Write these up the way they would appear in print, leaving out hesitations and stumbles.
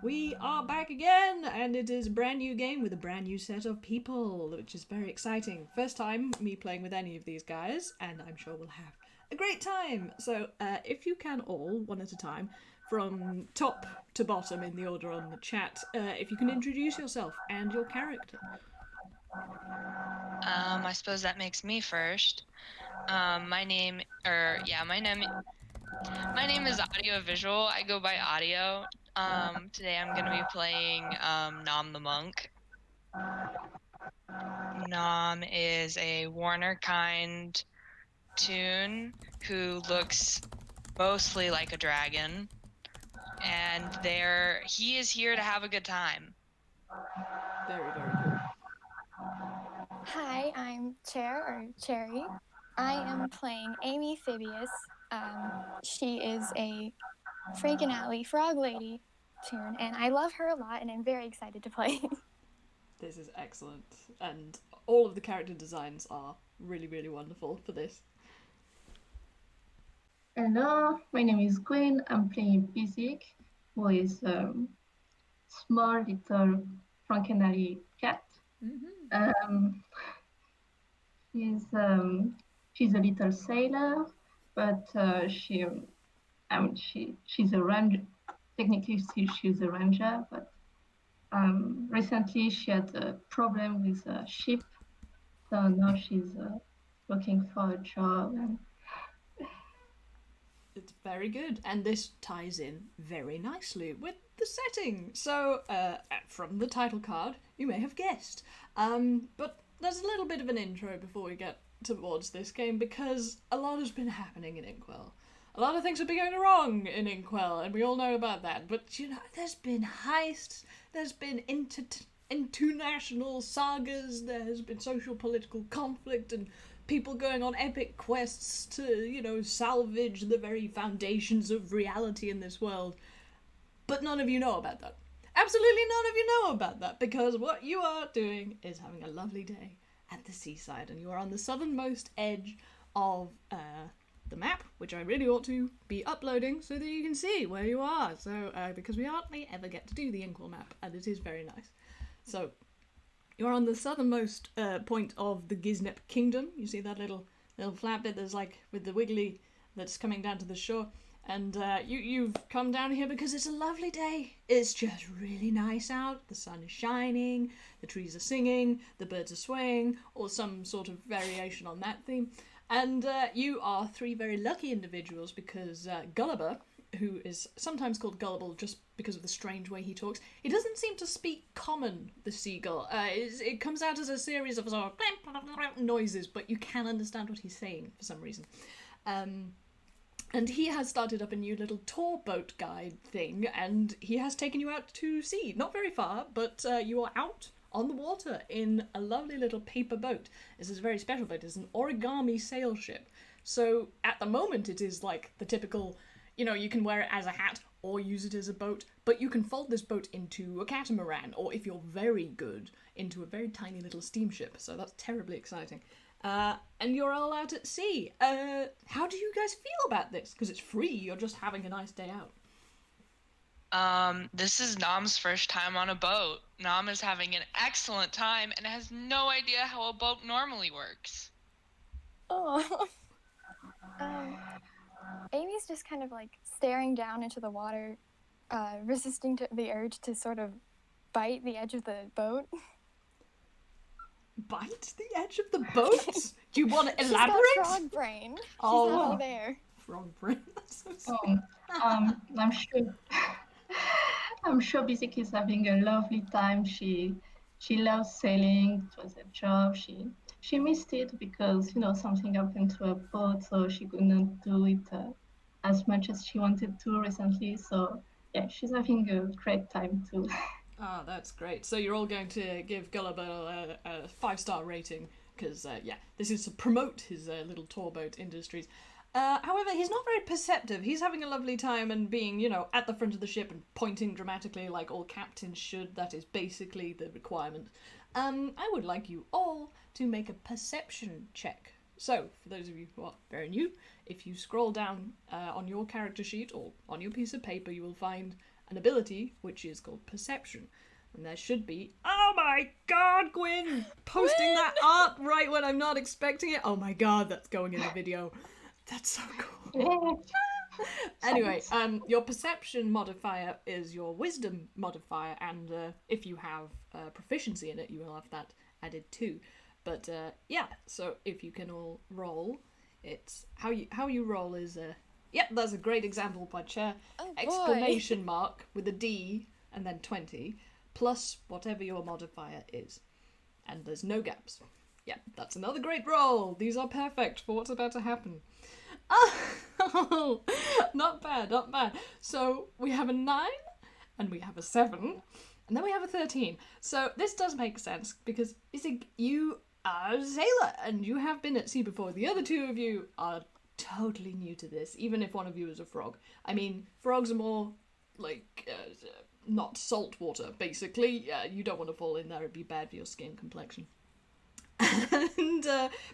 We are back again, and it is a brand new game with a brand new set of people, which is very exciting. First time me playing with any of these guys, and I'm sure we'll have a great time. So, if you can all, one at a time, from top to bottom in the order on the chat, if you can introduce yourself and your character. I suppose that makes me first. My name is Audio Visual. I go by Audio. Today I'm gonna be playing Nom the Monk. Nom is a Warner kind toon who looks mostly like a dragon, and he is here to have a good time. Very, very cool. Hi, I'm Cherry. I am playing Amy Phibius. She is a Franken Alley Frog Lady toon, and I love her a lot, and I'm very excited to play. This is excellent, and all of the character designs are really, really wonderful for this. Hello, my name is Gwen. I'm playing Bizik, who is a small little Frankenary cat. She's a little sailor, but she's a ranger. Technically, she's a ranger, but recently she had a problem with a ship, so now she's looking for a job. It's very good, and this ties in very nicely with the setting. So, from the title card, you may have guessed. But there's a little bit of an intro before we get towards this game, because a lot has been happening in Inkwell. A lot of things have been going wrong in Inkwell, and we all know about that. But, you know, there's been heists, there's been international sagas, there's been social political conflict, and people going on epic quests to, you know, salvage the very foundations of reality in this world. But none of you know about that. Absolutely none of you know about that, because what you are doing is having a lovely day at the seaside, and you are on the southernmost edge of the map, which I really ought to be uploading so that you can see where you are. So, because we hardly ever get to do the Inkwell map, and it is very nice. So, you're on the southernmost point of the Giznep Kingdom. You see that little flat bit that's like with the wiggly that's coming down to the shore. And you've come down here because it's a lovely day. It's just really nice out. The sun is shining, the trees are singing, the birds are swaying, or some sort of variation on that theme. And you are three very lucky individuals because Gulliver, who is sometimes called Gullible just because of the strange way he talks, he doesn't seem to speak common, the seagull. It comes out as a series of sort of noises, but you can understand what he's saying for some reason. And he has started up a new little tour boat guide thing, and he has taken you out to sea. Not very far, but you are out on the water in a lovely little paper boat. This is a very special boat. It's an origami sail ship. So at the moment it is like the typical, you know, you can wear it as a hat or use it as a boat, but you can fold this boat into a catamaran, or if you're very good, into a very tiny little steamship. So that's terribly exciting. And you're all out at sea. How do you guys feel about this? Because it's free, you're just having a nice day out. This is Nom's first time on a boat. Nom is having an excellent time and has no idea how a boat normally works. Oh. Amy's just kind of like staring down into the water, resisting the urge to sort of bite the edge of the boat. Bite the edge of the boat? Do you want to elaborate? She's got frog brain. She's not there. Frog brain. That's so sweet. I'm sure Bizik is having a lovely time. She loves sailing. It was a job. She missed it because, you know, something happened to her boat, so she could not do it as much as she wanted to recently. So yeah, she's having a great time too. Ah, that's great. So you're all going to give Gulliver a 5-star rating because, this is to promote his little tour boat industries. However, he's not very perceptive. He's having a lovely time and being, you know, at the front of the ship and pointing dramatically like all captains should. That is basically the requirement. I would like you all to make a perception check. So, for those of you who are very new, if you scroll down on your character sheet or on your piece of paper, you will find an ability which is called Perception. And there should be... Oh my god, Gwyn! Posting that art right when I'm not expecting it. Oh my god, that's going in the video. That's so cool. Anyway, your Perception modifier is your Wisdom modifier, and if you have proficiency in it, you will have that added too. But yeah, so if you can all roll, it's... How you roll is... Yep, that's a great example by Chair. Oh, Exclamation mark with a D and then 20, plus whatever your modifier is. And there's no gaps. Yeah, that's another great roll. These are perfect for what's about to happen. Oh, not bad, not bad. So we have a 9, and we have a 7, and then we have a 13. So this does make sense, because you are a sailor, and you have been at sea before. The other two of you are totally new to this, even if one of you is a frog. I mean, frogs are more like not salt water, basically. You don't want to fall in there, it'd be bad for your skin complexion. And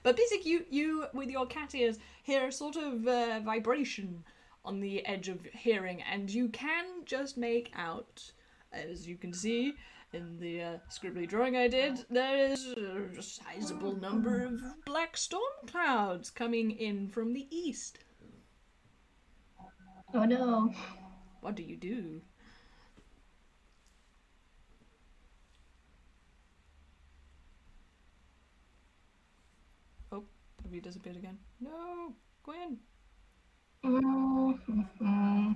but basically you with your cat ears hear a sort of vibration on the edge of hearing, and you can just make out, as you can see in the scribbly drawing I did, there is a sizable number of black storm clouds coming in from the east. Oh no. What do you do? Oh, have you disappeared again? No, Gwen. Mm-hmm.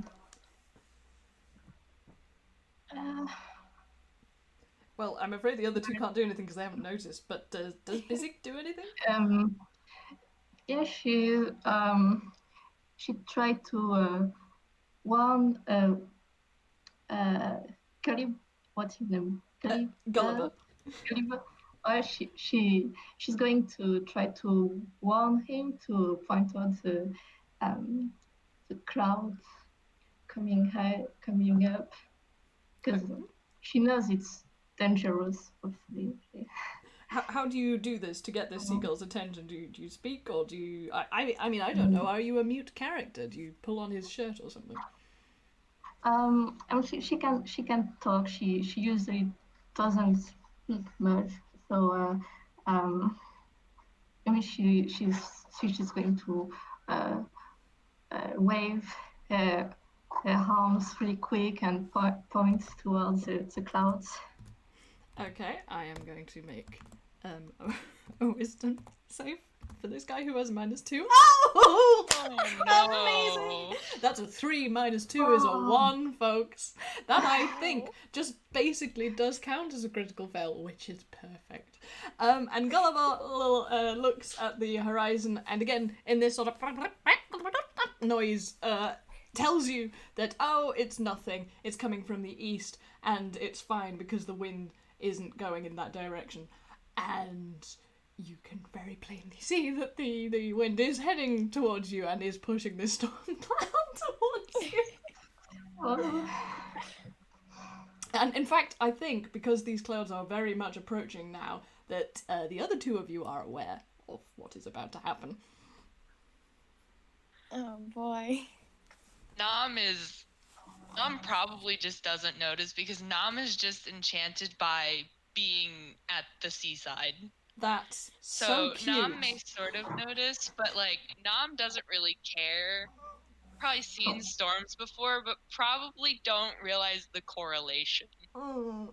Well, I'm afraid the other two can't do anything because they haven't noticed, but does Bizik do anything? Yeah, she tried to warn Calib, what's his name? Gulliver. Gulliver. She's going to try to warn him to point out the clouds coming up, because she knows it's dangerous. Hopefully. How do you do this to get the seagull's attention? Do you speak, or do you... I mean, I don't know. Are you a mute character? Do you pull on his shirt or something? She can talk. She usually doesn't speak much. So I mean, she's just going to wave her arms really quick and point towards the clouds. Okay, I am going to make a wisdom save for this guy who has -2. Oh! no. Amazing! That's a 3 - 2 is a 1, folks. That, I think, just basically does count as a critical fail, which is perfect. And Gulliver looks at the horizon, and again, in this sort of noise, tells you that, oh, it's nothing, it's coming from the east, and it's fine because the wind isn't going in that direction. And you can very plainly see that the wind is heading towards you and is pushing this storm cloud towards you. Oh. And in fact, I think, because these clouds are very much approaching now, that the other two of you are aware of what is about to happen. Oh boy. Nam probably just doesn't notice, because Nam is just enchanted by being at the seaside. That's so cute. Nam may sort of notice, but like Nam doesn't really care. Probably seen storms before, but probably don't realize the correlation. Oh,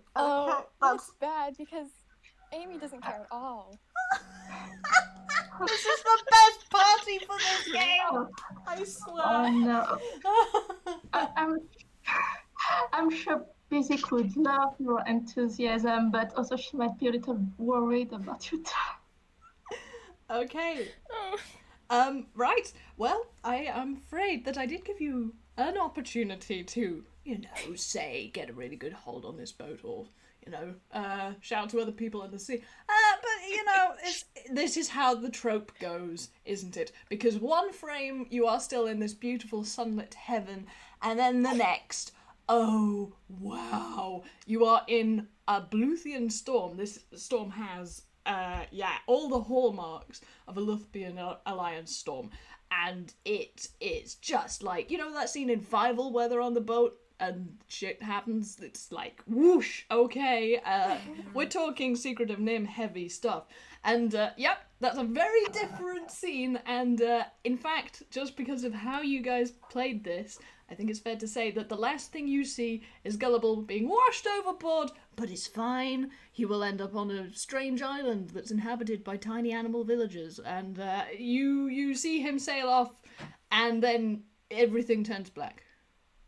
that's bad, because Amy doesn't care at all. This is the best party for this game! I swear. Oh no. I'm sure Bizik would love your enthusiasm, but also she might be a little worried about your time. Okay. Oh. Right. Well, I am afraid that I did give you an opportunity to, say, get a really good hold on this boat, or, shout to other people in the sea. But, this is how the trope goes, isn't it? Because one frame, you are still in this beautiful sunlit heaven, and then the next, oh, wow, you are in a Bluthian storm. This storm has, all the hallmarks of a Luthbian Alliance storm. And it is just like, that scene in Fievel where they're on the boat and shit happens. It's like, whoosh, okay, we're talking Secret of Nim heavy stuff. And, yep, that's a very different scene, and, in fact, just because of how you guys played this, I think it's fair to say that the last thing you see is Gullible being washed overboard, but it's fine. He will end up on a strange island that's inhabited by tiny animal villagers, and you see him sail off, and then everything turns black.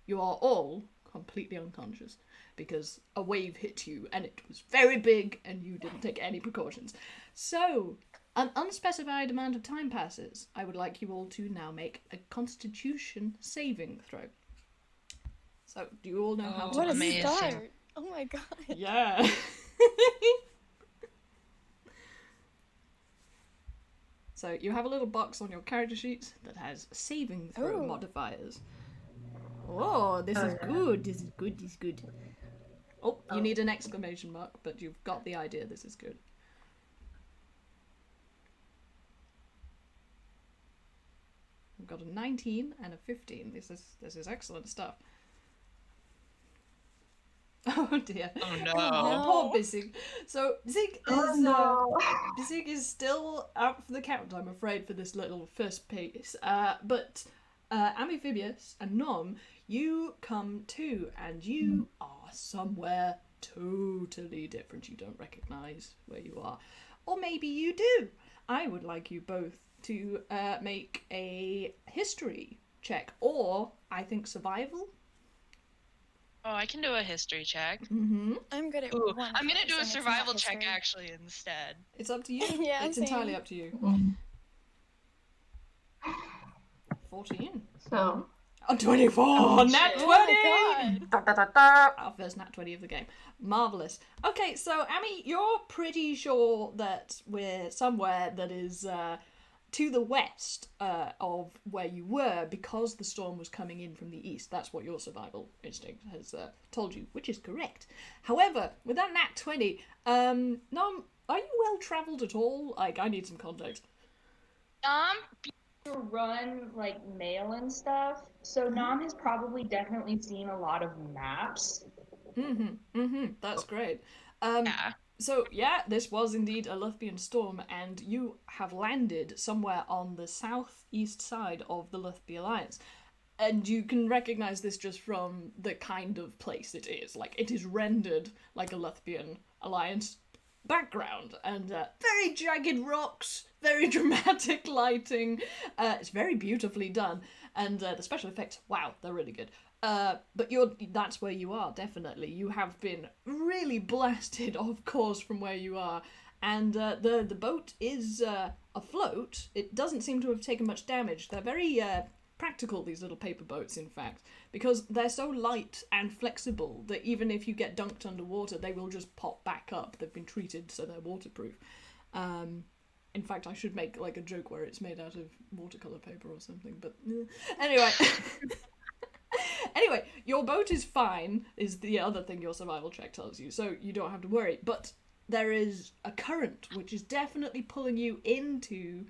You are all completely unconscious because a wave hit you, and it was very big, and you didn't take any precautions. So, an unspecified amount of time passes. I would like you all to now make a Constitution saving throw. So, do you all know how to? What a amazing. start! Oh my god. Yeah. So, you have a little box on your character sheet that has saving throw Ooh. modifiers. Oh, this is good. This is good. This is good. Oh, you need an exclamation mark, but you've got the idea. This is good. I've got a 19 and a 15. This is excellent stuff. Oh dear. Oh no. Oh, poor Bissig. So Zig is still out for the count, I'm afraid, for this little first piece. But Amphibious and Nom, you come too, and you are somewhere totally different. You don't recognise where you are. Or maybe you do. I would like you both to make a history check, or I think survival. Oh, I can do a history check. Mm-hmm. I'm good at Ooh, 1. I'm gonna do a It's not survival check history. actually instead. It's up to you. Yeah, it's same. entirely up to you. Mm. 14. So, Oh, 24! Oh, Nat shit. 20! Oh my god. Da, da, da, da. Our first Nat 20 of the game. Marvellous. Okay, so, Amy, you're pretty sure that we're somewhere that is to the west of where you were because the storm was coming in from the east. That's what your survival instinct has told you, which is correct. However, with that Nat 20, Nom, are you well travelled at all? Like, I need some context. To run like mail and stuff. So Nam has probably definitely seen a lot of maps. That's great. Yeah. So, yeah, this was indeed a Luthbian storm, and you have landed somewhere on the southeast side of the Luthby Alliance. And you can recognise this just from the kind of place it is. Like, it is rendered like a Luthbian Alliance background, and very jagged rocks, very dramatic lighting. It's very beautifully done, and the special effects, wow, they're really good. But that's where you are, definitely. You have been really blasted off course from where you are, and the boat is afloat. It doesn't seem to have taken much damage. They're very practical, these little paper boats, in fact, because they're so light and flexible that even if you get dunked underwater, they will just pop back up. They've been treated so they're waterproof. In fact, I should make like a joke where it's made out of watercolor paper or something, but anyway. Anyway, your boat is fine, is the other thing your survival check tells you, so you don't have to worry. But there is a current which is definitely pulling you into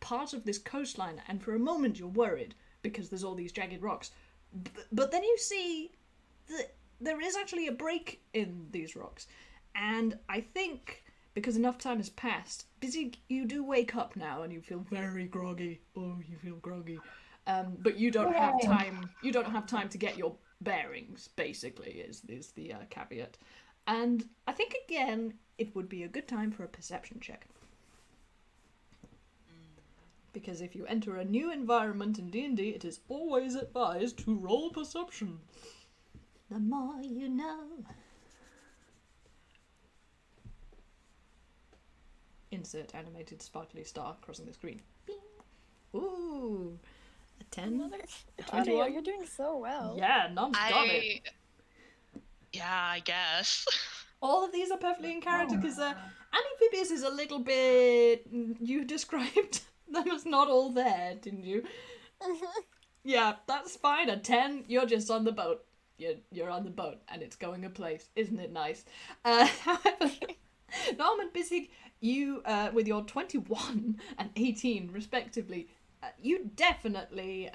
part of this coastline, and for a moment you're worried because there's all these jagged rocks. But then you see that there is actually a break in these rocks, and I think because enough time has passed, you do wake up now and you feel very groggy. Oh, you feel groggy. But you don't have time. You don't have time to get your bearings. Basically, is the caveat. And I think again, it would be a good time for a perception check. Because if you enter a new environment in D&D, it is always advised to roll perception. The more you know. Insert animated sparkly star crossing the screen. Bing. Ooh. A 10? Mother, A Audio, 21? you're doing so well. Yeah, Nom's got it. Yeah, I guess. All of these are perfectly in character because Amphibious is a little bit... You described them as not all there, didn't you? Yeah, that's fine. A 10, you're just on the boat. You're on the boat and it's going a place. Isn't it nice? However, Nom and Bissig, you, with your 21 and 18 respectively, you definitely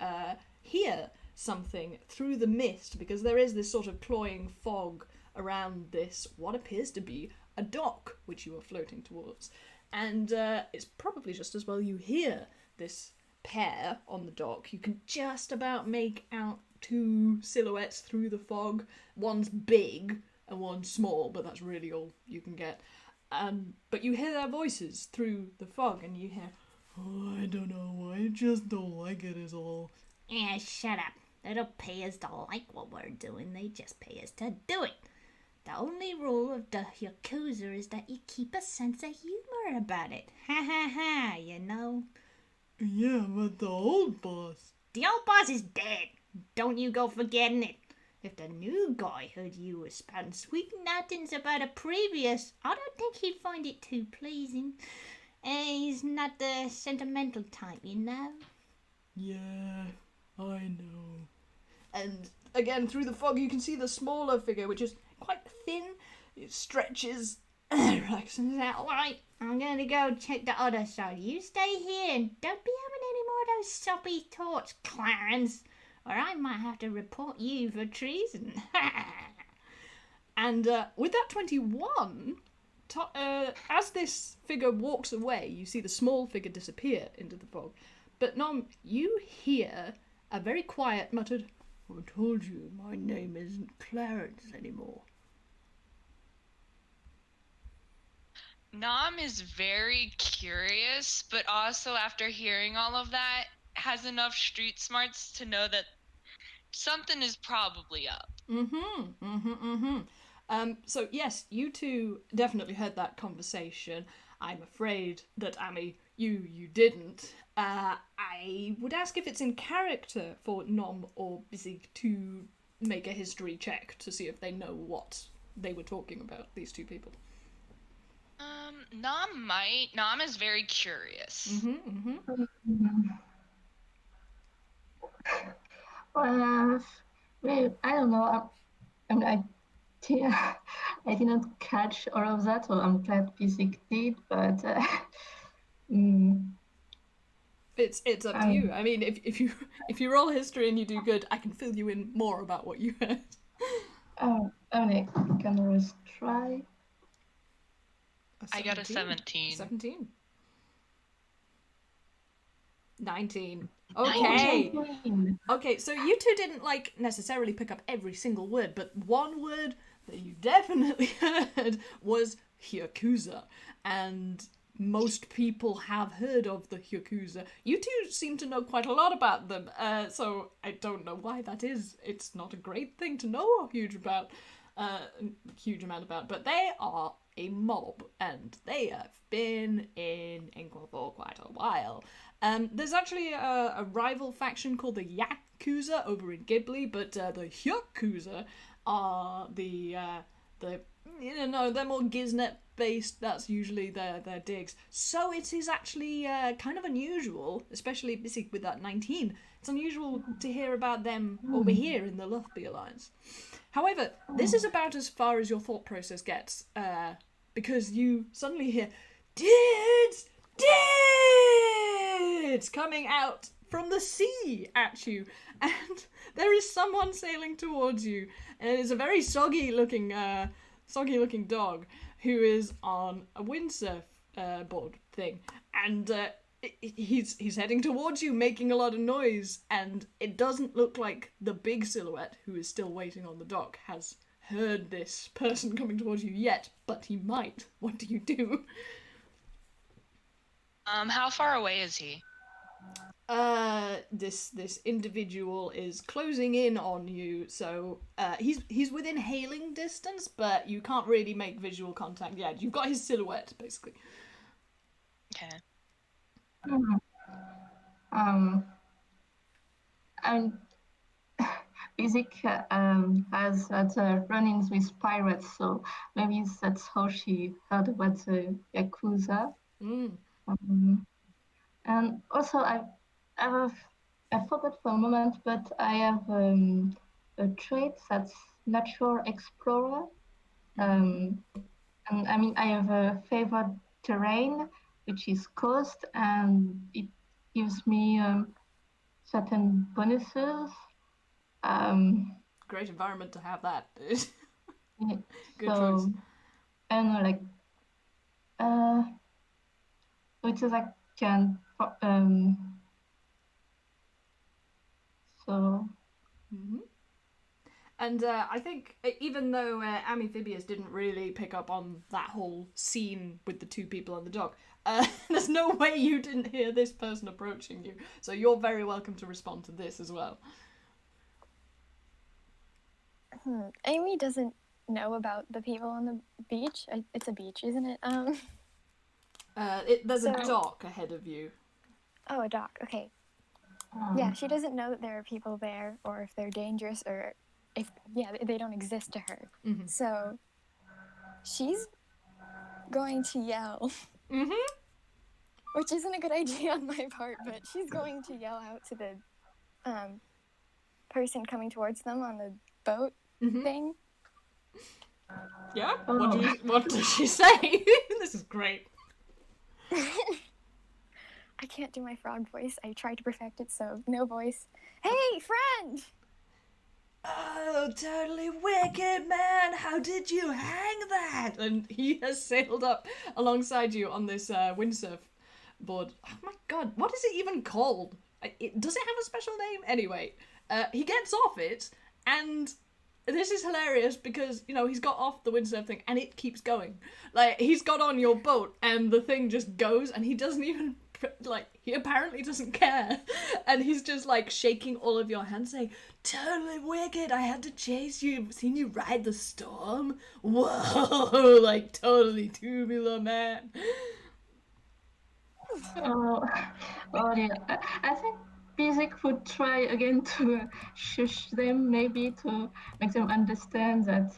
hear something through the mist, because there is this sort of cloying fog around this, what appears to be a dock, which you are floating towards. And it's probably just as well you hear this pair on the dock. You can just about make out two silhouettes through the fog. One's big and one's small, but that's really all you can get. But you hear their voices through the fog, and you hear, "Oh, I don't know, I just don't like it is all." Yeah, shut up. They don't pay us to like what we're doing, they just pay us to do it. The only rule of the Yakuza is that you keep a sense of humor about it. Ha ha ha, you know? Yeah, but the old boss... The old boss is dead. Don't you go forgetting it. If the new guy heard you were spouting sweet nothings about a previous, I don't think he'd find it too pleasing. He's not the sentimental type, you know? Yeah, I know. And again, through the fog, you can see the smaller figure, which is quite thin. It stretches, relaxes out. Right, I'm going to go check the other side. You stay here and don't be having any more of those soppy thoughts, Clarence, or I might have to report you for treason. And with that 21, as this figure walks away, you see the small figure disappear into the fog. But Nom, you hear a very quiet muttered, "I told you my name isn't Clarence anymore." Nam is very curious, but also after hearing all of that, has enough street smarts to know that something is probably up. So yes, you two definitely heard that conversation. I'm afraid that Amy, you didn't. I would ask if it's in character for Nom or Busy to make a history check to see if they know what they were talking about, these two people. Nam might. Nam is very curious. Well, I don't know. I did not catch all of that, so I'm glad Basic did, but It's up to you. I mean, if you roll history and you do good, I can fill you in more about what you heard. I can always try. I got a 17. 17. 19. Okay. 19. Okay, so you two didn't necessarily pick up every single word, but one word that you definitely heard was Yakuza. And most people have heard of the Yakuza. You two seem to know quite a lot about them, so I don't know why that is. It's not a great thing to know a huge amount about, but they are a mob, and they have been in England for quite a while. There's actually a rival faction called the Yakuza over in Ghibli, but the Yakuza are they're more Giznet based. That's usually their digs. So it is actually kind of unusual, especially busy with that 19. It's unusual to hear about them over here in the Luthby Alliance. However, this is about as far as your thought process gets, because you suddenly hear "Dids! Dids!" coming out from the sea at you, and there is someone sailing towards you, and it is a very soggy looking dog who is on a windsurf board thing, and he's heading towards you, making a lot of noise, and it doesn't look like the big silhouette, who is still waiting on the dock, has heard this person coming towards you yet, but he might. What do you do? How far away is he? This individual is closing in on you, so he's within hailing distance, but you can't really make visual contact yet. You've got his silhouette, basically. Okay. And Basic has had run-ins with pirates, so maybe that's how she heard about the Yakuza. And also, I forgot for a moment, but I have a trait that's natural explorer. And I mean, I have a favored terrain, which is coast, and it gives me certain bonuses. Great environment to have that. yeah, Good so choice. I don't know, like which is I can so Hmm. And I think even though Amphibious didn't really pick up on that whole scene with the two people on the dock, there's no way you didn't hear this person approaching you. So you're very welcome to respond to this as well. Amy doesn't know about the people on the beach. It's a beach, isn't it? There's a So- dock ahead of you. Oh, a dock. Okay. Yeah, she doesn't know that there are people there, or if they're dangerous, or if they don't exist to her. Mhm. So she's going to yell, Mhm. which isn't a good idea on my part, but she's going to yell out to the person coming towards them on the boat Mhm. thing. Yeah. Oh. What does she say? This is great. I can't do my frog voice. I tried to perfect it, so no voice. Hey, friend! Oh, totally wicked, man! How did you hang that? And he has sailed up alongside you on this windsurf board. Oh my god, what is it even called? Does it have a special name? Anyway, he gets off it, and this is hilarious because, you know, he's got off the windsurf thing and it keeps going. Like, he's got on your boat and the thing just goes and he doesn't even, like, he apparently doesn't care. And he's just, like, shaking all of your hands saying, totally wicked, I had to chase you, seen you ride the storm. Whoa, like, totally tubular, man. oh, yeah. I think Basic would try again to shush them, maybe to make them understand that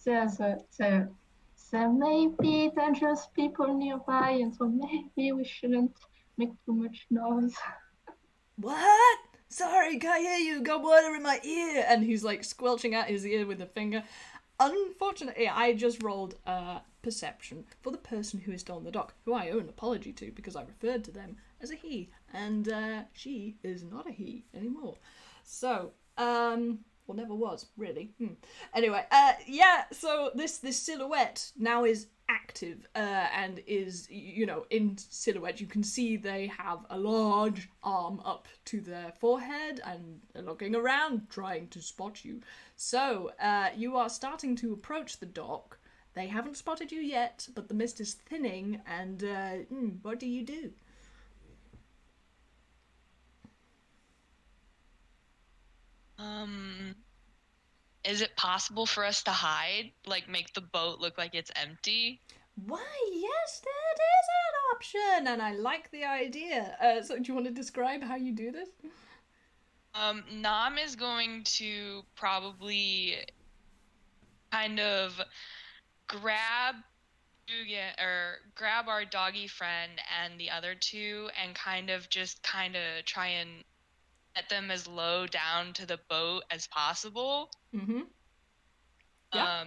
there may be dangerous people nearby, and so maybe we shouldn't make too much noise. What? Sorry, can't hear you, got water in my ear. And he's, like, squelching at his ear with a finger. Unfortunately, I just rolled perception for the person who is still on the dock, who I owe an apology to because I referred to them as a he, and she is not a he anymore. So, well, never was, really. Anyway, yeah, so this silhouette now is active and is, you know, in silhouette. You can see they have a large arm up to their forehead and they're looking around trying to spot you. So you are starting to approach the dock. They haven't spotted you yet, but the mist is thinning, and what do you do? Is it possible for us to hide? Like, make the boat look like it's empty? Why, yes, that is an option, and I like the idea. So do you want to describe how you do this? Nam is going to probably kind of grab grab our doggy friend and the other two and kind of try and get them as low down to the boat as possible. Mm-hmm. Yeah.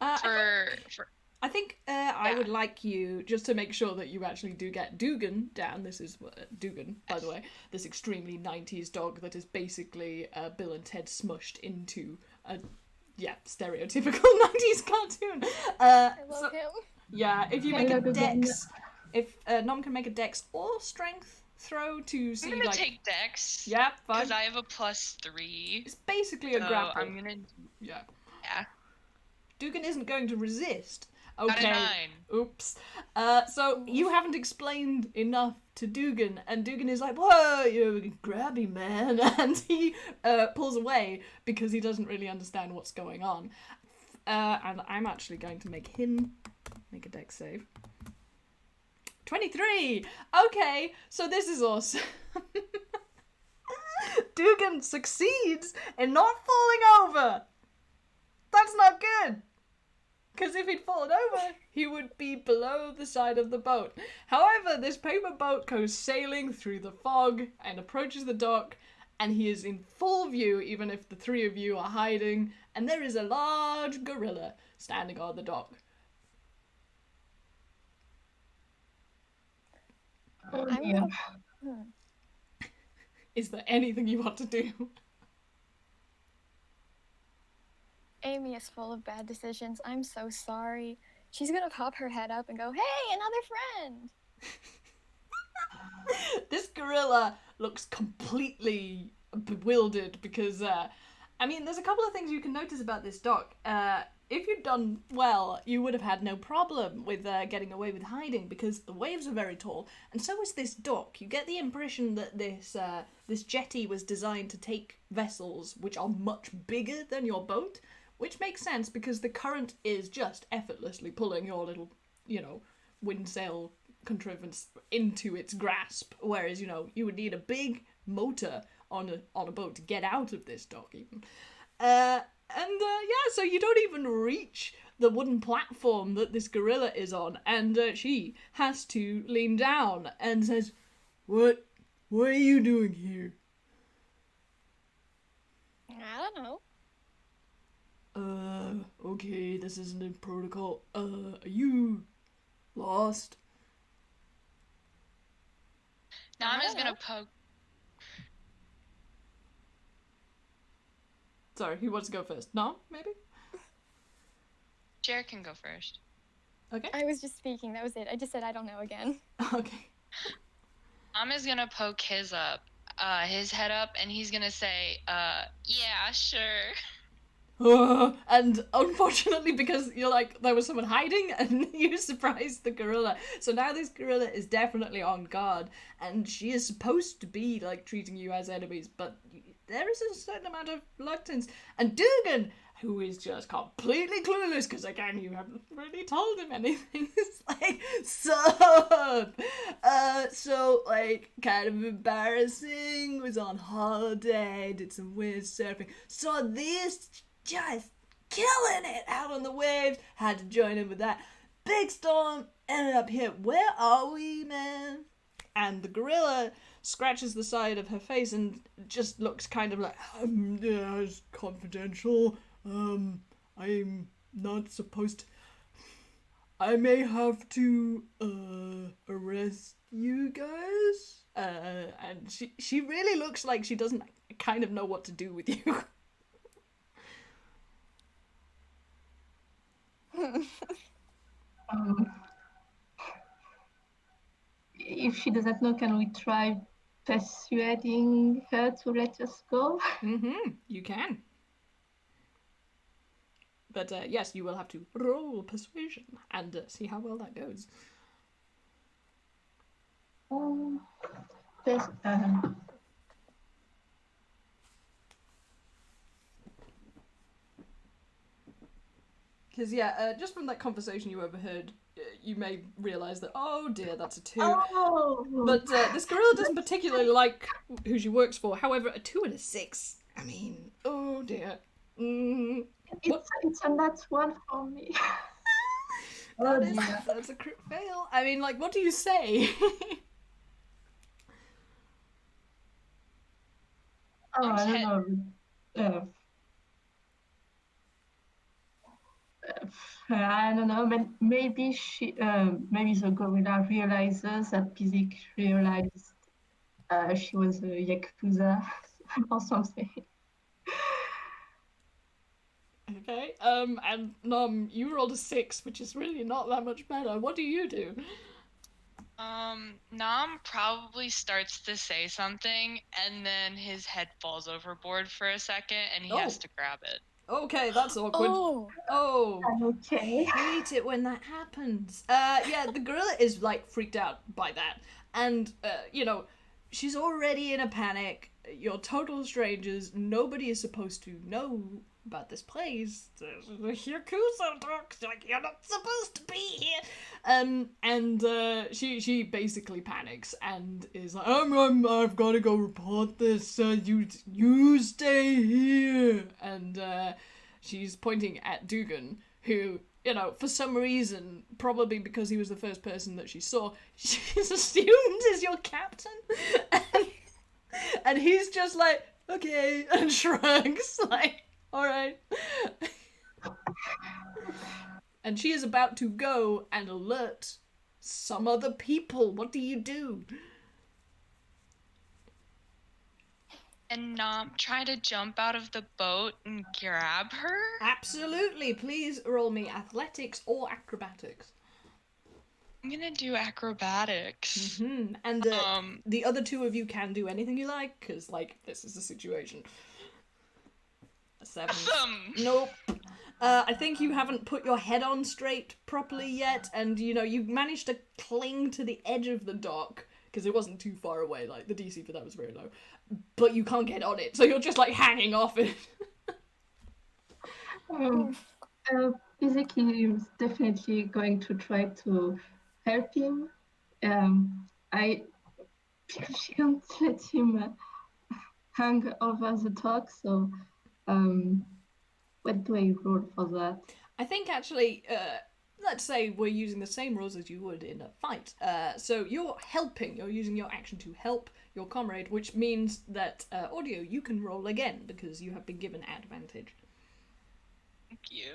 I think I would like you, just to make sure that you actually do get Dugan down. This is Dugan, by the way, this extremely 90s dog that is basically Bill and Ted smushed into a, stereotypical 90s cartoon. I love him. Yeah, if you make I a love the dex, if Nom can make a dex or strength throw to see, I'm gonna like... take Dex. Yeah, fine. Because I have a +3. It's basically a grapple. I'm gonna... Yeah. Yeah. Dugan isn't going to resist. Got a Okay. 9. Oops. So you haven't explained enough to Dugan, and Dugan is like, whoa, you're grabby, man. And he pulls away because he doesn't really understand what's going on. And I'm actually going to make him make a dex save. 23! Okay, so this is awesome. Dugan succeeds in not falling over. That's not good. Because if he'd fallen over, he would be below the side of the boat. However, this paper boat goes sailing through the fog and approaches the dock, and he is in full view, even if the three of you are hiding, and there is a large gorilla standing on the dock. Oh, I'm yeah. Is there anything you want to do? Amy is full of bad decisions. I'm so sorry. She's gonna pop her head up and go, "Hey, another friend!" This gorilla looks completely bewildered because, I mean, there's a couple of things you can notice about this dock. If you'd done well, you would have had no problem with getting away with hiding because the waves are very tall, and so is this dock. You get the impression that this jetty was designed to take vessels which are much bigger than your boat, which makes sense because the current is just effortlessly pulling your little, wind sail contrivance into its grasp, whereas, you would need a big motor on a boat to get out of this dock even. So you don't even reach the wooden platform that this gorilla is on, and she has to lean down and says, What are you doing here? I don't know. Okay, this isn't in protocol. Are you lost? Nam I is don't gonna know. poke. Sorry, who wants to go first? No, maybe? Jared can go first. Okay. I was just speaking. That was it. I just said I don't know again. Okay. Nam is gonna poke his head up, and he's gonna say, yeah, sure. And unfortunately, because you're like, there was someone hiding and you surprised the gorilla. So now this gorilla is definitely on guard, and she is supposed to be like treating you as enemies, but there is a certain amount of reluctance. And Dugan, who is just completely clueless, because again, you haven't really told him anything, is like, sup? So like, kind of embarrassing, was on holiday, did some weird surfing, saw this just killing it out on the waves, had to join in with that. Big storm, ended up here. Where are we, man? And the gorilla scratches the side of her face and just looks kind of like, yeah, it's confidential. I'm not supposed to. I may have to, arrest you guys. And she really looks like she doesn't kind of know what to do with you. If she doesn't know, can we try persuading her to let us go? You can. But yes, you will have to roll persuasion and see how well that goes. Yes, Because, just from that conversation you overheard, you may realise that, oh dear, that's a 2. Oh, But this gorilla doesn't particularly like who she works for. However, a 2 and a 6. I mean, oh dear. it's a nat 1 for me. That's a crit fail. I mean, like, what do you say? I don't know. I don't know. Maybe maybe the gorilla realizes that Pizik realized she was a yakuza or something. Okay. And you rolled a 6, which is really not that much better. What do you do? Nam probably starts to say something, and then his head falls overboard for a second, and he has to grab it. Okay, that's awkward. Oh. Okay. I hate it when that happens. The gorilla is, like, freaked out by that. And, she's already in a panic. You're total strangers. Nobody is supposed to know about this place. The Yakuza talks like you're not supposed to be here. She basically panics and is like, I've got to go report this. You stay here. And she's pointing at Dugan, who, for some reason, probably because he was the first person that she saw, she's assumed is your captain. And he's just like, okay, and shrugs, like, alright. And she is about to go and alert some other people. What do you do? and not try to jump out of the boat and grab her? Absolutely. Please roll me athletics or acrobatics. I'm gonna do acrobatics. And the other two of you can do anything you like, because, like, this is the situation. A 7. Awesome. Nope. I think you haven't put your head on straight properly yet, and, you know, you managed to cling to the edge of the dock, because it wasn't too far away, like, the DC for that was very low. But you can't get on it, so you're just, like, hanging off it. Izzy is definitely going to try to help him. Because she can't let him hang over the dock, so what do I roll for that? I think, actually, let's say we're using the same rules as you would in a fight. So you're helping, you're using your action to help your comrade, which means that, Audio, you can roll again, because you have been given advantage. Thank you.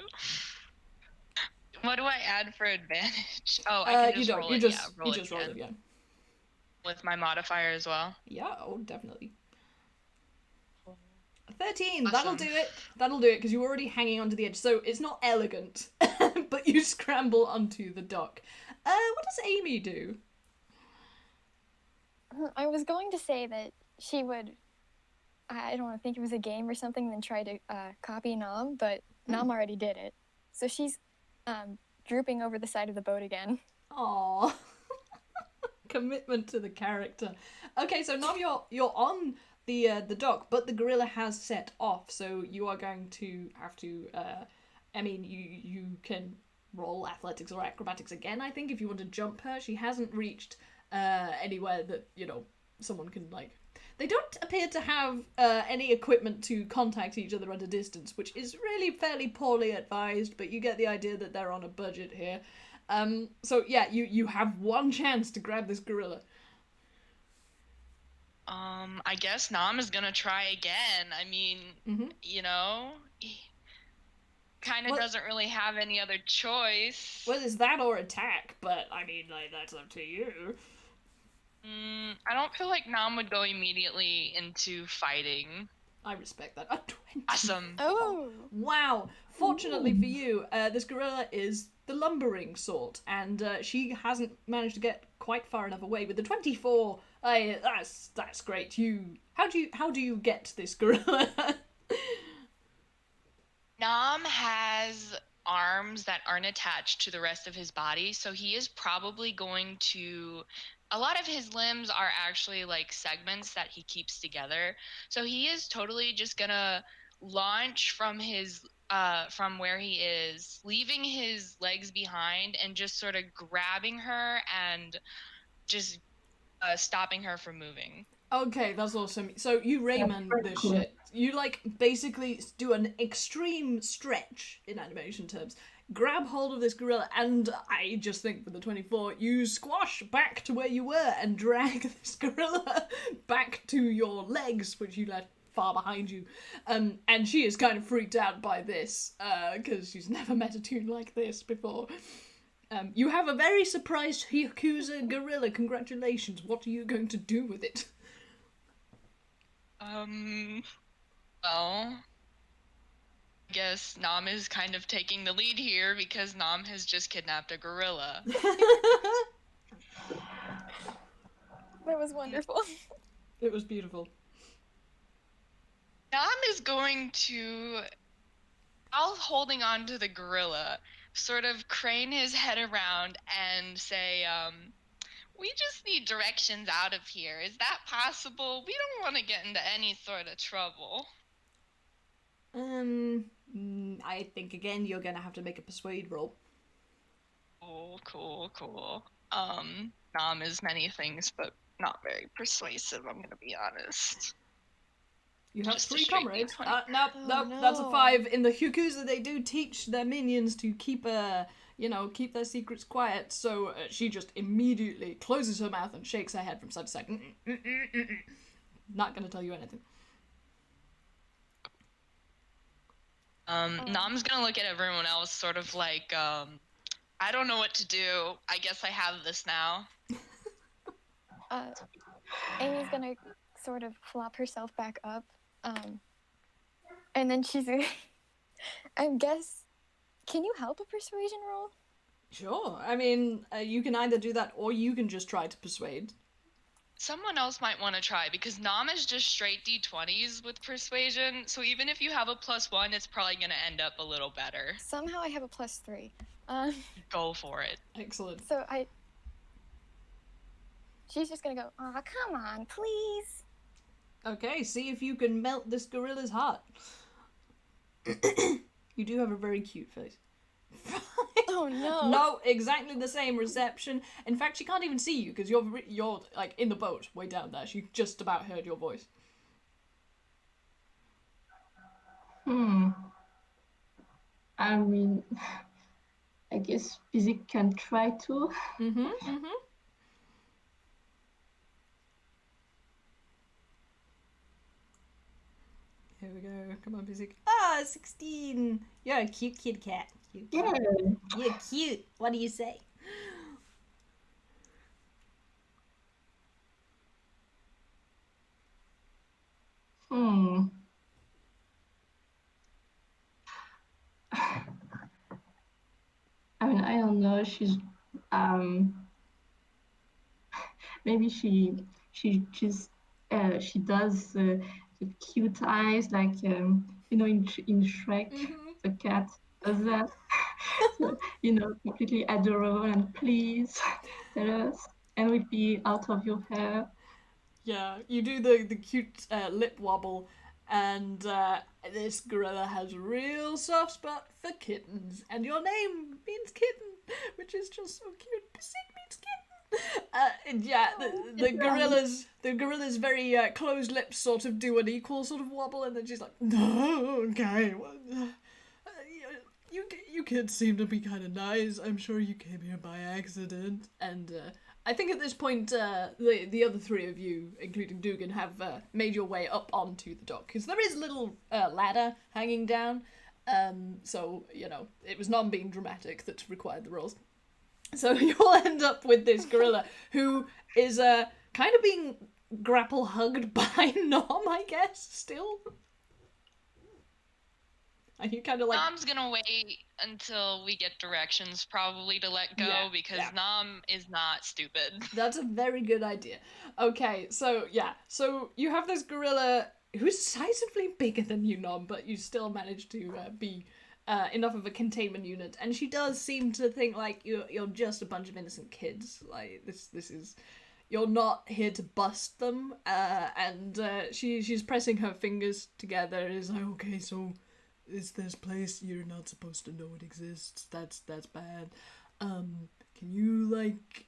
What do I add for advantage? Oh, I can just roll it. You just roll it again. With my modifier as well? Yeah, oh, definitely. 13, Awesome. That'll do it, because you're already hanging onto the edge, so it's not elegant, but you scramble onto the dock. What does Amy do? I was going to say that she would, I don't know, think it was a game or something, then try to copy Nom, but Nom already did it. So she's drooping over the side of the boat again. Aww. Commitment to the character. Okay, so Nom, you're on the dock, but the gorilla has set off, so you are going to have to, you can roll athletics or acrobatics again, I think, if you want to jump her. She hasn't reached anywhere that, you know, someone can, like... They don't appear to have any equipment to contact each other at a distance, which is really fairly poorly advised, but you get the idea that they're on a budget here. So yeah, you have one chance to grab this gorilla. I guess Nam is gonna try again. I mean, you know, he kind of doesn't really have any other choice. Well, it's that or attack, but I mean, like, that's up to you. I don't feel like Nam would go immediately into fighting. I respect that. A 20. Awesome. Oh! Wow. Fortunately for you, this gorilla is the lumbering sort, and she hasn't managed to get quite far enough away. With the 24, that's great. How do you get this gorilla? Nam has arms that aren't attached to the rest of his body, so he is probably going to... A lot of his limbs are actually like segments that he keeps together. So he is totally just gonna launch from his from where he is, leaving his legs behind and just sort of grabbing her and just stopping her from moving. Okay, that's awesome. So you Rayman this shit. You, like, basically do an extreme stretch in animation terms. Grab hold of this gorilla, and I just think for the 24, you squash back to where you were and drag this gorilla back to your legs, which you left far behind you. And she is kind of freaked out by this, because she's never met a tune like this before. You have a very surprised Yakuza gorilla. Congratulations. What are you going to do with it? Well, I guess Nam is kind of taking the lead here because Nam has just kidnapped a gorilla. That was wonderful. It was beautiful. Nam is going to, while holding on to the gorilla, sort of crane his head around and say, we just need directions out of here. Is that possible? We don't want to get into any sort of trouble. I think, again, you're gonna have to make a persuade roll. Cool. Nam is many things, but not very persuasive, I'm gonna be honest. You have Just 3 a straight comrades. D20. Nope, no. that's a 5. In the Yakuza, they do teach their minions to keep their secrets quiet, so she just immediately closes her mouth and shakes her head from side to side. Not gonna tell you anything. Nam's gonna look at everyone else sort of like, I don't know what to do. I guess I have this now. Amy's gonna sort of flop herself back up. And then she's, I guess, can you help a persuasion roll? Sure. I mean, you can either do that or you can just try to persuade. Someone else might want to try, because Nam is just straight D20s with persuasion, so even if you have a +1, it's probably going to end up a little better. Somehow I have a +3. Go for it. Excellent. So she's just gonna go, aw, come on, please. Okay, see if you can melt this gorilla's heart. You do have a very cute face. Oh no. No, exactly the same reception. In fact, she can't even see you because you're like in the boat way down there. She just about heard your voice. I mean, I guess Physic can try to. Here we go. Come on, Physic. 16. You're a cute kid cat. Cute. Yeah. You're cute. What do you say? I mean, I don't know. She's maybe she just she does the cute eyes like you know in Shrek the cat does that. So, you know, completely adorable and please tell us and we'll be out of your hair. Yeah, you do the cute lip wobble, and this gorilla has a real soft spot for kittens, and your name means kitten, which is just so cute. Physic means kitten. And yeah, the gorilla's very closed lips sort of do an equal sort of wobble, and then she's like, no, okay, well, you kids seem to be kind of nice. I'm sure you came here by accident, and I think at this point, the other three of you, including Dugan, have made your way up onto the dock, because there is a little ladder hanging down, so, you know, it was Nom being dramatic that required the rolls. So you'll end up with this gorilla, who is kind of being grapple-hugged by Nom, I guess, still. Are you kind of like... Nam's gonna wait until we get directions, probably, to let go, because Nam is not stupid. That's a very good idea. Okay, so, yeah. So, you have this gorilla who's decisively bigger than you, Nom, but you still manage to be enough of a containment unit. And she does seem to think, like, you're just a bunch of innocent kids. Like, this is... You're not here to bust them. And she's pressing her fingers together and is like, okay, so... Is this place you're not supposed to know it exists? That's bad. Can you like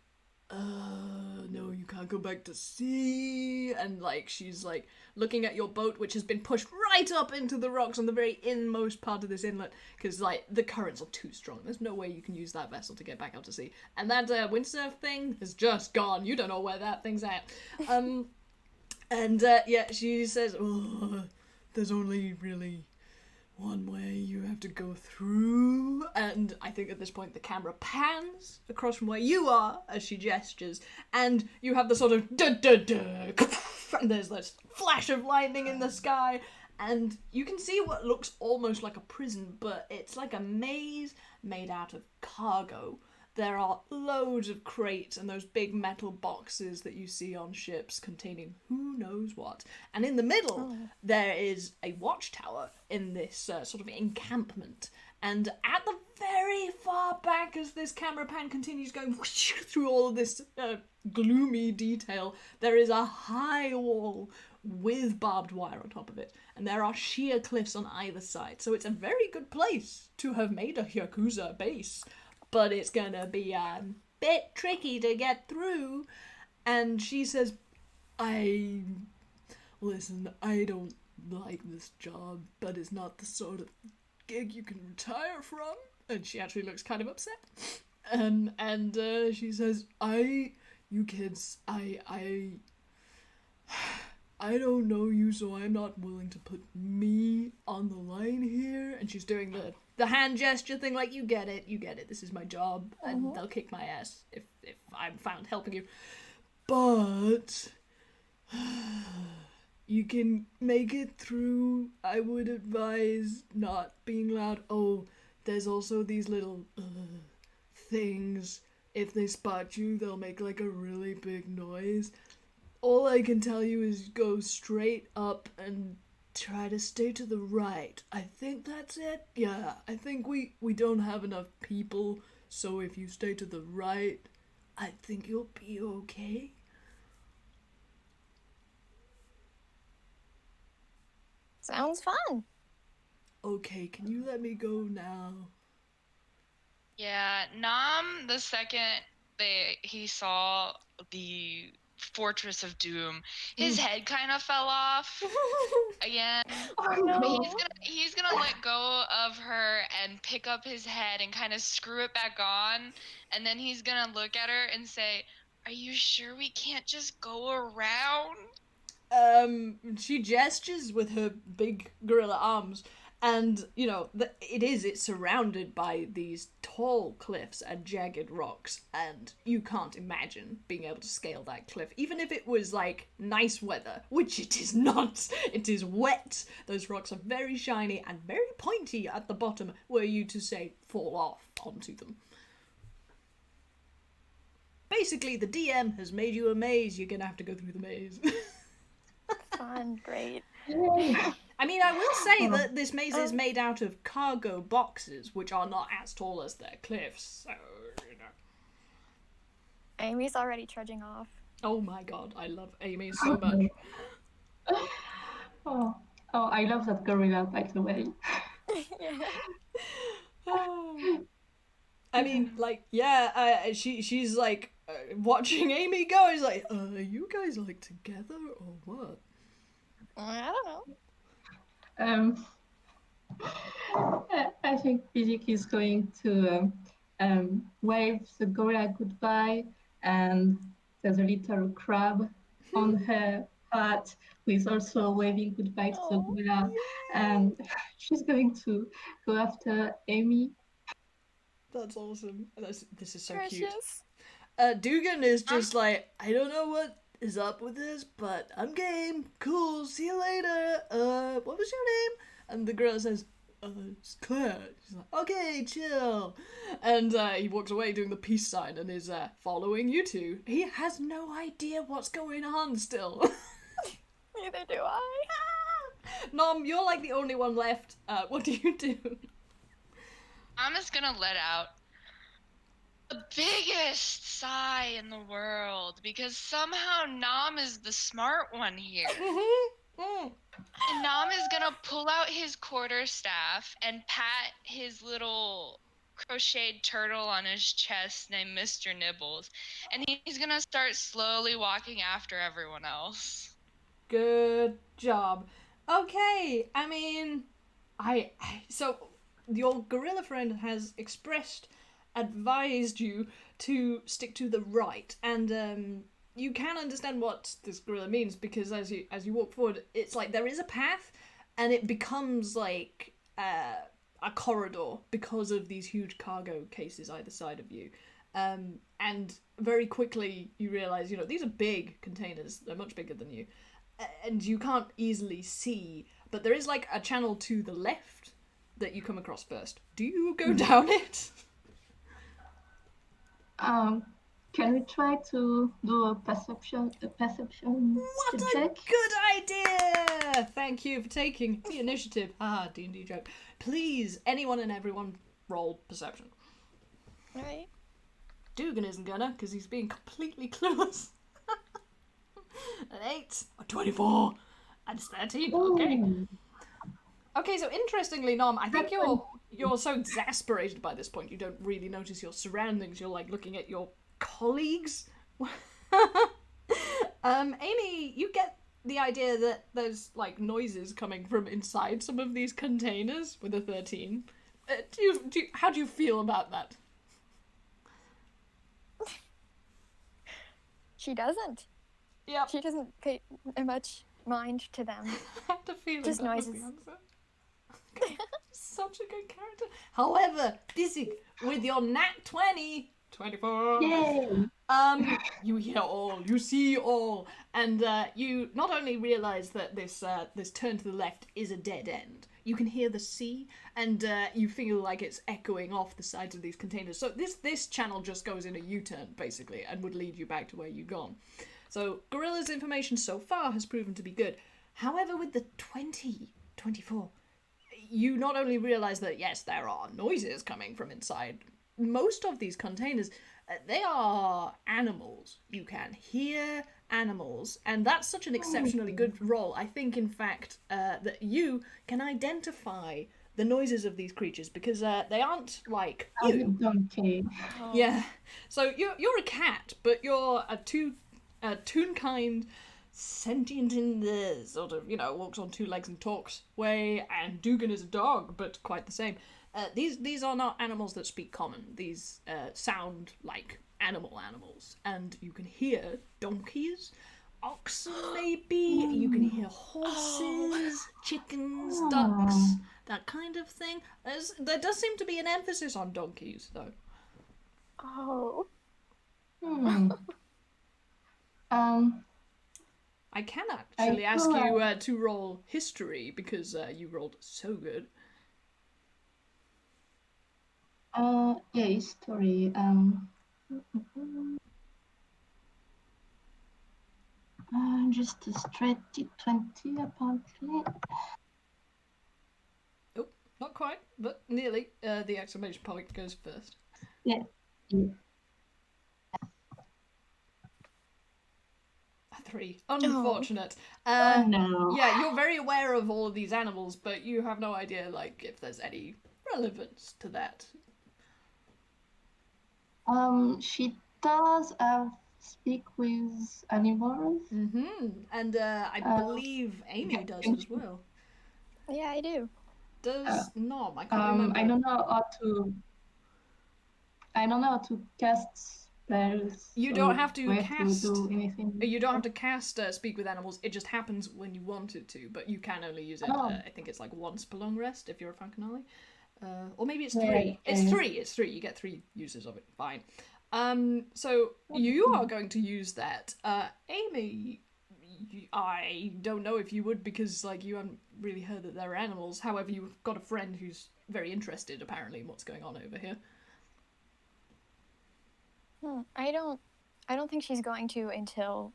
no, you can't go back to sea, and like she's like looking at your boat, which has been pushed right up into the rocks on the very inmost part of this inlet, because like the currents are too strong. There's no way you can use that vessel to get back out to sea. And that windsurf thing is just gone. You don't know where that thing's at. And yeah, she says, oh, there's only really one way you have to go through, and I think at this point the camera pans across from where you are as she gestures, and you have the sort of da-da-da, and there's this flash of lightning in the sky, and you can see what looks almost like a prison, but it's like a maze made out of cargo. There are loads of crates and those big metal boxes that you see on ships containing who knows what. And in the middle, there is a watchtower in this sort of encampment. And at the very far back, as this camera pan continues going whoosh, through all of this gloomy detail, there is a high wall with barbed wire on top of it. And there are sheer cliffs on either side. So it's a very good place to have made a Yakuza base. But it's gonna be a bit tricky to get through. And she says, listen, I don't like this job, but it's not the sort of gig you can retire from. And she actually looks kind of upset. And she says, you kids, I don't know you, so I'm not willing to put me on the line here. And she's doing the hand gesture thing, like, you get it, this is my job, and they'll kick my ass if I'm found helping you. But you can make it through. I would advise not being loud. Oh, there's also these little things. If they spot you, they'll make like a really big noise. All I can tell you is go straight up and try to stay to the right. I think that's it. Yeah, I think we don't have enough people, so if you stay to the right, I think you'll be okay. Sounds fun. Okay, can you let me go now? Yeah, Nam, the second he saw the Fortress of Doom, his head kind of fell off again. Oh no. He's gonna let go of her and pick up his head and kind of screw it back on, and then he's gonna look at her and say, "Are you sure we can't just go around?" She gestures with her big gorilla arms, and, you know, it's surrounded by these tall cliffs and jagged rocks, and you can't imagine being able to scale that cliff, even if it was, like, nice weather, which it is not. It is wet. Those rocks are very shiny and very pointy at the bottom, were you to, say, fall off onto them. Basically, the DM has made you a maze. You're gonna have to go through the maze. Fun, great. I mean, I will say that this maze is made out of cargo boxes, which are not as tall as their cliffs, so, you know. Amy's already trudging off. Oh my god, I love Amy so much. Oh, I love that gorilla, by the way. I mean, like, yeah, she's like watching Amy go. He's like, are you guys like together or what? I don't know. I think Bizik is going to wave the gorilla goodbye, and there's a little crab on her hat who is also waving goodbye to the gorilla, and she's going to go after Amy. That's awesome. This is so Precious. cute. Dugan is just like, I don't know what is up with this, but I'm game. Cool, see you later. What was your name? And the gorilla says, it's Claire. She's like, okay, chill. And he walks away doing the peace sign and is following you two. He has no idea what's going on still. Neither do I. Nom, you're like the only one left. What do you do? I'm just gonna let out the biggest sigh in the world because somehow Nam is the smart one here. And Nam is gonna pull out his quarterstaff and pat his little crocheted turtle on his chest named Mr. Nibbles. And he's gonna start slowly walking after everyone else. Good job. Okay, I mean, so your gorilla friend has advised you to stick to the right, and you can understand what this gorilla means because as you walk forward, it's like there is a path, and it becomes like a corridor because of these huge cargo cases either side of you, and very quickly you realize, you know, these are big containers. They're much bigger than you, and you can't easily see, but there is like a channel to the left that you come across first. Do you go down it? Can we try to do a perception What check? a good idea! Thank you for taking the initiative. D&D joke. Please, anyone and everyone, roll perception. Right. Dugan isn't gonna, because he's being completely clueless. An 8, a 24, and 13. Okay. Okay, so interestingly, Nom, I think you're so exasperated by this point you don't really notice your surroundings. You're like looking at your colleagues. Amy, you get the idea that there's like noises coming from inside some of these containers with a 13. How do you feel about that? She doesn't. Yeah. She doesn't pay much mind to them. I had a feeling Just that was noises. the answer. Such a good character. However, Dizzy, with your nat 20, 24. Yay! You hear all, you see all, and you not only realize that this turn to the left is a dead end. You can hear the sea, and you feel like it's echoing off the sides of these containers. So this channel just goes in a U-turn basically, and would lead you back to where you've gone. So Gorilla's information so far has proven to be good. However, with the 24, you not only realize that yes, there are noises coming from inside most of these containers. They are animals. You can hear animals, and that's such an exceptionally good roll. I think, in fact, that you can identify the noises of these creatures because they aren't like you. Donkey. Yeah. So you're a cat, but you're a Toonkind sentient in the sort of, walks on two legs and talks way, and Dugan is a dog, but quite the same. These are not animals that speak common. These sound like animals, and you can hear donkeys, oxen maybe, you can hear horses, chickens, ducks, that kind of thing. There does seem to be an emphasis on donkeys, though. Oh. I can actually ask you to roll history, because you rolled so good. Yeah, history. Just a straight D20 apparently. Oh, not quite, but nearly. The exclamation point goes first. Yeah. A 3. Unfortunate. Oh no. Yeah, you're very aware of all of these animals, but you have no idea, like, if there's any relevance to that. She does speak with animals. And I believe Amy does as well. Yeah, I do. Does Nom? I can't remember. I don't know how to cast spells. You don't have to cast. To do anything. You don't have to cast speak with animals. It just happens when you want it to, but you can only use it. I think it's like once per long rest if you're a Fancanale. Or maybe it's 3. Yeah. It's 3. You get 3 uses of it. Fine. So you are going to use that. Amy, I don't know if you would, because like you haven't really heard that there are animals. However, you've got a friend who's very interested apparently in what's going on over here. I don't think she's going to until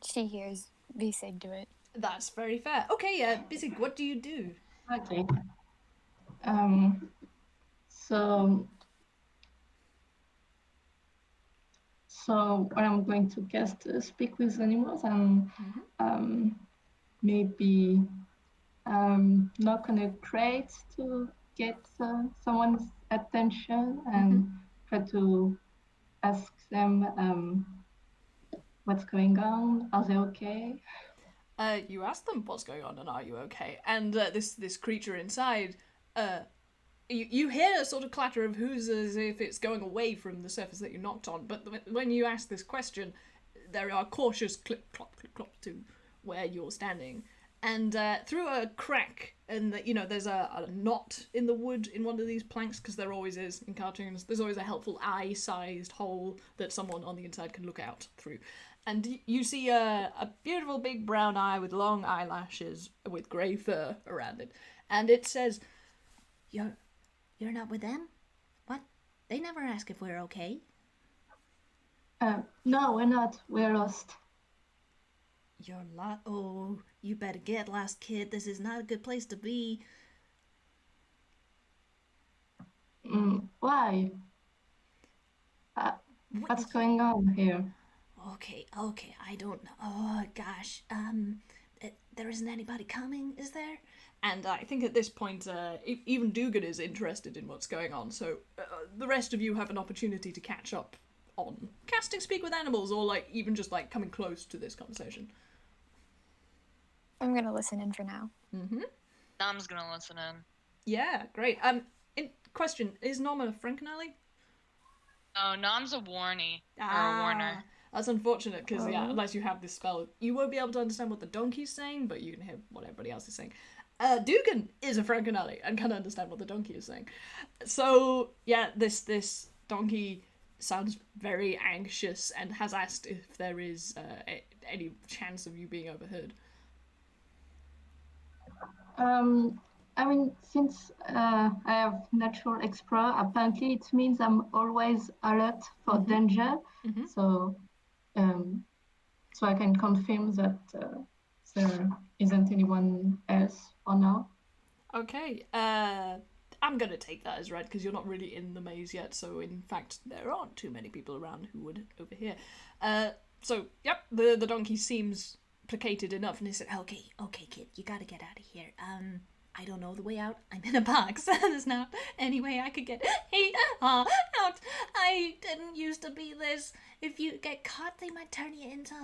she hears Visig do it. That's very fair. Okay, Visig, what do you do? Okay. So when I'm going to cast speak with animals, I'm maybe knock on a crate to get someone's attention and try to ask them what's going on. Are they okay? You ask them what's going on and are you okay? And this creature inside, you hear a sort of clatter of hooves as if it's going away from the surface that you knocked on. But when you ask this question, there are cautious clip clop to where you're standing. And through a crack, and there's a knot in the wood in one of these planks, because there always is in cartoons. There's always a helpful eye-sized hole that someone on the inside can look out through. And you see a beautiful big brown eye with long eyelashes with grey fur around it. And it says, You're not with them? What? They never ask if we're okay. No, we're not. We're lost. You're lost? Oh, you better get lost, kid. This is not a good place to be. Why? What's going on here? Okay, I don't know. Oh, gosh. There isn't anybody coming, is there? And I think at this point, even Dugan is interested in what's going on, so the rest of you have an opportunity to catch up on casting Speak with Animals, or like even just like coming close to this conversation. I'm gonna listen in for now. Nom's gonna listen in. Yeah, great. Question, is Nom a Frankenalley? Oh, Nom's a Warnie. Or a Warner. That's unfortunate, because unless you have this spell, you won't be able to understand what the donkey's saying, but you can hear what everybody else is saying. Dugan is a Frankenalley and can understand what the donkey is saying. So, yeah, this donkey sounds very anxious and has asked if there is any chance of you being overheard. I mean, since I have natural explore, apparently it means I'm always alert for danger. So, so I can confirm that there isn't anyone else for now. Okay, I'm gonna take that as read because you're not really in the maze yet, so in fact there aren't too many people around who would overhear. So, yep, the donkey seems placated enough, and he said, Okay, kid, you gotta get out of here. I don't know the way out. I'm in a box. There's not any way I could get out. I didn't used to be this. If you get caught, they might turn you into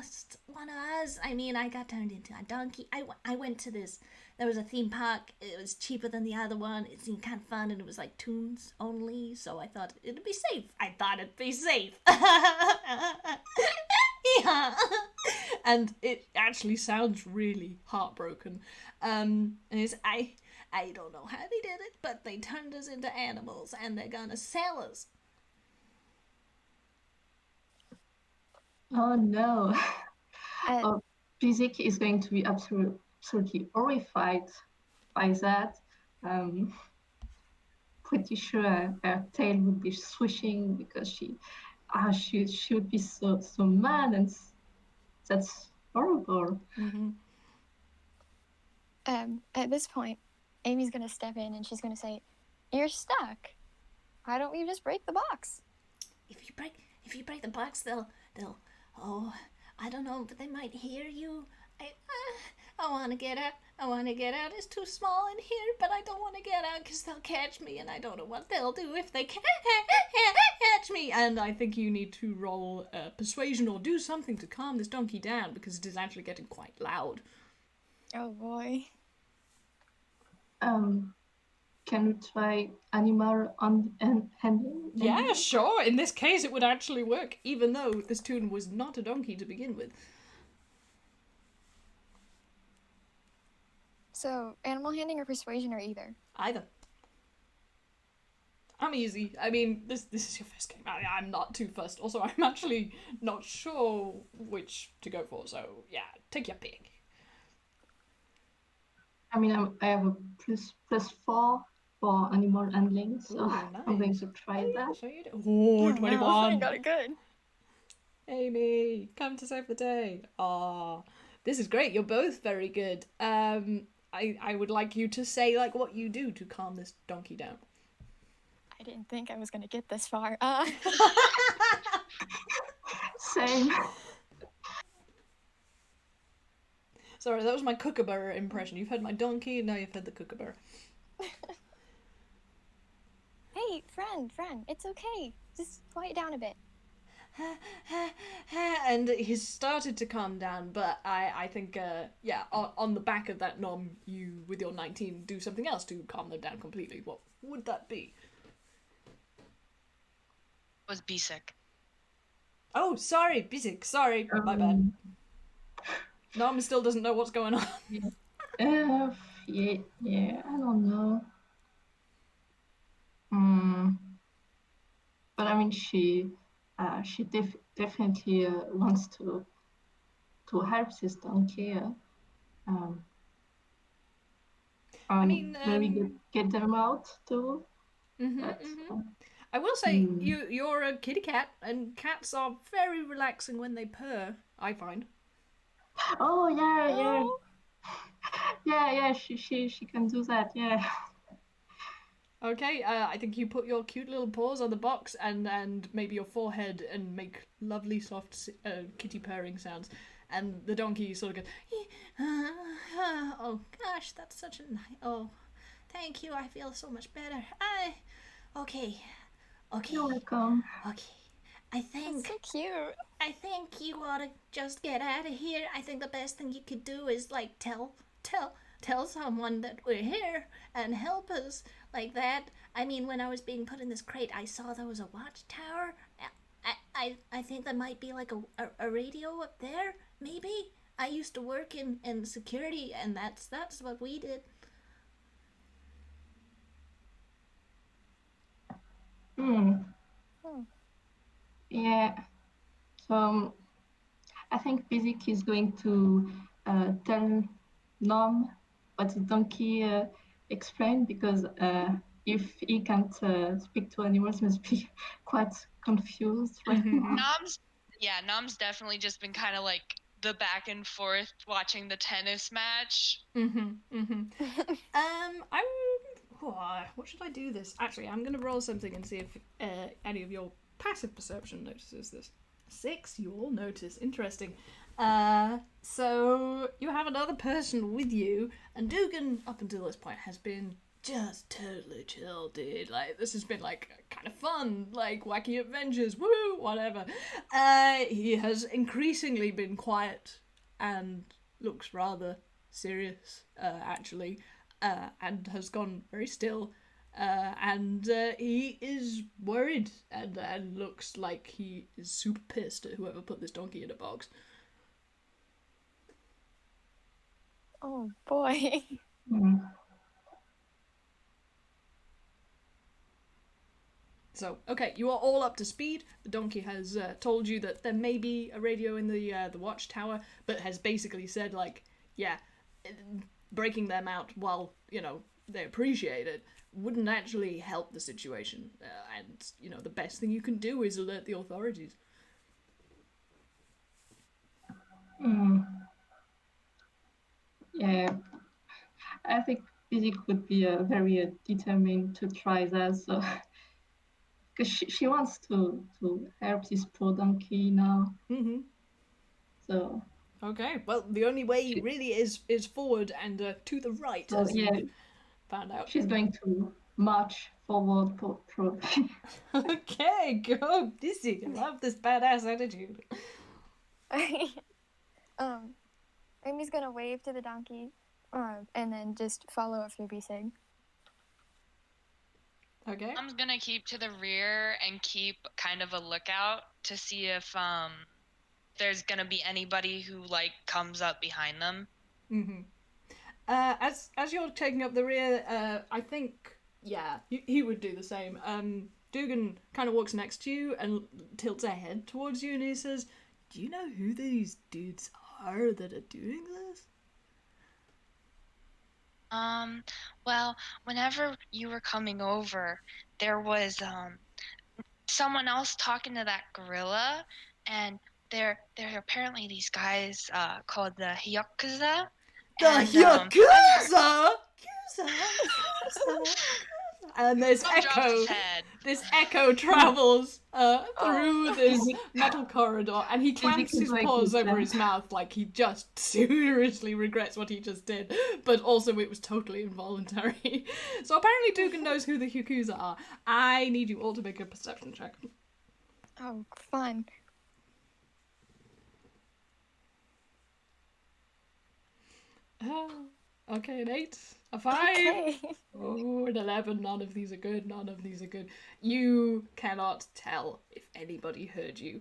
one of us. I mean, I got turned into a donkey. I went to this. There was a theme park. It was cheaper than the other one. It seemed kind of fun, and it was like tunes only. So I thought it'd be safe. Yeah. and it actually sounds really heartbroken. And it's, I don't know how they did it, but they turned us into animals, and they're gonna sell us. Oh no. Bizik is going to be absolutely horrified by that. Pretty sure her tail would be swishing because she would be so mad, and that's horrible. At this point, Amy's gonna step in and she's gonna say, "You're stuck. Why don't we just break the box?" If you break the box, they'll oh, I don't know, but they might hear you. I want to get out. It's too small in here, but I don't want to get out because they'll catch me, and I don't know what they'll do if they catch me. And I think you need to roll persuasion or do something to calm this donkey down because it is actually getting quite loud. Oh boy. Can we try animal handling? Yeah, sure. In this case, it would actually work, even though this toon was not a donkey to begin with. So, animal handling or persuasion or either? Either. I'm easy. I mean, this is your first game. I'm not too fussed. Also, I'm actually not sure which to go for, so yeah, take your pick. I mean, I have a +4 for animal handling, so Ooh, nice. I'm going to try that. So you do. Oh, 21. I got it good. Amy, come to save the day. Aw, this is great. You're both very good. I would like you to say like what you do to calm this donkey down. I didn't think I was gonna get this far. Same. Sorry, that was my kookaburra impression. You've heard my donkey, now you've heard the kookaburra. Hey, friend, it's okay. Just quiet down a bit. And he's started to calm down, but I think, on the back of that nom, you, with your 19, do something else to calm them down completely. What would that be? Was Basic. Oh, sorry, Bizik, sorry, my bad. Nom still doesn't know what's going on. Yeah, I don't know. But I mean, she definitely wants to help this donkey. Maybe get them out too. I will say you're a kitty cat, and cats are very relaxing when they purr, I find. Oh yeah. She can do that. Yeah. Okay, I think you put your cute little paws on the box and maybe your forehead and make lovely soft kitty purring sounds. And the donkey sort of goes, oh gosh, that's such a nice, oh, thank you, I feel so much better. Okay. You're welcome. Okay, I think... That's so cute. I think you ought to just get out of here. I think the best thing you could do is, like, tell someone that we're here and help us like that. I mean, when I was being put in this crate, I saw there was a watchtower. I think there might be like a radio up there, maybe. I used to work in security, and that's what we did. Yeah. So I think Basic is going to tell Nom what the donkey explained because if he can't speak to animals, must be quite confused right now. Nom's definitely just been kind of like the back and forth watching the tennis match. What should I do this? Actually, I'm gonna roll something and see if any of your passive perception notices this. 6, you all notice. Interesting. So you have another person with you, and Dugan, up until this point, has been just totally chill, dude. Like, this has been, like, kind of fun, like, wacky adventures, woo, whatever. He has increasingly been quiet and looks rather serious, actually, and has gone very still. And he is worried and looks like he is super pissed at whoever put this donkey in a box. Oh boy. Mm. So, okay, you are all up to speed. The donkey has told you that there may be a radio in the watchtower, but has basically said, like, yeah, breaking them out while, you know, they appreciate it wouldn't actually help the situation. And, you know, the best thing you can do is alert the authorities. Yeah, I think Basic would be very determined to try that. So, because she wants to help this poor donkey now. Mm-hmm. So. Okay, well, the only way really is forward and to the right, as you found out. She's going to march forward, probably. Okay, go, Dizzy. I love this badass attitude. Amy's gonna wave to the donkey, and then just follow what Phoebe said. Okay. I'm gonna keep to the rear and keep kind of a lookout to see if there's gonna be anybody who like comes up behind them. Mm-hmm. As you're taking up the rear, I think he would do the same. Dugan kind of walks next to you and tilts her head towards you, and he says, "Do you know who these dudes are that are doing this?" Well, whenever you were coming over, there was someone else talking to that gorilla, and they're apparently these guys called the Hyakuza. The Yakuza! And this echo travels through this metal corridor, and he clamps his paws over his mouth like he just seriously regrets what he just did, but also it was totally involuntary. So apparently Dugan knows who the Yakuza are. I need you all to make a perception check. Oh, fun. Okay, an 8, a 5. Okay. Oh, an 11. None of these are good. None of these are good. You cannot tell if anybody heard you.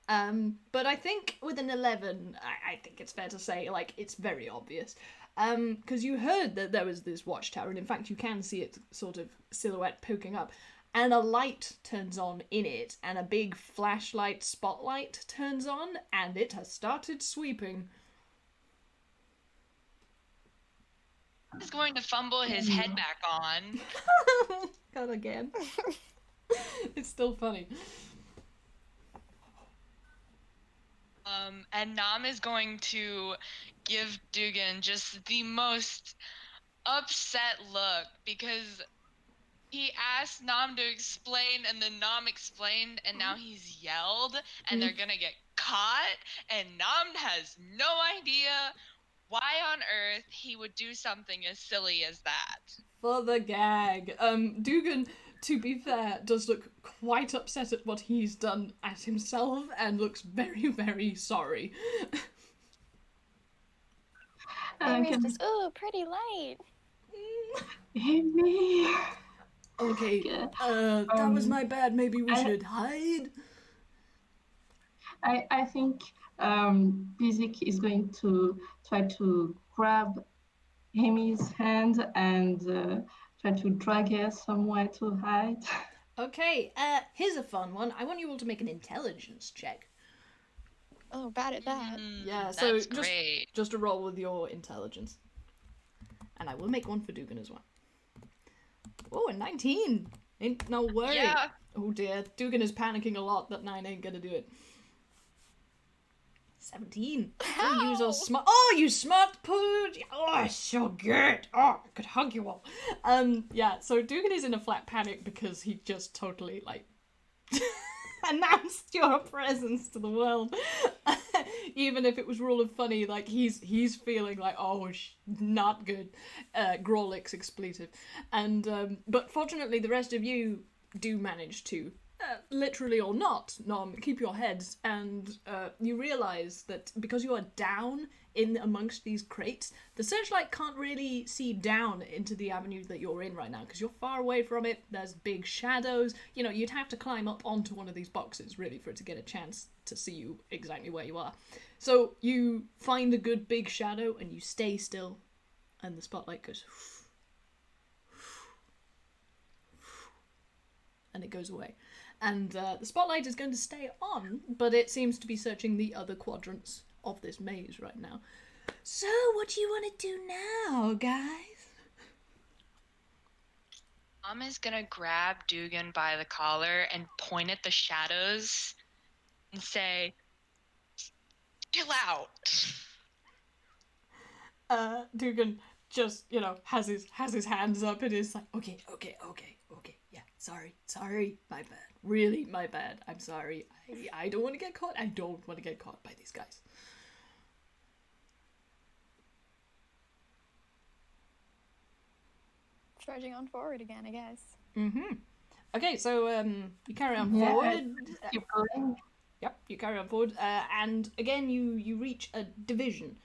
But I think with an 11, I think it's fair to say, like, it's very obvious. Because you heard that there was this watchtower, and in fact you can see its sort of silhouette poking up. And a light turns on in it, and a big flashlight spotlight turns on, and it has started sweeping. He's going to fumble his head back on. God, again. It's still funny. And Nam is going to give Dugan just the most upset look because he asked Nam to explain, and then Nam explained, and now he's yelled, and they're gonna get caught, and Nam has no idea why on earth he would do something as silly as that. For the gag. Dugan, to be fair, does look quite upset at what he's done at himself and looks very, very sorry. Amy's just, ooh, pretty light. Amy. Okay, that was my bad. Maybe we should hide? I think Basic is going to try to grab Amy's hand and try to drag her somewhere to hide. Okay, here's a fun one. I want you all to make an intelligence check. Oh, bad at that. Yeah, so that's great. just a roll with your intelligence. And I will make one for Dugan as well. Oh, a 19! Ain't no worry. Yeah. Oh dear, Dugan is panicking a lot that 9 ain't gonna do it. 17. Oh, use those smart. Oh, you smart pooch! Oh, it's so good. Oh, I could hug you all. Yeah. So Dugan is in a flat panic because he just totally like announced your presence to the world. Even if it was rule of funny, like he's feeling like, oh, not good. Grolix expletive, and but fortunately the rest of you do manage to. Literally or not, Nom, keep your heads, and you realise that because you are down in amongst these crates, the searchlight can't really see down into the avenue that you're in right now, because you're far away from it, there's big shadows, you know, you'd have to climb up onto one of these boxes, really, for it to get a chance to see you exactly where you are. So you find a good big shadow, and you stay still, and the spotlight goes... and it goes away. And the spotlight is going to stay on, but it seems to be searching the other quadrants of this maze right now. So, what do you want to do now, guys? Mom is gonna grab Dugan by the collar and point at the shadows and say, "Chill out." Dugan just, you know, has his hands up and is like, okay, yeah, sorry, my bad. Really, my bad. I'm sorry. I don't want to get caught. I don't want to get caught by these guys. Trudging on forward again, I guess. Mm-hmm. Okay, so you carry on Yeah, forward. keep going. Yep, you carry on forward, and again you reach a division.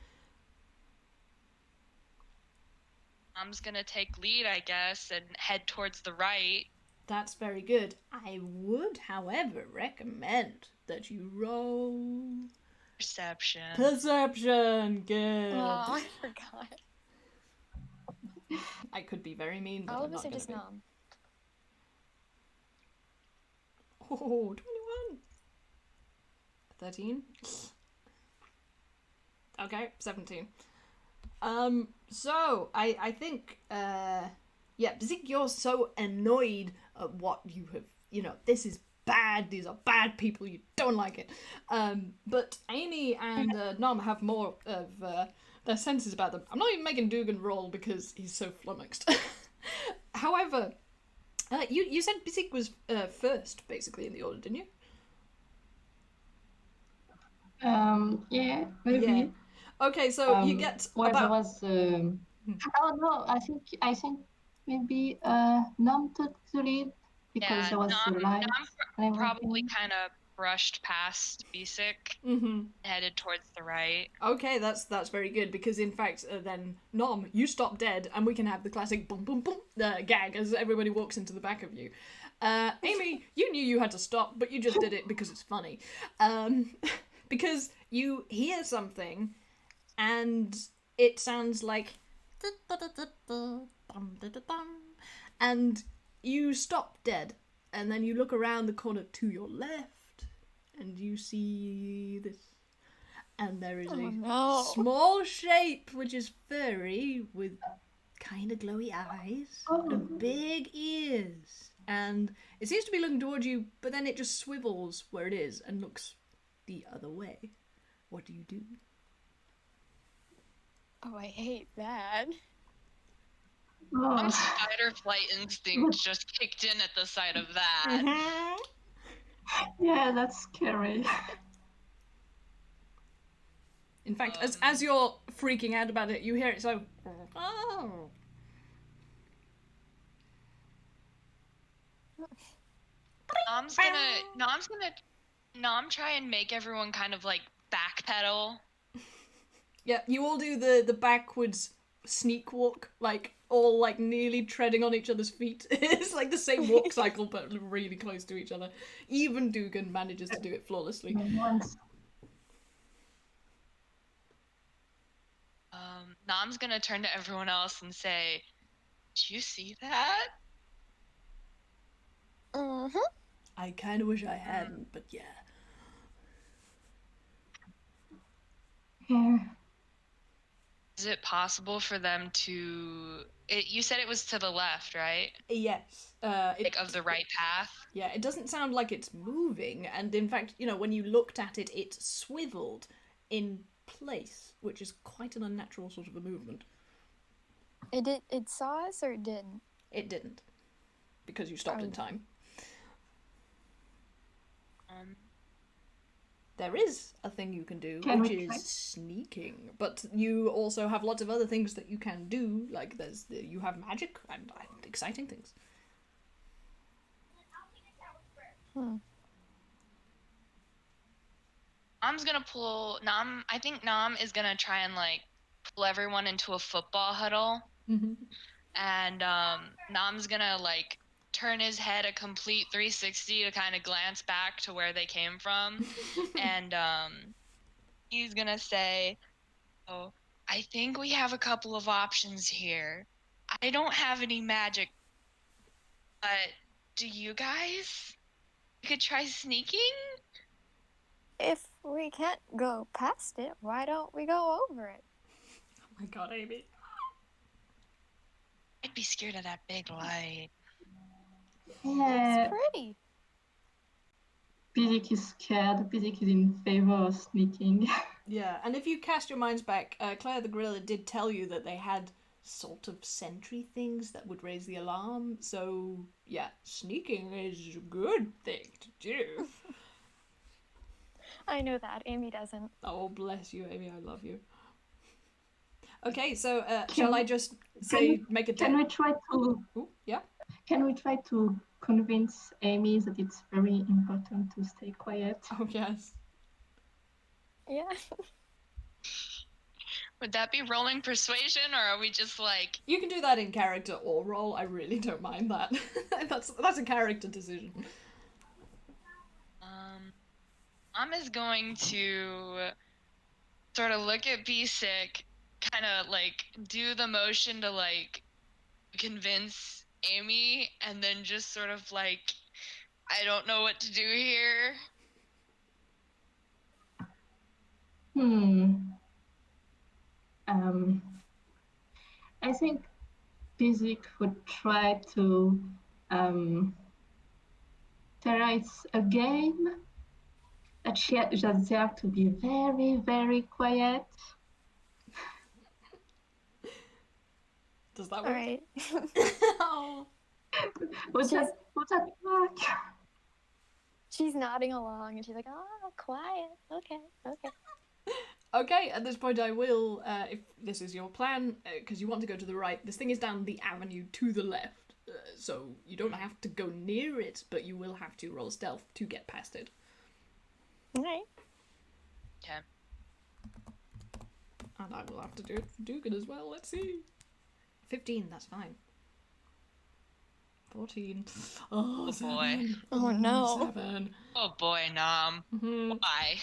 Mom's gonna take lead, I guess, and head towards the right. That's very good. I would, however, recommend that you roll Perception. perception. Good. Oh, I forgot. I could be very mean, but All I'm of us not are gonna just be. Nom. Oh, 21. 13. Okay, 17. So I think yeah, Bzik, you're so annoyed at what you have, you know, this is bad, these are bad people, you don't like it. But Amy and Nom have more of their senses about them. I'm not even making Dugan roll because he's so flummoxed. However, you said Bzik was first, basically, in the order, didn't you? Yeah, maybe. Yeah. Okay, so you get Well, there about... was. Oh no, I think maybe Nom took the lead because Yeah, there was the light. Nom probably kind of brushed past Bisic, headed towards the right. Okay, that's very good, because in fact, then, Nom, you stop dead, and we can have the classic boom boom boom gag as everybody walks into the back of you. Amy, you knew you had to stop, but you just did it because it's funny. Because you hear something, and it sounds like... and you stop dead, and then you look around the corner to your left, and you see this. And there is a small shape which is furry with kind of glowy eyes and big ears. And it seems to be looking towards you, but then it just swivels where it is and looks the other way. What do you do? Oh, I hate that. Mom's fight or flight instinct just kicked in at the sight of that. Yeah, that's scary. In fact, as you're freaking out about it, you hear it so... Nom try and make everyone kind of like backpedal. Yeah, you all do the backwards sneak walk, like all like nearly treading on each other's feet. It's like the same walk cycle, but really close to each other. Even Dugan manages to do it flawlessly. Nom's gonna turn to everyone else and say, "Did you see that?" Mm-hmm. I kind of wish I hadn't, but yeah. Yeah. Is it possible for them to... you said it was to the left, right? Yes. Like, of the right path? Yeah, it doesn't sound like it's moving, and in fact, when you looked at it, it swiveled in place, which is quite an unnatural sort of a movement. It saw us or it didn't? It didn't, because you stopped in time. There is a thing you can do, which is sneaking, but you also have lots of other things that you can do, like you have magic and exciting things. I think Nam is gonna try and, like, pull everyone into a football huddle. Mm-hmm. And Nam's gonna, like, turn his head a complete 360 to kind of glance back to where they came from. And he's gonna say, "Oh, I think we have a couple of options here. I don't have any magic, but do you guys? You could try sneaking?" If we can't go past it, why don't we go over it? Oh my god, Amy. I'd be scared of that big light. Yeah. It's pretty. Bizik is scared. Bizik is in favor of sneaking. Yeah, and if you cast your minds back, Claire the Gorilla did tell you that they had sort of sentry things that would raise the alarm, so yeah, sneaking is a good thing to do. I know that. Amy doesn't. Oh, bless you, Amy, I love you. Okay, so shall I just say make a Can we try to? Ooh, yeah. Can we try to convince Amy that it's very important to stay quiet? Oh yes. Yeah. Would that be rolling persuasion, or are we just like... You can do that in character or roll. I really don't mind that. that's a character decision. Mom is going to sort of look at B-Sick, kind of, like, do the motion to, like, convince Amy, and then just sort of, like, I don't know what to do here. I think Bizik would try to tell her it's a game, that that they have to be very, very quiet. Does that All work? right. Oh. Would that work? She's nodding along and she's like, "Oh, quiet. Okay. Okay, at this point I will, if this is your plan, because you want to go to the right, this thing is down the avenue to the left, so you don't have to go near it, but you will have to roll stealth to get past it. All right." Okay. And I will have to do it for Dugan as well, let's see. 15, that's fine. 14. Oh, Oh, 7. boy. Oh, no. 7. Oh boy, Nam. Mm-hmm. Why?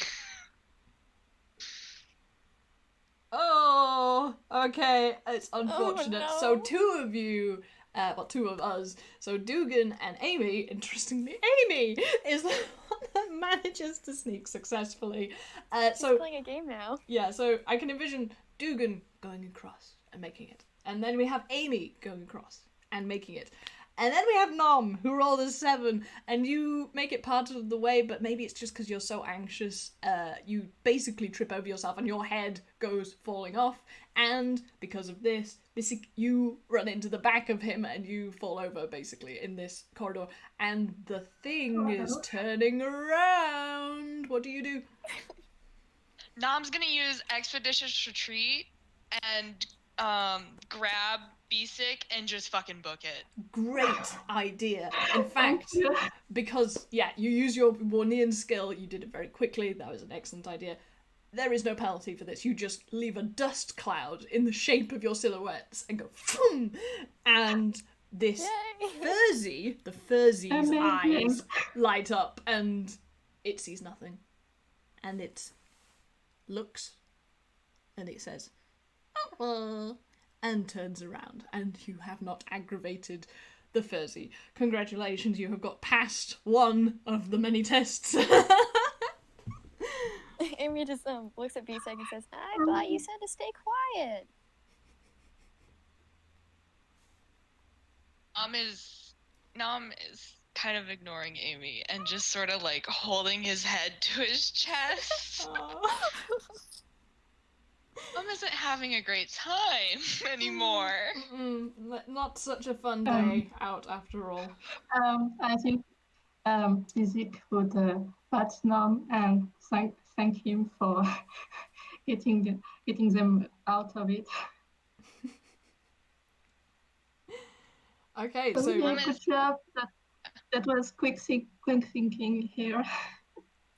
Oh, okay, it's unfortunate. no. So two of you, two of us, so Dugan and Amy, interestingly, Amy is the one that manages to sneak successfully. She's playing a game now. Yeah, so I can envision Dugan going across and making it. And then we have Amy going across and making it. And then we have Nom, who rolled a 7, and you make it part of the way, but maybe it's just because you're so anxious, you basically trip over yourself and your head goes falling off, and because of this, you run into the back of him and you fall over, basically, in this corridor, and the thing is turning around. What do you do? Nam's gonna use Expeditious Retreat and grab B-Sick and just fucking book it. Great idea. In fact, because, yeah, you use your Warnian skill, you did it very quickly, that was an excellent idea. There is no penalty for this. You just leave a dust cloud in the shape of your silhouettes and go, phoom, and this Yay. the Furzy's Amazing. eyes light up and it sees nothing. And it looks and it says, oh, and turns around, and you have not aggravated the Furzy. Congratulations, you have got past one of the many tests. Amy just looks at B-Seg and says, I thought you said to stay quiet. Nam is kind of ignoring Amy and just sort of like holding his head to his chest. Nam isn't having a great time anymore. Not such a fun day out after all. I think Isaac would pat Nom and thank him for getting them out of it. Okay, So so yeah, good job. That was quick thinking here.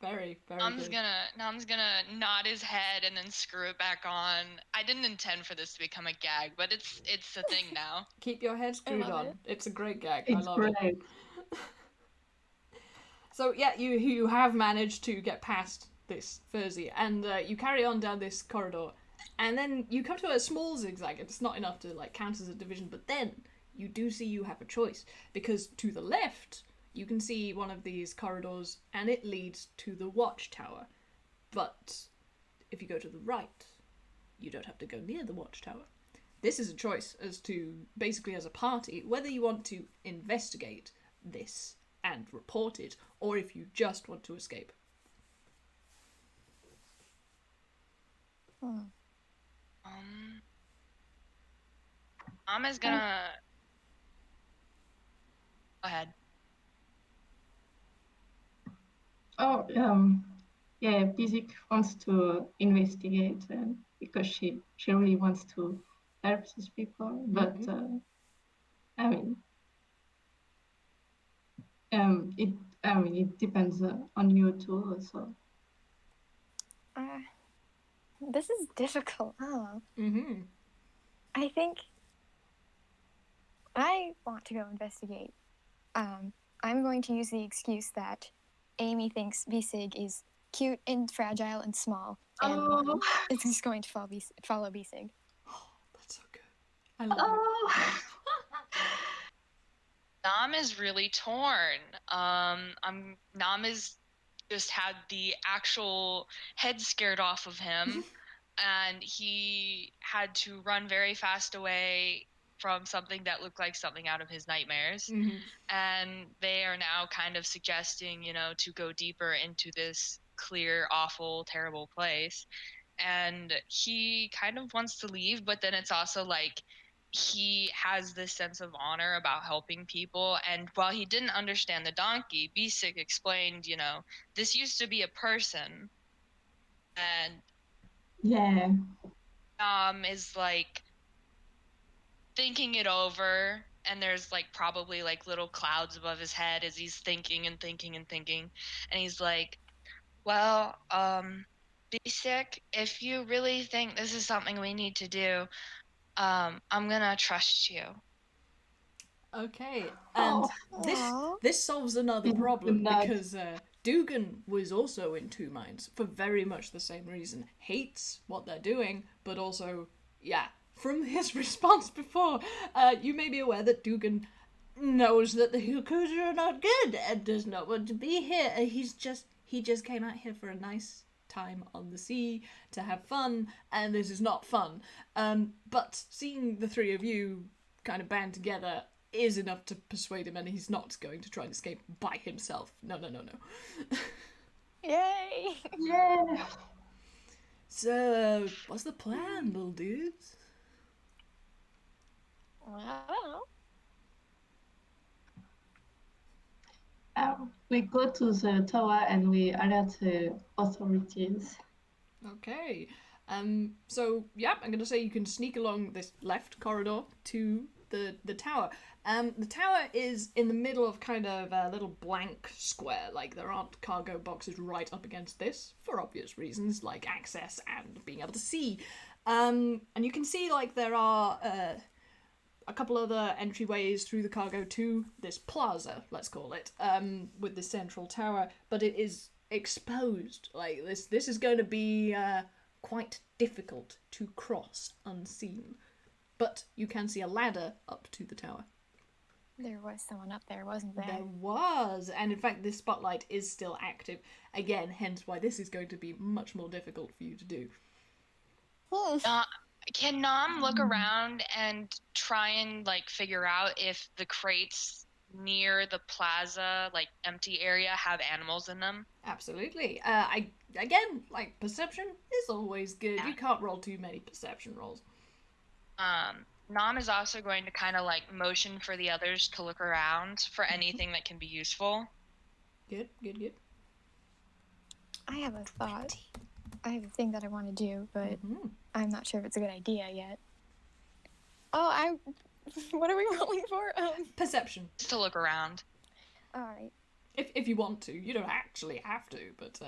very Nam's good. gonna nod his head and then screw it back on. I didn't intend for this to become a gag, but it's a thing now. Keep your head screwed love on. it. It's a great gag. I It's love great. it. So yeah, you have managed to get past this Furzy, and you carry on down this corridor, and then you come to a small zigzag. It's not enough to like count as a division, but then you do see you have a choice, because to the left you can see one of these corridors, and it leads to the watchtower. But if you go to the right, you don't have to go near the watchtower. This is a choice as to, basically as a party, whether you want to investigate this and report it, or if you just want to escape. Nam is gonna... Go ahead. Oh, yeah, Bizik wants to investigate because she really wants to help these people. But I mean, it depends on you too. So This is difficult. I think I want to go investigate. I'm going to use the excuse that Amy thinks B-Sig is cute and fragile and small, and it's just going to follow B-Sig. Oh, that's so good. I love it. Nam is really torn. Nam is just had the actual head scared off of him, and he had to run very fast away from something that looked like something out of his nightmares. And they are now kind of suggesting, to go deeper into this clear, awful, terrible place. And he kind of wants to leave, but then it's also like he has this sense of honor about helping people. And while he didn't understand the donkey, B-Sig explained, this used to be a person. And yeah, is like thinking it over, and there's like probably like little clouds above his head as he's thinking and thinking and thinking. And he's like, well, B-Sig, if you really think this is something we need to do, I'm gonna trust you. Okay, and this solves another problem, because Dugan was also in two minds for very much the same reason. Hates what they're doing, but also, from his response before, you may be aware that Dugan knows that the Hukus are not good and does not want to be here. He just came out here for a nice time on the sea to have fun, and this is not fun. But seeing the three of you kind of band together is enough to persuade him, and he's not going to try and escape by himself. No. Yay! yeah. So, what's the plan, little dudes? I don't know. We go to the tower and we alert the authorities. Okay. So, I'm going to say you can sneak along this left corridor to the tower. The tower is in the middle of kind of a little blank square. Like, there aren't cargo boxes right up against this, for obvious reasons, like access and being able to see. And you can see, like, there are a couple other entryways through the cargo to this plaza, let's call it, with the central tower, but it is exposed. Like, this is going to be quite difficult to cross unseen. But you can see a ladder up to the tower. There was someone up there, wasn't there? There was, and in fact this spotlight is still active. Again, hence why this is going to be much more difficult for you to do. Can Nom look around and try and like figure out if the crates near the plaza, like empty area, have animals in them? Absolutely. Like perception is always good. Yeah. You can't roll too many perception rolls. Nom is also going to kind of like motion for the others to look around for anything that can be useful. Good. I have a thought. I have a thing that I want to do, but I'm not sure if it's a good idea yet. Oh, what are we rolling for? Perception. Just to look around. All right. If you want to. You don't actually have to, but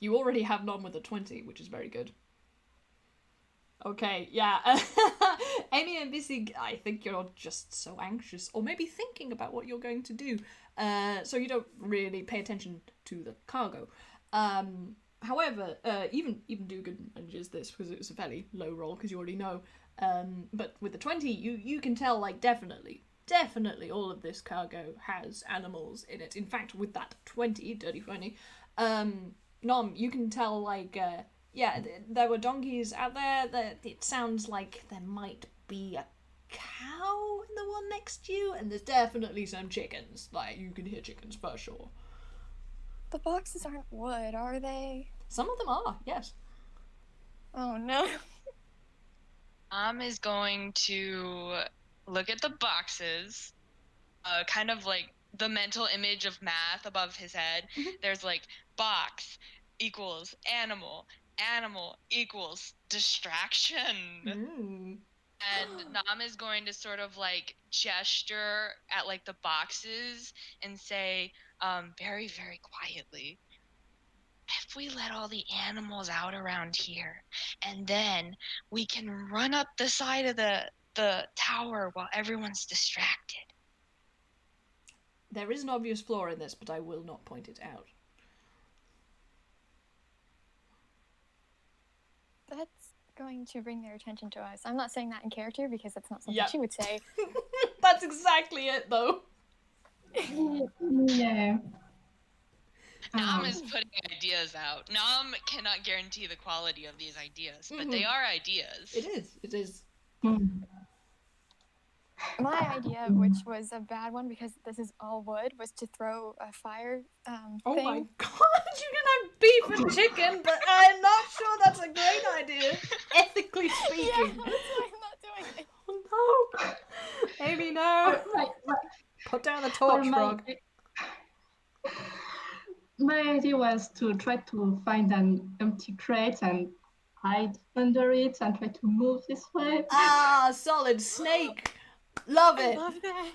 you already have none with a 20, which is very good. Okay, yeah. Amy and Bissy, I think you're just so anxious, or maybe thinking about what you're going to do, so you don't really pay attention to the cargo. However, even Dugan manages this because it was a fairly low roll because you already know. But with the 20, you can tell like definitely all of this cargo has animals in it. In fact, with that 20, dirty 20, Nom, you can tell like there were donkeys out there. It sounds like there might be a cow in the one next to you, and there's definitely some chickens. Like you can hear chickens for sure. The boxes aren't wood, are they? Some of them are, yes. Oh no. Nom is going to look at the boxes, kind of like the mental image of math above his head. There's like box equals animal equals distraction. And Nam is going to sort of like gesture at like the boxes and say very, very quietly, if we let all the animals out around here and then we can run up the side of the tower while everyone's distracted. There is an obvious flaw in this, but I will not point it out. That's going to bring their attention to us. I'm not saying that in character because that's not something she would say. That's exactly it, though. Yeah. Nam is putting ideas out. Nam cannot guarantee the quality of these ideas, but they are ideas. It is. My idea, which was a bad one because this is all wood, was to throw a fire Oh thing. my god, you can have beef and chicken, but I'm not sure that's a great idea, ethically speaking. Yeah, that's why I'm not doing it. Oh no! Amy, no! Put down the torch, frog. My idea was to try to find an empty crate and hide under it and try to move this way. Ah, solid snake! Love it! I love that.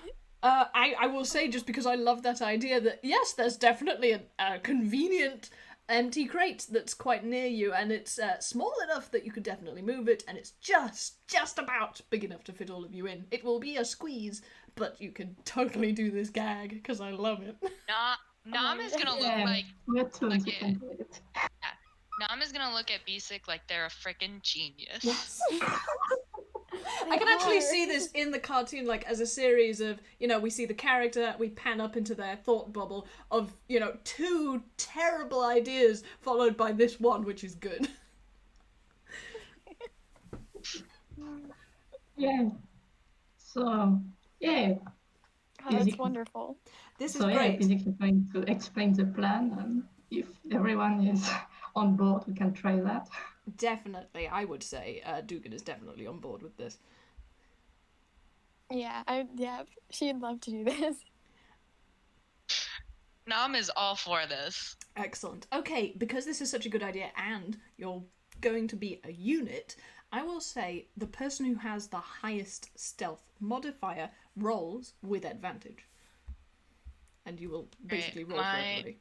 I will say, just because I love that idea, that yes, there's definitely a convenient empty crate that's quite near you, and it's small enough that you could definitely move it, and it's just about big enough to fit all of you in. It will be a squeeze, but you can totally do this gag, because I love it. Nam is gonna look like Nam is gonna look at Basic like they're a freaking genius. Yes. I can actually see this in the cartoon, like, as a series of, we see the character, we pan up into their thought bubble of, two terrible ideas followed by this one, which is good. Yeah. So, yeah. Oh, that's wonderful. This is great. Basically going to explain the plan, and if everyone is on board, we can try that. Definitely, I would say Dugan is definitely on board with this. Yeah, she'd love to do this. Nam is all for this. Excellent. Okay, because this is such a good idea and you're going to be a unit, I will say the person who has the highest stealth modifier rolls with advantage. And you will basically roll for everybody.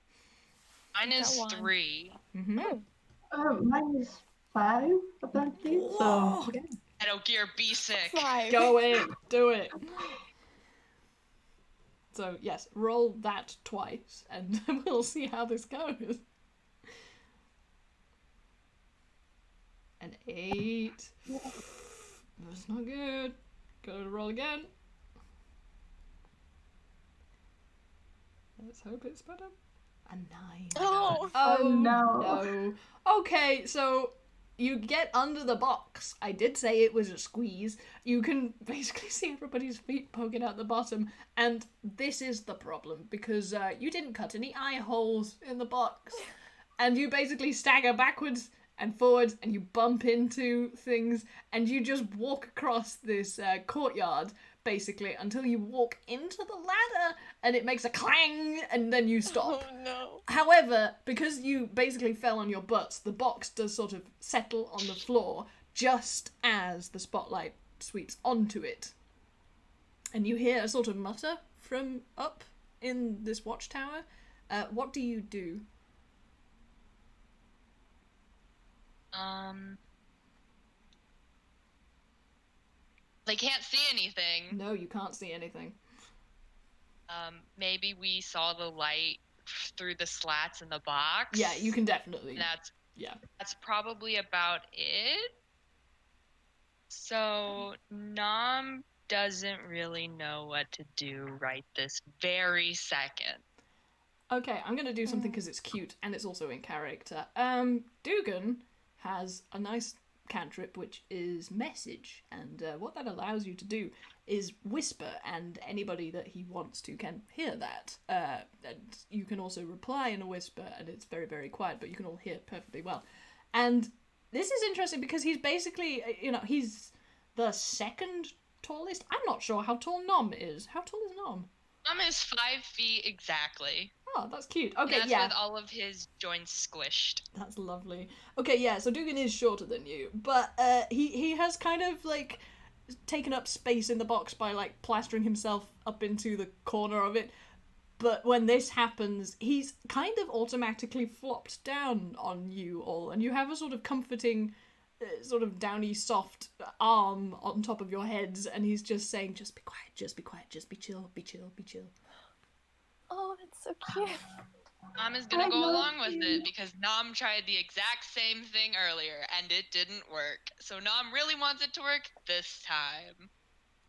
Mine is 3. Mine is 5, apparently. So, yeah. Metal Gear Basic. 5. Go in, do it. So, yes, roll that twice, and we'll see how this goes. An 8. That's not good. Gotta roll again. Let's hope it's better. A 9. Oh. Oh no. no. Okay, so you get under the box. I did say it was a squeeze. You can basically see everybody's feet poking out the bottom, and this is the problem because you didn't cut any eye holes in the box, and you basically stagger backwards and forwards, and you bump into things, and you just walk across this courtyard basically until you walk into the ladder, and it makes a clang, and then you stop. Oh no. However, because you basically fell on your butts, the box does sort of settle on the floor just as the spotlight sweeps onto it. And you hear a sort of mutter from up in this watchtower. What do you do? They can't see anything. No, you can't see anything. Maybe we saw the light through the slats in the box. Yeah, you can definitely. That's probably about it. So Nom doesn't really know what to do right this very second. Okay, I'm gonna do something because it's cute and it's also in character. Dugan has a nice cantrip which is message, and what that allows you to do is whisper, and anybody that he wants to can hear that. And you can also reply in a whisper, and it's very, very quiet, but you can all hear it perfectly well. And this is interesting because he's basically, he's the second tallest. I'm not sure how tall Nom is. How tall is Nom? Nom is 5 feet exactly. Oh, that's cute. Okay, and that's with all of his joints squished. That's lovely. Okay, yeah, so Dugan is shorter than you, but he has kind of, like, taken up space in the box by, like, plastering himself up into the corner of it. But when this happens, he's kind of automatically flopped down on you all, and you have a sort of comforting, sort of downy, soft arm on top of your heads, and he's just saying, just be quiet, just be quiet, just be chill, be chill, be chill. Oh, that's so cute. Nom is gonna go along with it because Nom tried the exact same thing earlier and it didn't work. So Nom really wants it to work this time.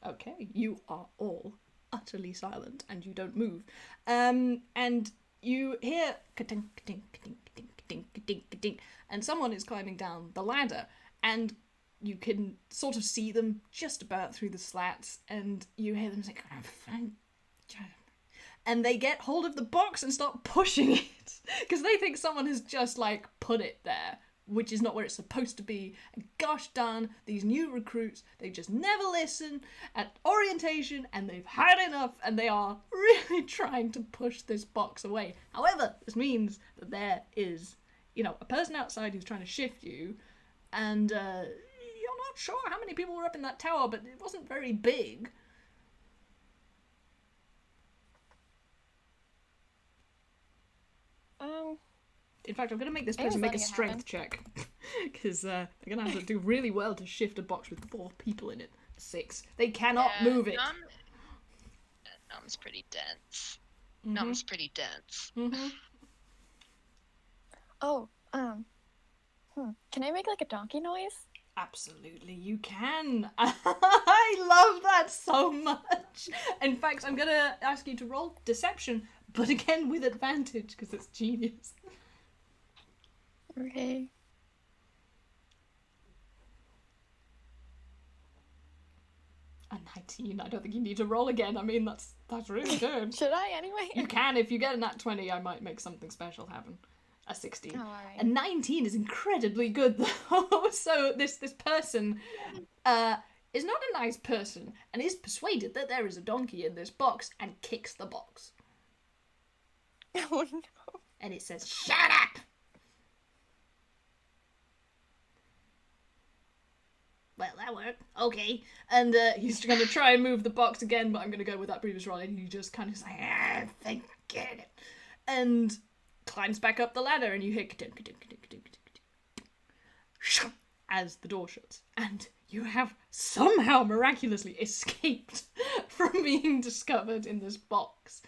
Okay, you are all utterly silent and you don't move. And you hear ka-tink, ka-tink, ka-tink, ka-tink, ka-tink, ka-tink, ka-tink, and someone is climbing down the ladder, and you can sort of see them just about through the slats, and you hear them say, and they get hold of the box and start pushing it because they think someone has just, like, put it there, which is not where it's supposed to be. And gosh darn, these new recruits, they just never listen at orientation, and they've had enough, and they are really trying to push this box away. However, this means that there is, a person outside who's trying to shift you, and you're not sure how many people were up in that tower, but it wasn't very big. In fact, I'm going to make this person make a strength check. Because they're going to have to do really well to shift a box with 4 people in it. 6. They cannot move it. Nom's pretty dense. Mm-hmm. Nom's pretty dense. Mm-hmm. Oh, can I make, like, a donkey noise? Absolutely, you can. I love that so much. In fact, I'm going to ask you to roll deception, but again with advantage, because it's genius. Okay. A 19. I don't think you need to roll again. I mean, that's really good. Should I anyway? You can. If you get a nat 20, I might make something special happen. A 16. Oh, alright. A 19 is incredibly good, though. So this person is not a nice person and is persuaded that there is a donkey in this box and kicks the box. Oh no. And it says, "Shut up!" Well, that worked. Okay. And he's going to try and move the box again, but I'm going to go with that previous roll, and he just kind of like, forget it. And climbs back up the ladder, and you hear as the door shuts. And you have somehow miraculously escaped from being discovered in this box.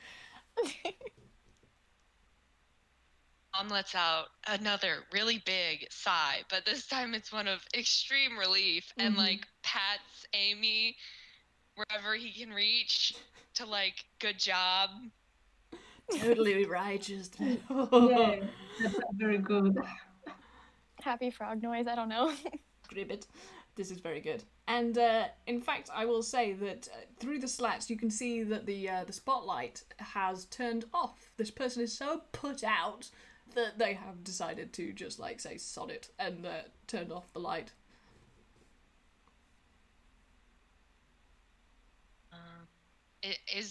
Mom lets out another really big sigh, but this time it's one of extreme relief and, like, pats Amy wherever he can reach to, like, good job. Totally righteous. Yeah, that's very good. Happy frog noise. I don't know. Gribbit. This is very good. And in fact, I will say that through the slats, you can see that the spotlight has turned off. This person is so put out that they have decided to just like say sod it and turned off the light.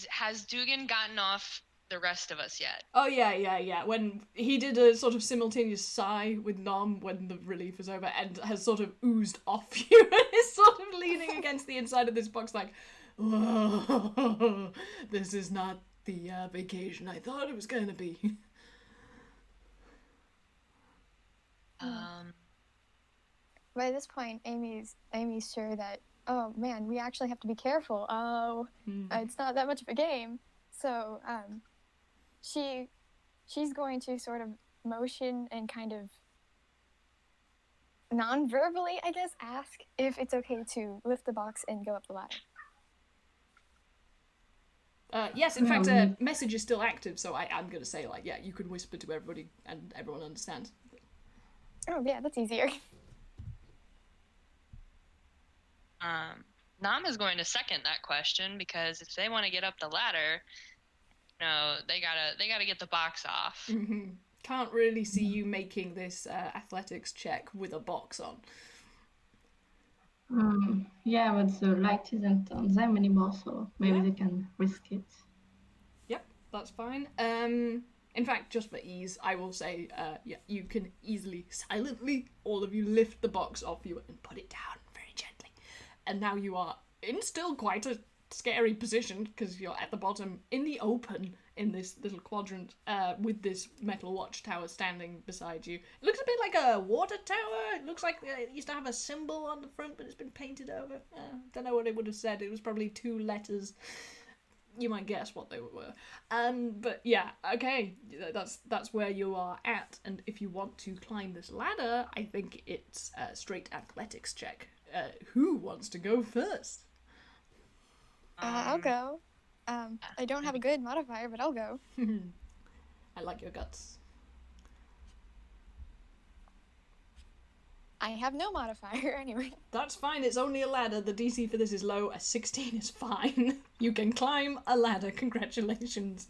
Has Dugan gotten off the rest of us yet? Oh yeah. When he did a sort of simultaneous sigh with Nom when the relief was over and has sort of oozed off you and is sort of leaning against the inside of this box like, oh, this is not the vacation I thought it was going to be. By this point, Amy's sure that, oh man, we actually have to be careful. Oh, it's not that much of a game. So she's going to sort of motion and kind of non-verbally, I guess, ask if it's okay to lift the box and go up the ladder. Yes, in fact, message is still active, so I'm going to say, like, yeah, you can whisper to everybody and everyone understands. Oh, yeah, that's easier. Nam is going to second that question because if they want to get up the ladder, they gotta get the box off. Mm-hmm. Can't really see you making this athletics check with a box on. Yeah, but the light isn't on them anymore, so maybe they can risk it. Yep, that's fine. In fact, just for ease, I will say, yeah, you can easily, silently, all of you lift the box off you and put it down very gently. And now you are in still quite a scary position because you're at the bottom in the open in this little quadrant with this metal watchtower standing beside you. It looks a bit like a water tower. It looks like it used to have a symbol on the front, but it's been painted over. Don't know what it would have said. It was probably 2 letters. You might guess what they were. But yeah, okay, that's where you are at. And if you want to climb this ladder, I think it's a straight athletics check. Who wants to go first? I'll go. I don't have a good modifier, but I'll go. I like your guts. I have no modifier anyway. That's fine, it's only a ladder. The DC for this is low. A 16 is fine. You can climb a ladder. Congratulations.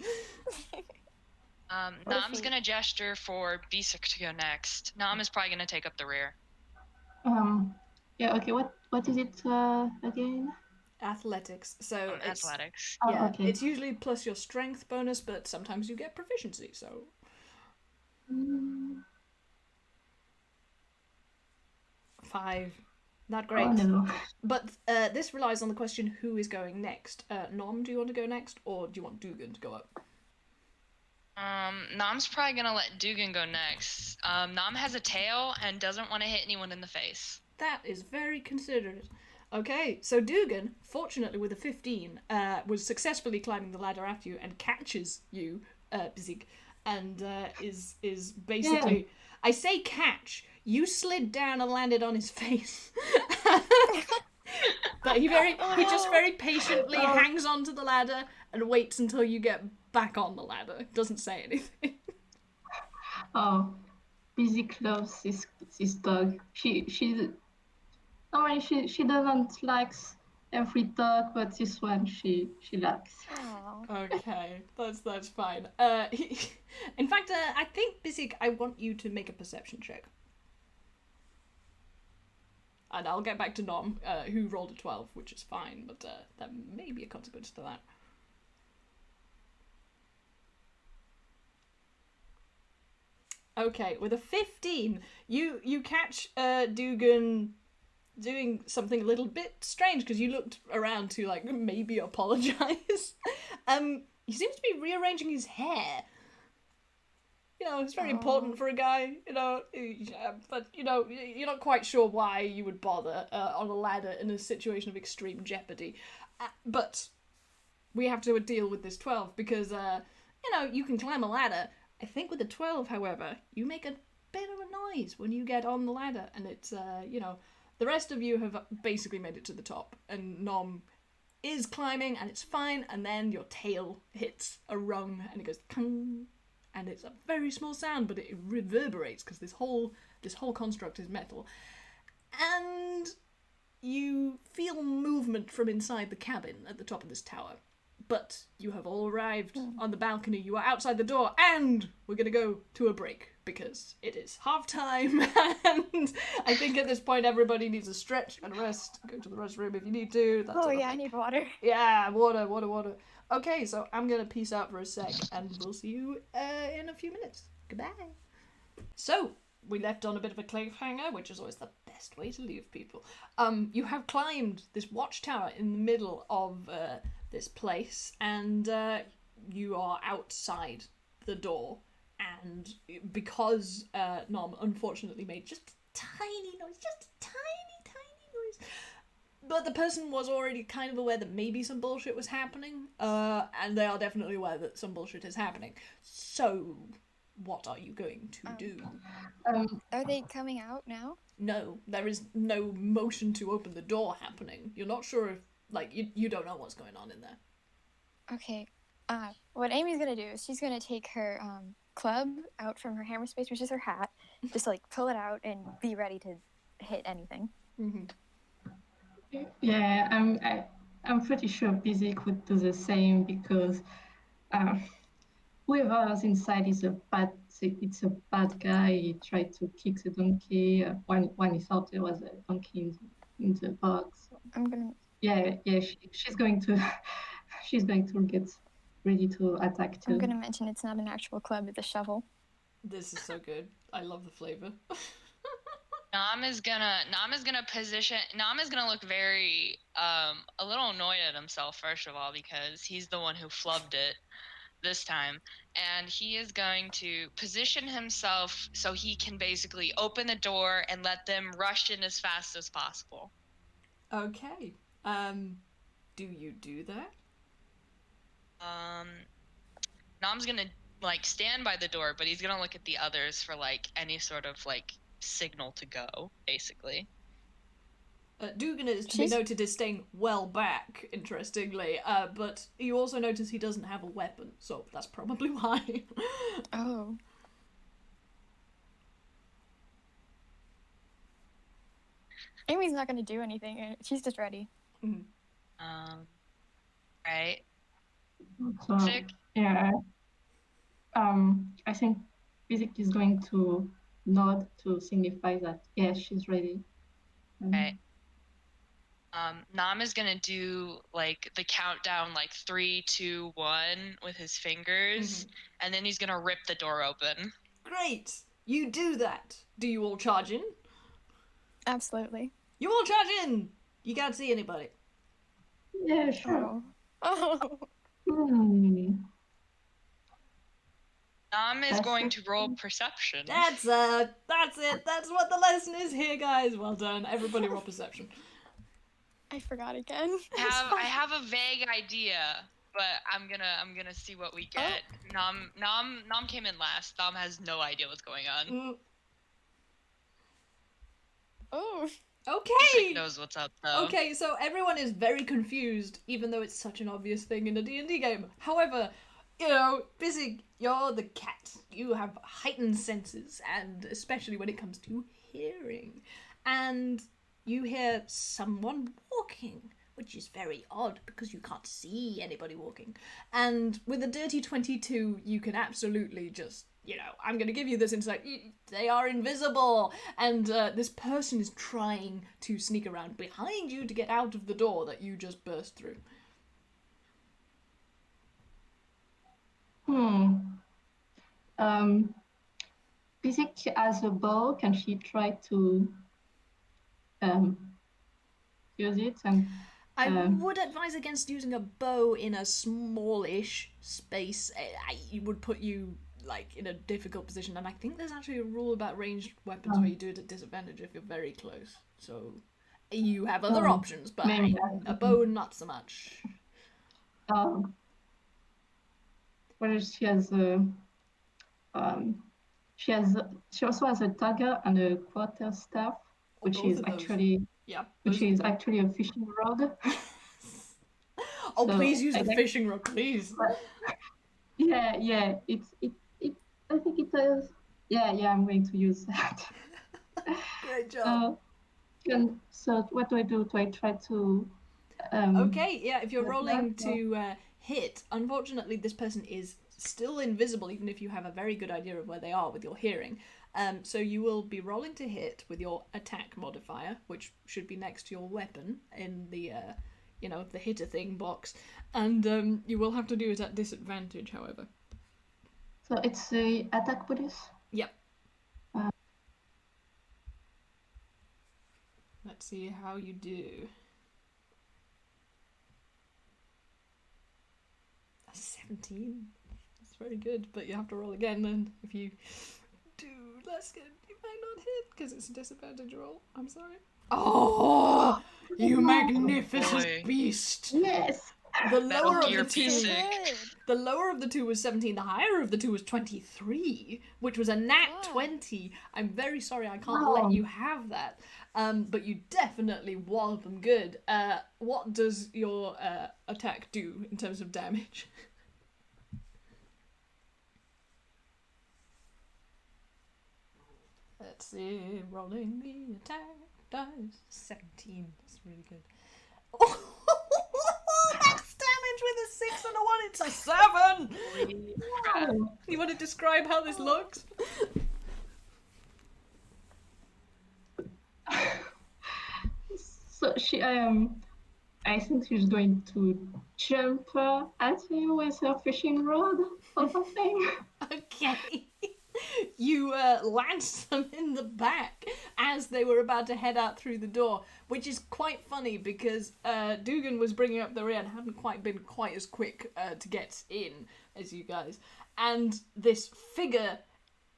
Nam's gonna gesture for Bisik to go next. Nam is probably gonna take up the rear. Yeah, okay, what is it again? Athletics. So it's Athletics. yeah, okay. it's usually plus your strength bonus, but sometimes you get proficiency, so 5. Not great. Oh, no. But this relies on the question who is going next. Nom, do you want to go next, or do you want Dugan to go up? Nam's probably gonna let Dugan go next. Nam has a tail and doesn't want to hit anyone in the face. That is very considerate. Okay, so Dugan, fortunately with a 15, was successfully climbing the ladder after you and catches you, Bzik, and is basically... Yeah. I say catch. You slid down and landed on his face. But he just very patiently hangs onto the ladder and waits until you get back on the ladder. Doesn't say anything. Oh, Bzik loves this dog. She doesn't like every dog, but this one she likes. Okay, that's fine. In fact, I think Bzik, I want you to make a perception check. And I'll get back to Nom, who rolled a 12, which is fine, but there may be a consequence to that. Okay, with a 15, you catch Dugan doing something a little bit strange because you looked around to like maybe apologize. He seems to be rearranging his hair. It's very important for a guy, but you're not quite sure why you would bother on a ladder in a situation of extreme jeopardy. But we have to deal with this 12 because you can climb a ladder. I think with the 12, however, you make a bit of a noise when you get on the ladder, and it's the rest of you have basically made it to the top, and Nom is climbing and it's fine, and then your tail hits a rung and it goes kung, and it's a very small sound, but it reverberates because this whole construct is metal. And you feel movement from inside the cabin at the top of this tower. But you have all arrived on the balcony, you are outside the door, and we're going to go to a break because it is half time, and I think at this point everybody needs a stretch and a rest. Go to the restroom if you need to. Oh yeah, I need water. Yeah, water. Okay, so I'm going to peace out for a sec, and we'll see you in a few minutes. Goodbye. So, we left on a bit of a cliffhanger, which is always the best way to leave people. You have climbed this watchtower in the middle of this place, and you are outside the door, and because Nom unfortunately made just a tiny noise, but the person was already kind of aware that maybe some bullshit was happening, and they are definitely aware that some bullshit is happening. So, what are you going to do? Are they coming out now? No, there is no motion to open the door happening. You're not sure if, you don't know what's going on in there. Okay. What Amy's gonna do is she's gonna take her club out from her hammer space, which is her hat, just pull it out and be ready to hit anything. Mm-hmm. Yeah, I'm pretty sure Bizik would do the same because whoever's inside is a bad guy. He tried to kick the donkey. When he thought there was a donkey in the box. I'm gonna. Yeah. She's going to get ready to attack too. I'm gonna mention it's not an actual club; it's a shovel. This is so good. I love the flavor. Nam is gonna look very a little annoyed at himself, first of all, because he's the one who flubbed it this time, and he is going to position himself so he can basically open the door and let them rush in as fast as possible. Okay. Do you do that? Nam's gonna stand by the door, but he's gonna look at the others for any sort of signal to go, basically. Dugan is to be noted as staying well back, interestingly, but you also notice he doesn't have a weapon, so that's probably why. Oh. Amy's not gonna do anything. She's just ready. Mm-hmm. Right. So, Bizik? yeah. I think Bizik is going to nod to signify that yes, she's ready. Right. Nam is gonna do the countdown 3, 2, 1 with his fingers, and then he's gonna rip the door open. Great! You do that. Do you all charge in? Absolutely. You all charge in! You can't see anybody. Yeah, sure. Oh. Nam is going to roll perception. That's it. That's what the lesson is here, guys. Well done. Everybody roll perception. I forgot again. I have a vague idea, but I'm gonna see what we get. Oh. Nam came in last. Nam has no idea what's going on. Oh. Okay. He knows what's up though. Okay, so everyone is very confused, even though it's such an obvious thing in a D&D game. However, Bizik, you're the cat. You have heightened senses, and especially when it comes to hearing. And you hear someone walking, which is very odd because you can't see anybody walking. And with a dirty 22, you can absolutely just, I'm going to give you this insight. They are invisible. And this person is trying to sneak around behind you to get out of the door that you just burst through. Bizik has a bow. Can she try to use it? And I would advise against using a bow in a smallish space. It would put you in a difficult position, and I think there's actually a rule about ranged weapons where you do it at disadvantage if you're very close. So you have other options, but a bow not so much. Well, she also has a dagger and a quarterstaff, which is actually a fishing rod. Oh, So please use I the like- fishing rod, please. Yeah. It. I think it does. Yeah. I'm going to use that. Great job. So what do I do? Do I try to? Okay, yeah, if you're like rolling that, or- to hit, unfortunately this person is still invisible even if you have a very good idea of where they are with your hearing. So you will be rolling to hit with your attack modifier, which should be next to your weapon in the, the hitter thing box. And you will have to do it at disadvantage, however. So it's the attack bonus. Yep. Uh. Let's see how you do. 17. That's very good, but you have to roll again, and if you do less good, you might not hit because it's a disadvantage roll. I'm sorry. Oh, you magnificent boy. beast! Yes. The That'll lower of gear the be two, sick. the lower of the two was 17. The higher of the two was 23, which was a nat Wow. 20. I'm very sorry, I can't Wow. let you have that. But you definitely wallop them good. What does your attack do in terms of damage? Let's see, rolling the attack dice. 17. That's really good. Max damage with a 6 and a 1. It's a 7. Oh. You want to describe how this looks? So I think she's going to jump at him with her fishing rod or something. Okay. You lanced them in the back as they were about to head out through the door, which is quite funny because Dugan was bringing up the rear and hadn't quite been quite as quick to get in as you guys. And this figure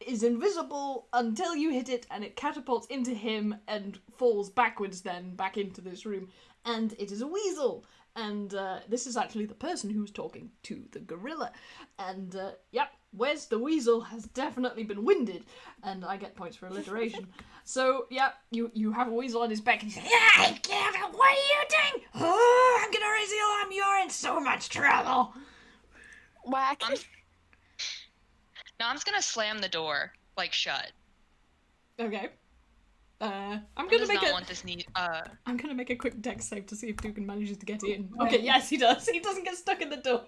is invisible until you hit it, and it catapults into him and falls backwards then back into this room. And it is a weasel. And this is actually the person who's talking to the gorilla. And yep, Wes the weasel has definitely been winded, and I get points for alliteration. So yep, you have a weasel on his back, and he's like, "Yeah, Gavin, what are you doing? Oh, I'm gonna raise the alarm. You're in so much trouble." Whack. Nom's gonna slam the door, shut. Okay. I'm Nom gonna does make not a. want this I'm gonna make a quick dex save to see if Dugan manages to get in. Okay, yes, he does. He doesn't get stuck in the door.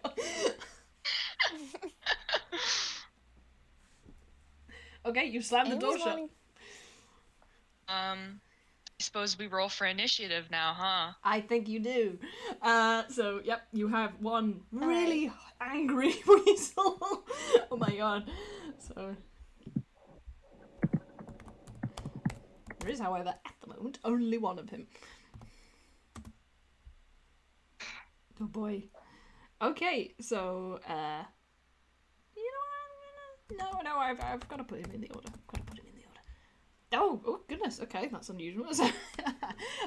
Okay, you slam the door Amy's shut. wanting- I suppose we roll for initiative now, huh? I think you do. So, yep, you have one really angry weasel. Oh my god. So. There is, however, at the moment, only one of him. Oh boy. Okay, so, you know what? No, I've got to put him in the order. Oh goodness, okay, that's unusual.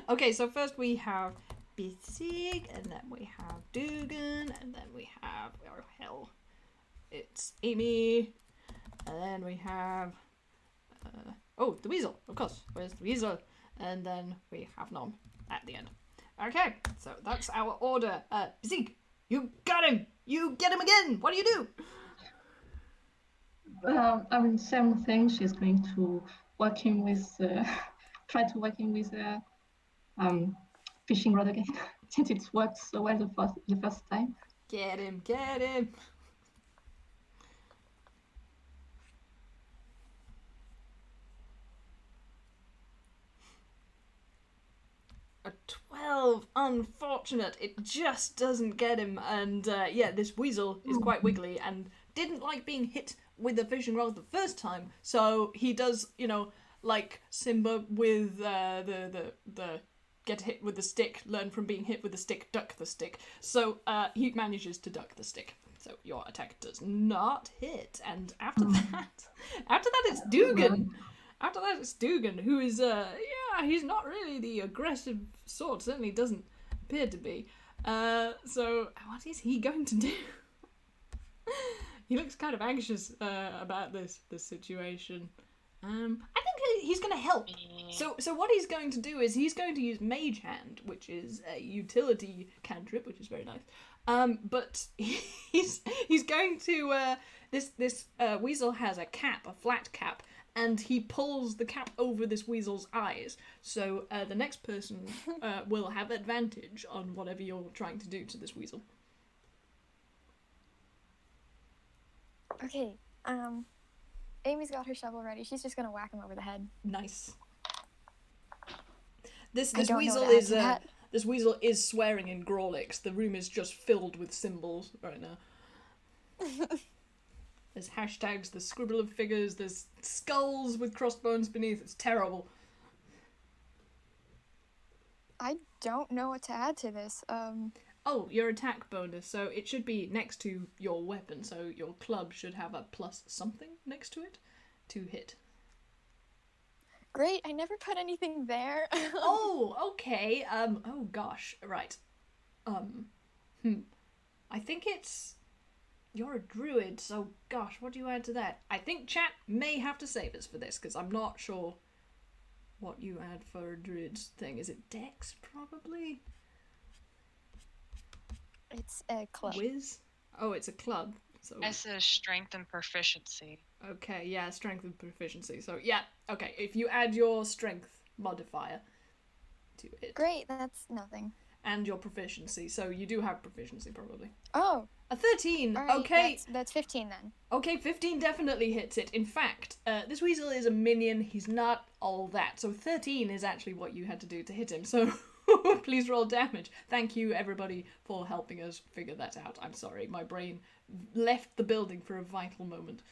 Okay, so first we have Bissig, and then we have Dugan, and then we have, oh hell, it's Amy, and then we have, the weasel, of course, where's the weasel? And then we have Nom at the end. Okay, so that's our order. Bissig, you got him! You get him again! What do you do? Same thing. She's going to whack him with, try to whack him with fishing rod again, since it worked so well the first time. Get him, get him! A 12, unfortunate. It just doesn't get him, and yeah, this weasel is quite wiggly and didn't like being hit with a fishing rod the first time, so he does, like Simba with the get hit with the stick, learn from being hit with the stick, duck the stick. So he manages to duck the stick. So your attack does not hit, and after that it's Dugan. After that, it's Dugan, who is, he's not really the aggressive sort, certainly doesn't appear to be. So, what is he going to do? He looks kind of anxious about this situation. I think he's going to help. So what he's going to do is he's going to use Mage Hand, which is a utility cantrip, which is very nice. But he's going to this weasel has a cap, a flat cap, and he pulls the cap over this weasel's eyes. So the next person will have advantage on whatever you're trying to do to this weasel. Okay. Amy's got her shovel ready. She's just gonna whack him over the head. Nice. This I don't weasel know what to add is to that. this weasel is swearing in Grawlix. The room is just filled with symbols right now. There's hashtags, there's scribble of figures, there's skulls with crossbones beneath. It's terrible. I don't know what to add to this. Oh, your attack bonus. So it should be next to your weapon. So your club should have a plus something next to it to hit. Great. I never put anything there. Oh, okay. Oh gosh. Right. I think it's... You're a druid, so gosh, what do you add to that? I think chat may have to save us for this, because I'm not sure what you add for a druid's thing. Is it dex, probably? It's a club. Whiz? Oh, it's a club. So I said strength and proficiency. okay, yeah, strength and proficiency. So yeah, okay, if you add your strength modifier to it. Great. That's nothing. And your proficiency, so you do have proficiency probably. Oh. A 13, All right, okay. That's 15 then. Okay, 15 definitely hits it. In fact, this weasel is a minion, he's not all that. So 13 is actually what you had to do to hit him, so please roll damage. Thank you, everybody, for helping us figure that out. I'm sorry, my brain left the building for a vital moment.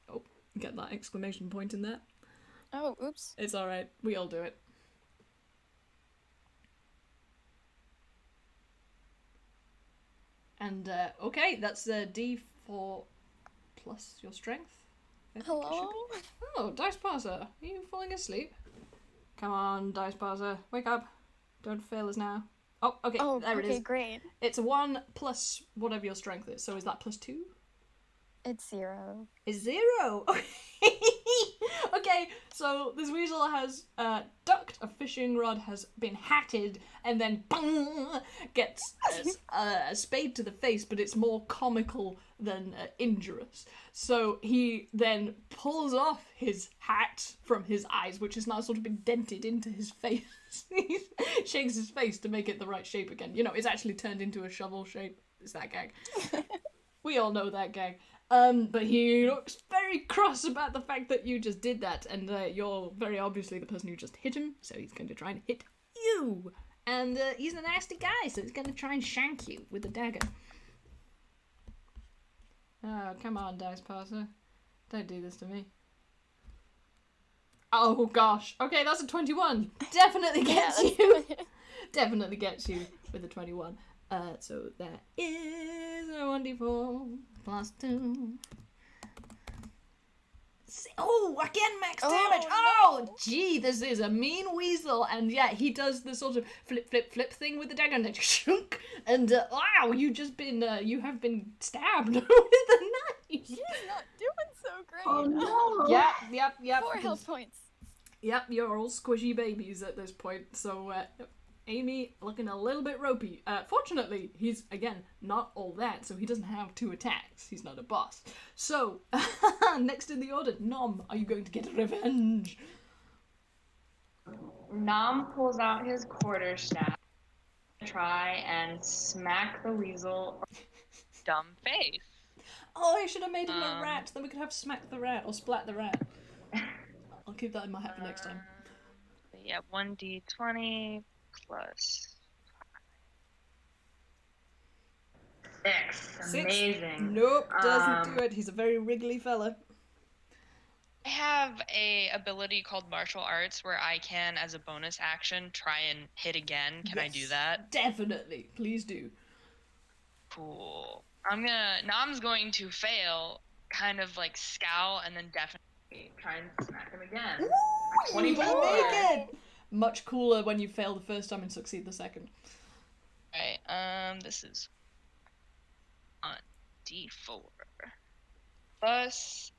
Oh, get that exclamation point in there. Oh, oops. It's alright, we all do it. And, okay, that's a D4 plus your strength. I think it should Hello? be. Oh, Dice Parser, are you falling asleep? Come on, Dice Parser, wake up. Don't fail us now. Oh, okay, Oh, there it okay, is. great. It's a 1 plus whatever your strength is, so is that plus 2? It's 0. Is 0! Okay, so this weasel has ducked, a fishing rod has been hatted, and then bang, gets a spade to the face, but it's more comical than injurious. So he then pulls off his hat from his eyes, which has now sort of been dented into his face. He shakes his face to make it the right shape again. You know, it's actually turned into a shovel shape. It's that gag. We all know that gag. But he looks very cross about the fact that you just did that, and you're very obviously the person who just hit him, so he's going to try and hit you. And he's a nasty guy, so he's going to try and shank you with a dagger. Oh, come on, Dice Parser. Don't do this to me. Oh, gosh. Okay, that's a 21. Definitely gets you. Definitely gets you with a 21. So that is a 1d4 plus 2. Oh, again max damage! Oh, gee, this is a mean weasel. And yeah, he does the sort of flip, flip, flip thing with the dagger, and then shunk, and wow, you have been stabbed with a knife. She's not doing so great. Oh no! Yep. 4 health points. Yep, you're all squishy babies at this point, so Amy looking a little bit ropey. Fortunately, he's, again, not all that, so he doesn't have 2 attacks. He's not a boss. So, next in the order, Nom, are you going to get revenge? Nom pulls out his quarterstaff to try and smack the weasel. Dumb face. Oh, I should have made him a rat, then we could have smack the rat, or splat the rat. I'll keep that in my head for next time. Yeah, 1d20 plus 6. 6. Amazing. Nope, doesn't do it. He's a very wriggly fella. I have a ability called martial arts where I can, as a bonus action, try and hit again. Can I do Yes, that? Definitely. Please do. Cool. Nom's going to fail, kind of like scowl, and then definitely Try and smack him again. Ooh, 24. you make it! Much cooler when you fail the first time and succeed the second. Right, this is on D4 plus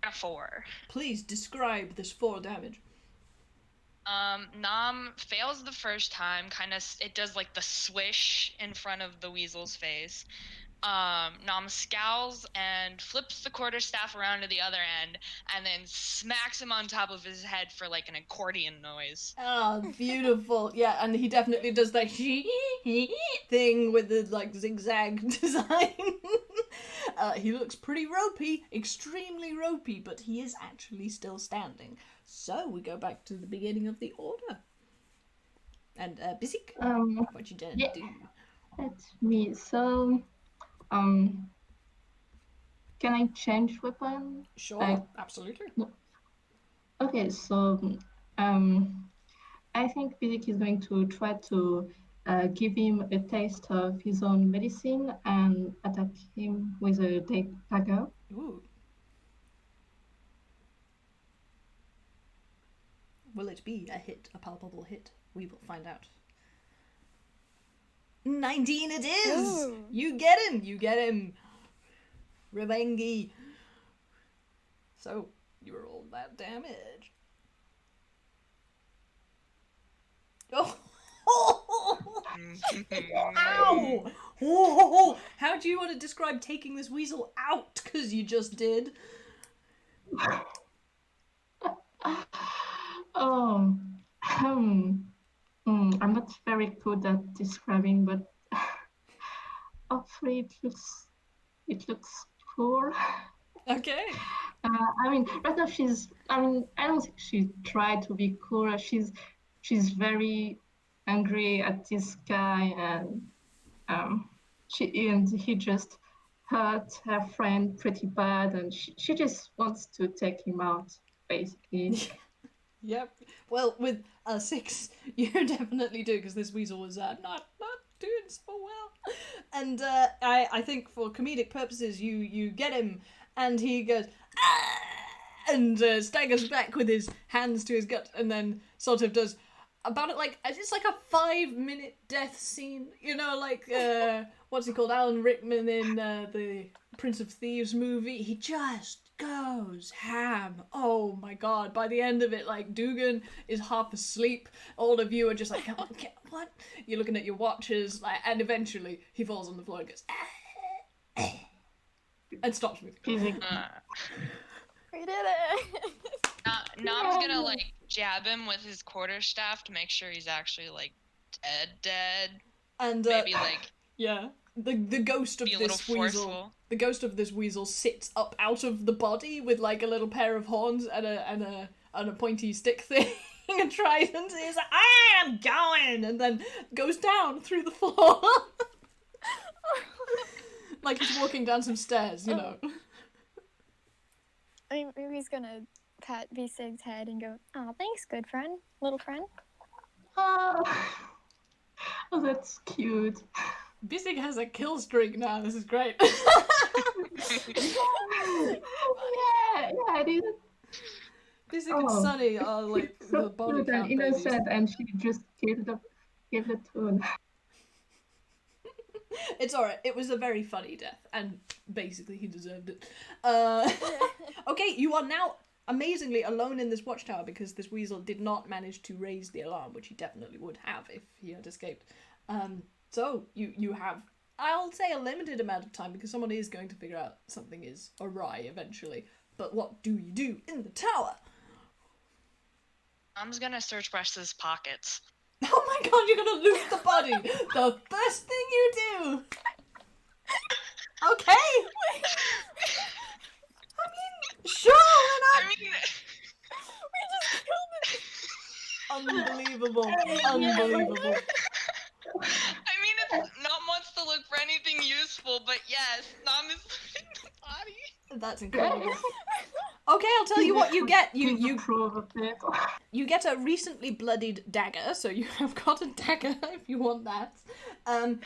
a 4. Please describe this 4 damage. Nom fails the first time, it does like the swish in front of the weasel's face. Nom scowls and flips the quarterstaff around to the other end and then smacks him on top of his head for like an accordion noise. Oh, beautiful. Yeah, and he definitely does that thing with the like zigzag design. He looks pretty ropey, extremely ropey, but he is actually still standing. So we go back to the beginning of the order. And Bisik, what you gonna do? That's me. So, can I change weapon? Sure, absolutely. Okay, so I think Physic is going to try to give him a taste of his own medicine and attack him with a dagger. Ooh. Will it be a hit, a palpable hit? We will find out. 19 it is! Ooh. You get him! Revengi. So, you rolled that damage. Oh! Ow! Oh! How do you want to describe taking this weasel out? Because you just did. Oh, I'm not very good at describing, but hopefully it looks cool. Okay. I mean, rather I don't think she tried to be cool. She's very angry at this guy, and he just hurt her friend pretty bad, and she just wants to take him out, basically. Yep. Well, with a 6, you definitely do, because this weasel was not doing so well. And I think for comedic purposes, you get him, and he goes, ah! And staggers back with his hands to his gut, and then sort of does about it like it's like a 5-minute death scene, you know, like what's he called, Alan Rickman in the Prince of Thieves movie. He just goes ham. Oh my god, by the end of it, like, Dugan is half asleep, all of you are just like, come on, what? You're looking at your watches, like, and eventually he falls on the floor and goes and stops moving. We did it. Nom's gonna like jab him with his quarterstaff to make sure he's actually like dead. And Maybe like yeah, the ghost of be a little this weasel, forceful. the ghost of this weasel sits up out of the body with like a little pair of horns and a pointy stick thing, and trident. He's like, I am going, and then goes down through the floor, like he's walking down some stairs, you know. I mean, maybe he's gonna pat B-Sig's head and go, "Oh, thanks, good friend, little friend." Oh, oh, that's cute. Bisig has a kill streak now. This is great. Yeah, I did. Bisig and Sunny are like So the body cute and count babies. innocent, and she just gave the tune. It's alright. It was a very funny death, and basically he deserved it. Okay, you are now amazingly alone in this watchtower because this weasel did not manage to raise the alarm, which he definitely would have if he had escaped. So you have, I'll say, a limited amount of time because someone is going to figure out something is awry eventually. But what do you do in the tower? Mom's gonna search Russ's pockets. Oh my god, you're gonna loot the body! The first thing you do! Okay! I mean, sure, I mean, Unbelievable. Unbelievable. I mean, it's Nom wants to look for anything useful, but yes, Nom is looting the body. That's incredible. Okay, I'll tell you what you get. You get a recently bloodied dagger, so you have got a dagger if you want that.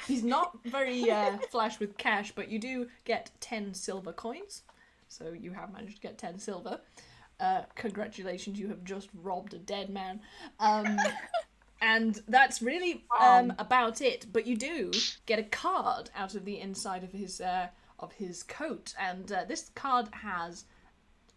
He's not very flash with cash, but you do get 10 silver coins. So you have managed to get 10 silver. Congratulations, you have just robbed a dead man. And that's really about it. But you do get a card out of the inside of his coat, and this card has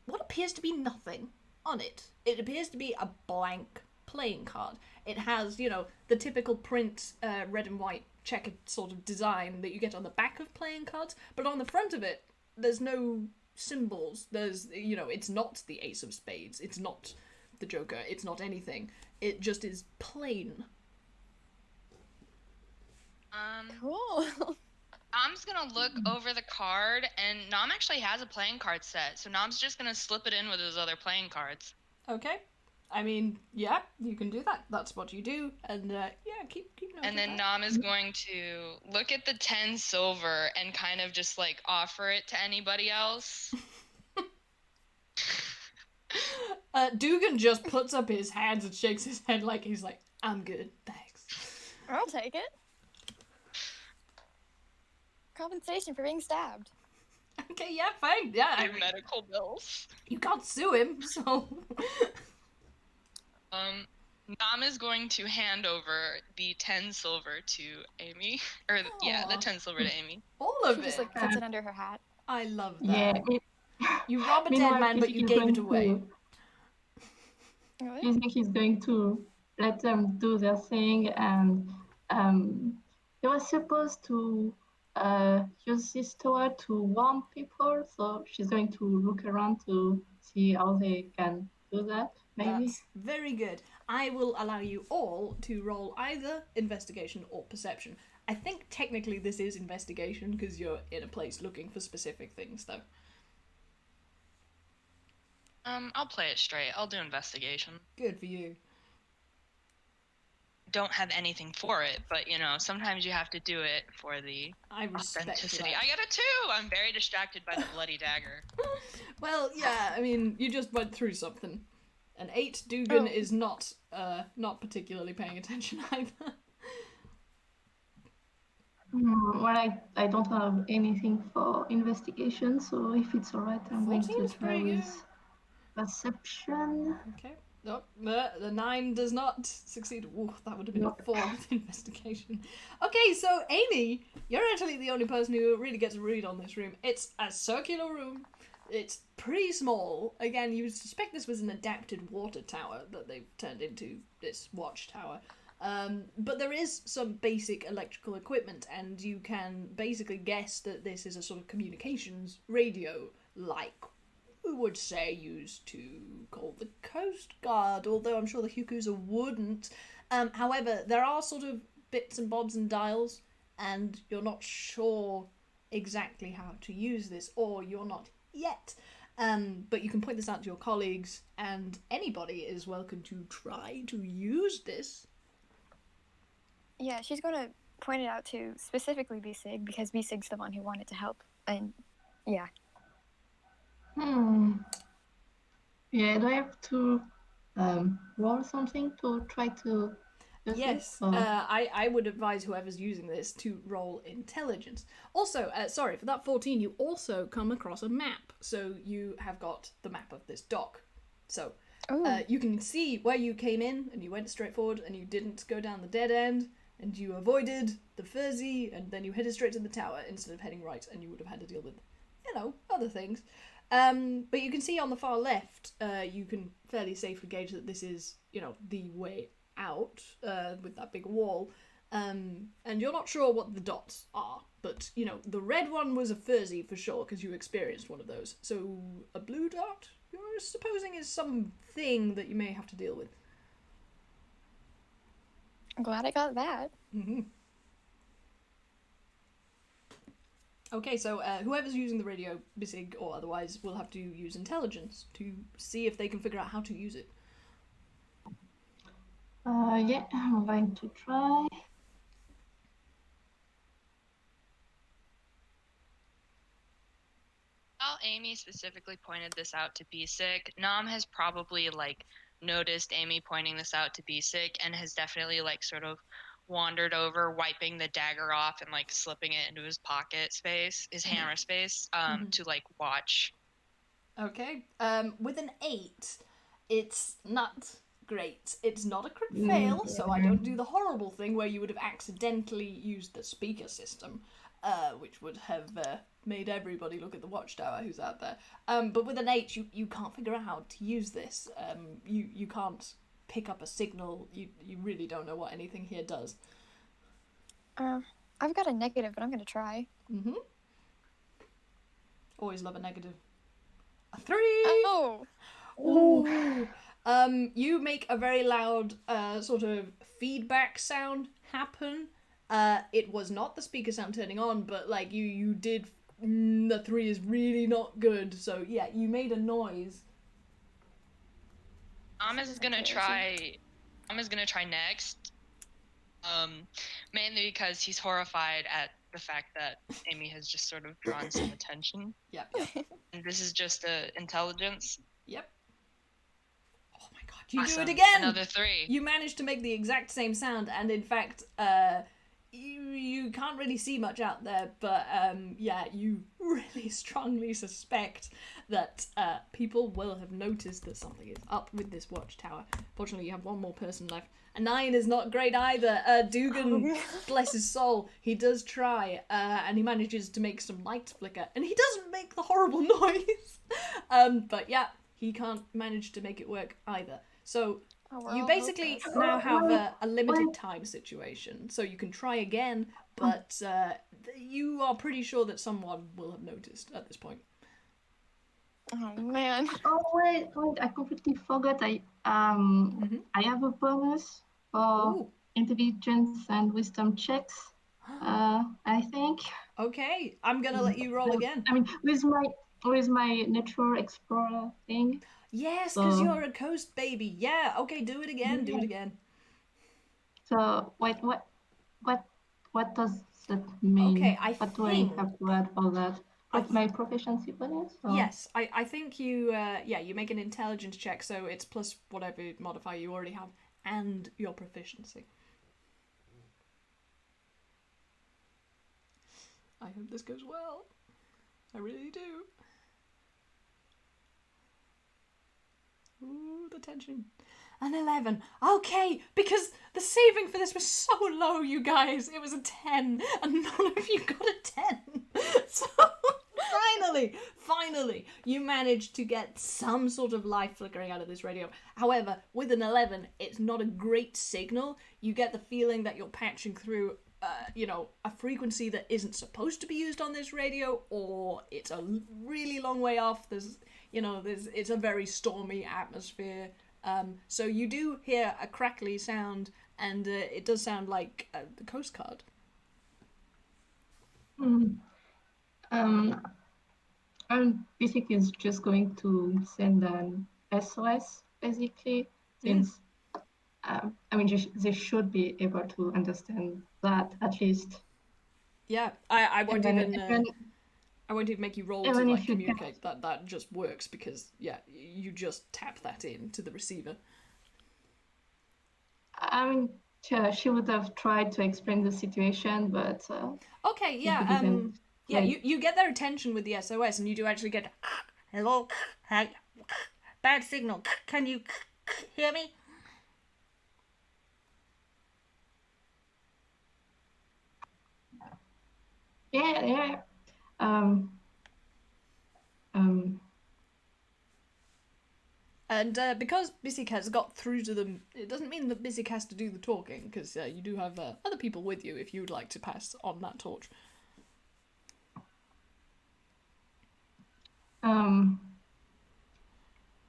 what appears to be nothing on it. It appears to be a blank playing card. It has, you know, the typical print red and white checkered sort of design that you get on the back of playing cards, but on the front of it, there's no symbols. There's, you know, it's not the Ace of Spades, it's not the Joker, it's not anything. It just is plain. Cool. Nam's gonna look over the card, and Nam actually has a playing card set, so Nam's just gonna slip it in with his other playing cards. Okay. I mean, yeah, you can do that. That's what you do. And, yeah, keep note And of then that. Nam is going to look at the 10 silver and kind of just, like, offer it to anybody else. Dugan just puts up his hands and shakes his head like he's like, I'm good, thanks. I'll take it. Compensation for being stabbed. Okay, yeah, fine. Yeah, I Pay mean, medical bills. you can't sue him, so... Nam is going to hand over the 10 silver to Amy. Or, yeah, the Aw. 10 silver to Amy. All of She it. just like puts it under her hat. I love that. Yeah. You rob a dead Meanwhile, man, but Physic you is gave going it away. Really? Physic is going to let them do their thing, and they were supposed to use this tower to warn people, so she's going to look around to see how they can do that, maybe. That's very good. I will allow you all to roll either investigation or perception. I think technically this is investigation because you're in a place looking for specific things, though. I'll play it straight. I'll do investigation. Good for you. Don't have anything for it, but, you know, sometimes you have to do it for the I respect authenticity. that. I got a 2! I'm very distracted by the bloody dagger. Well, yeah, I mean, you just went through something. An 8, Dugan is not particularly paying attention either. Well, I don't have anything for investigation, so if it's alright, I'm going 14 to is try pretty good. with perception. Okay. Nope, the 9 does not succeed. Ooh, that would have been Nope. a 4 with investigation. Okay, so Amy, you're actually the only person who really gets a read on this room. It's a circular room. It's pretty small. Again, you would suspect this was an adapted water tower that they've turned into this watchtower. But there is some basic electrical equipment, and you can basically guess that this is a sort of communications radio, like we would say used to call the Coast Guard, although I'm sure the Hukuza wouldn't. However, there are sort of bits and bobs and dials, and you're not sure exactly how to use this, or you're not yet. But you can point this out to your colleagues, and anybody is welcome to try to use this. Yeah, she's going to point it out to specifically B-Sig because B-Sig's the one who wanted to help. And yeah. Yeah, do I have to roll something to try to use Yes, this? Or- I would advise whoever's using this to roll intelligence. Also, sorry, for that 14, you also come across a map. So you have got the map of this dock. So you can see where you came in, and you went straight forward, and you didn't go down the dead end, and you avoided the Furzy, and then you headed straight to the tower instead of heading right, and you would have had to deal with, you know, other things. But you can see on the far left, you can fairly safely gauge that this is, you know, the way out with that big wall. And you're not sure what the dots are, but, you know, the red one was a Furzy for sure, because you experienced one of those. So a blue dot, you're supposing, is something that you may have to deal with. I'm glad I got that. Mm-hmm. Okay, so whoever's using the radio, Bisig or otherwise, will have to use intelligence to see if they can figure out how to use it. Yeah, I'm going to try. While Amy specifically pointed this out to B-Sick, Nam has probably, like, noticed Amy pointing this out to B-Sick and has definitely, like, sort of wandered over, wiping the dagger off and, like, slipping it into his pocket space, his hammer space, to, like, watch. Okay, with an 8, it's not great. It's not a crit fail, so I don't do the horrible thing where you would have accidentally used the speaker system, which would have made everybody look at the watchtower who's out there. But with an 8, you can't figure out how to use this. You can't pick up a signal. You really don't know what anything here does. I've got a negative, but I'm gonna try. Mm-hmm. Always love a negative. A 3! Oh! Ooh. You make a very loud sort of feedback sound happen. It was not the speaker sound turning on, but like you did. The 3 is really not good. So yeah, you made a noise. Tom is gonna try next. Mainly because he's horrified at the fact that Amy has just sort of drawn some attention. Yep. And this is just intelligence. Yep. Oh my god, you Awesome. do it again! Another 3. You managed to make the exact same sound, and in fact, you can't really see much out there, but yeah, you really strongly suspect that people will have noticed that something is up with this watchtower. Fortunately, you have one more person left. A 9 is not great either. Dugan, bless his soul, he does try, and he manages to make some lights flicker, and he doesn't make the horrible noise. But yeah, he can't manage to make it work either. So you basically now have a limited time situation, so you can try again, but you are pretty sure that someone will have noticed at this point. Oh man. Oh wait, I completely forgot. I have a bonus for Ooh. intelligence and wisdom checks. I think. Okay, I'm gonna let you roll again. I mean, with my natural explorer thing. Yes, because you're a coast baby. Yeah. Okay, do it again. Do it again. So wait, what does that mean? Okay, what do I have to add for that? My proficiency bonus? Or? Yes, I think you you make an intelligence check, so it's plus whatever modifier you already have and your proficiency. I hope this goes well. I really do. Ooh, the tension. An 11. Okay, because the saving for this was so low, you guys. It was a 10, and none of you got a 10. So finally, you managed to get some sort of life flickering out of this radio. However, with an 11, it's not a great signal. You get the feeling that you're patching through a frequency that isn't supposed to be used on this radio, or it's a really long way off. It's a very stormy atmosphere. So you do hear a crackly sound, and it does sound like the Coast Guard. And basically is just going to send an SOS, basically, since they should be able to understand that at least. Yeah, I won't even make you roll to communicate. That just works because you just tap that in to the receiver. I mean, she would have tried to explain the situation, but okay, yeah, you get their attention with the SOS, and you do actually get hello, bad signal. Can you hear me? Yeah. And because Bissik has got through to them, it doesn't mean that Bissik has to do the talking, because you do have other people with you if you'd like to pass on that torch.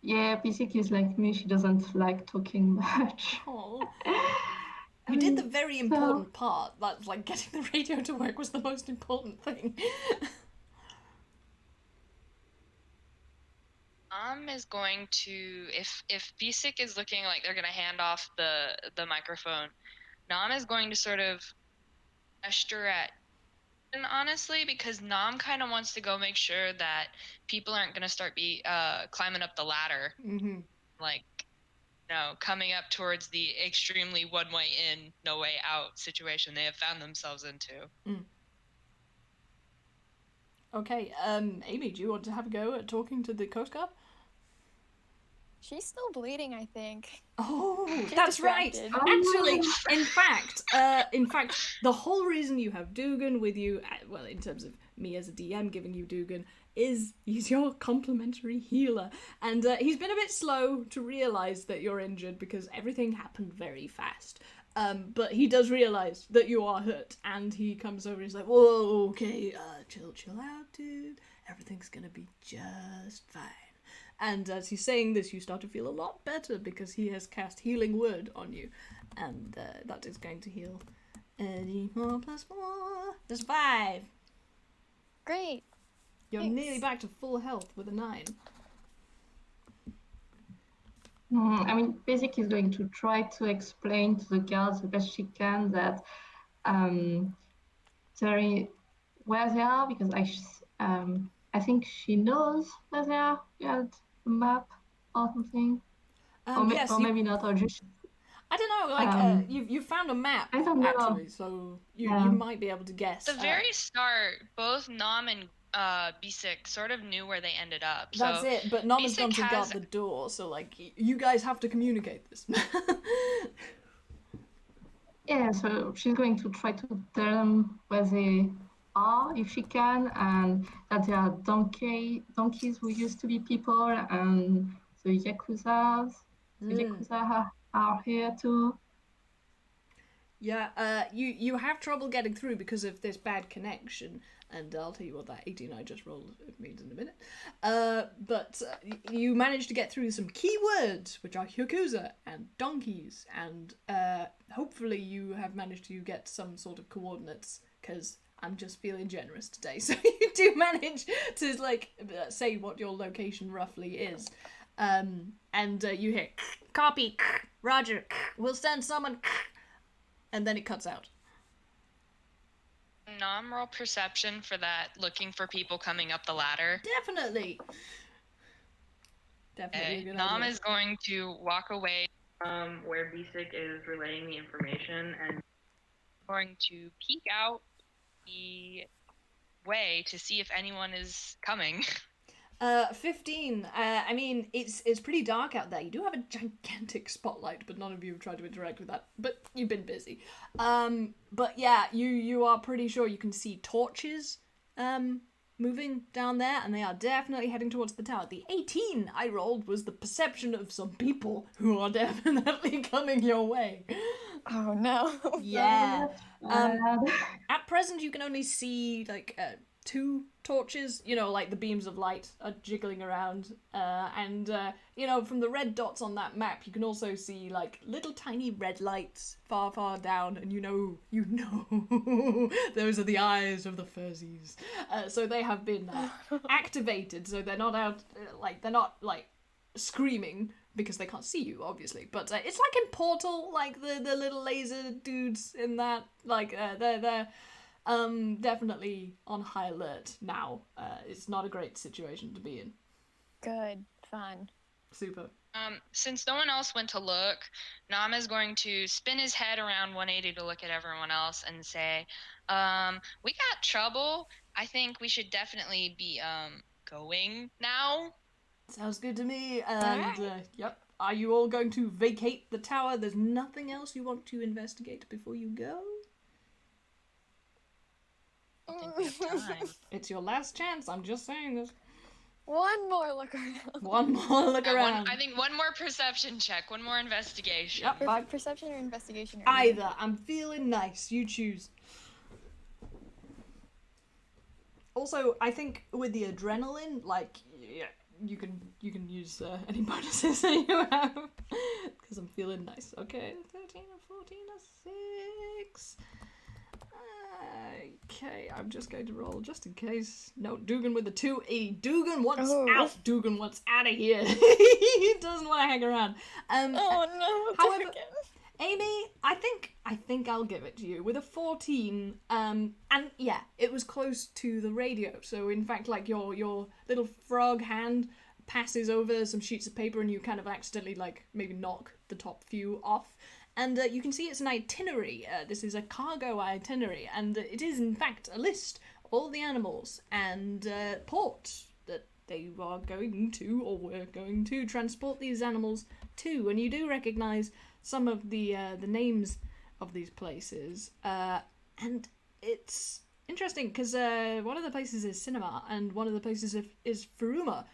Yeah, Bissik is like me. She doesn't like talking much. Oh. You did the very important part. That's like getting the radio to work was the most important thing. Is going to, if Basic is looking like they're gonna hand off the microphone, Nam is going to sort of gesture at, and honestly, because Nam kind of wants to go make sure that people aren't gonna start climbing up the ladder, like, coming up towards the extremely one way in, no way out situation they have found themselves into. Okay, Amy, do you want to have a go at talking to the Coast Guard? She's still bleeding, I think. Oh, that's right. Actually, in fact, the whole reason you have Dugan with you, well, in terms of me as a DM giving you Dugan, he's your complimentary healer. And he's been a bit slow to realise that you're injured because everything happened very fast. But he does realise that you are hurt, and he comes over and he's like, whoa, okay, chill out, dude. Everything's gonna be just fine. And as he's saying this, you start to feel a lot better because he has cast Healing Word on you. And that is going to heal. D4 plus 4. There's 5. Great. You're Thanks. nearly back to full health with a 9. I mean, Basic is going to try to explain to the guards the best she can that Terry, where they are, because I think she knows where they are. You had a map or something, Yes, or maybe not, or just I don't know, like, you found a map, I don't know. actually, so you might be able to guess. At the very start, both Nom and Bisik sort of knew where they ended up. That's So it, but Nama's Bisik gone to guard has- the door, so, like, you guys have to communicate this. yeah. So she's going to try to tell them where they are if she can, and that there are donkeys who used to be people, and the yakuza are here too. Yeah, you have trouble getting through because of this bad connection, and I'll tell you what that 18 I just rolled means in a minute. But you managed to get through some key words, which are yakuza and donkeys, and hopefully you have managed to get some sort of coordinates, because I'm just feeling generous today. So you do manage to, like, say what your location roughly is. And you hear, copy, Roger, we'll send someone, and then it cuts out. Nom roll perception for that, looking for people coming up the ladder. Definitely. Definitely a good Nom idea. is going to walk away, Where Bisik is relaying the information, and going to peek out the way to see if anyone is coming. 15. I mean, it's pretty dark out there. You do have a gigantic spotlight, but none of you have tried to interact with that. But you've been busy. But yeah, you are pretty sure you can see torches moving down there, and they are definitely heading towards the tower. The 18 I rolled was the perception of some people who are definitely coming your way. Oh no. Yeah. Bad. At present, you can only see, like, 2 torches, you know, like the beams of light are jiggling around, and you know, from the red dots on that map, you can also see, like, little tiny red lights far down, and you know, those are the eyes of the fursies. So they have been activated, so they're not out, they're not, like, screaming, because they can't see you, obviously, but it's like in Portal, like, the little laser dudes in that, like, they're definitely on high alert now. It's not a great situation to be in. Good. Fun. Super. Since no one else went to look, Nam is going to spin his head around 180 to look at everyone else and say, we got trouble. I think we should definitely be going now. Sounds good to me. And yep. Are you all going to vacate the tower? There's nothing else you want to investigate before you go? I think we have time. It's your last chance. I'm just saying this. One more look around. One more look around. I think one more perception check, one more investigation. Yep. Or perception or investigation? Or Either. I'm feeling nice. You choose. Also, I think with the adrenaline, like, yeah, you can use any bonuses that you have, because I'm feeling nice. Okay, 13 or 14 or 6. Okay, I'm just going to roll just in case. No, Dugan with the 2E. Dugan wants out. Dugan wants out of here. He doesn't want to hang around. no. However, Amy, I think I'll give it to you with a 14. And yeah, it was close to the radio. So in fact, like, your little frog hand passes over some sheets of paper, and you kind of accidentally, like, maybe knock the top few off. And you can see it's an itinerary. This is a cargo itinerary, and it is in fact a list of all the animals and ports that they are going to, or were going to, transport these animals to. And you do recognise some of the names of these places, and it's interesting, because one of the places is cinema, and one of the places is Furuma,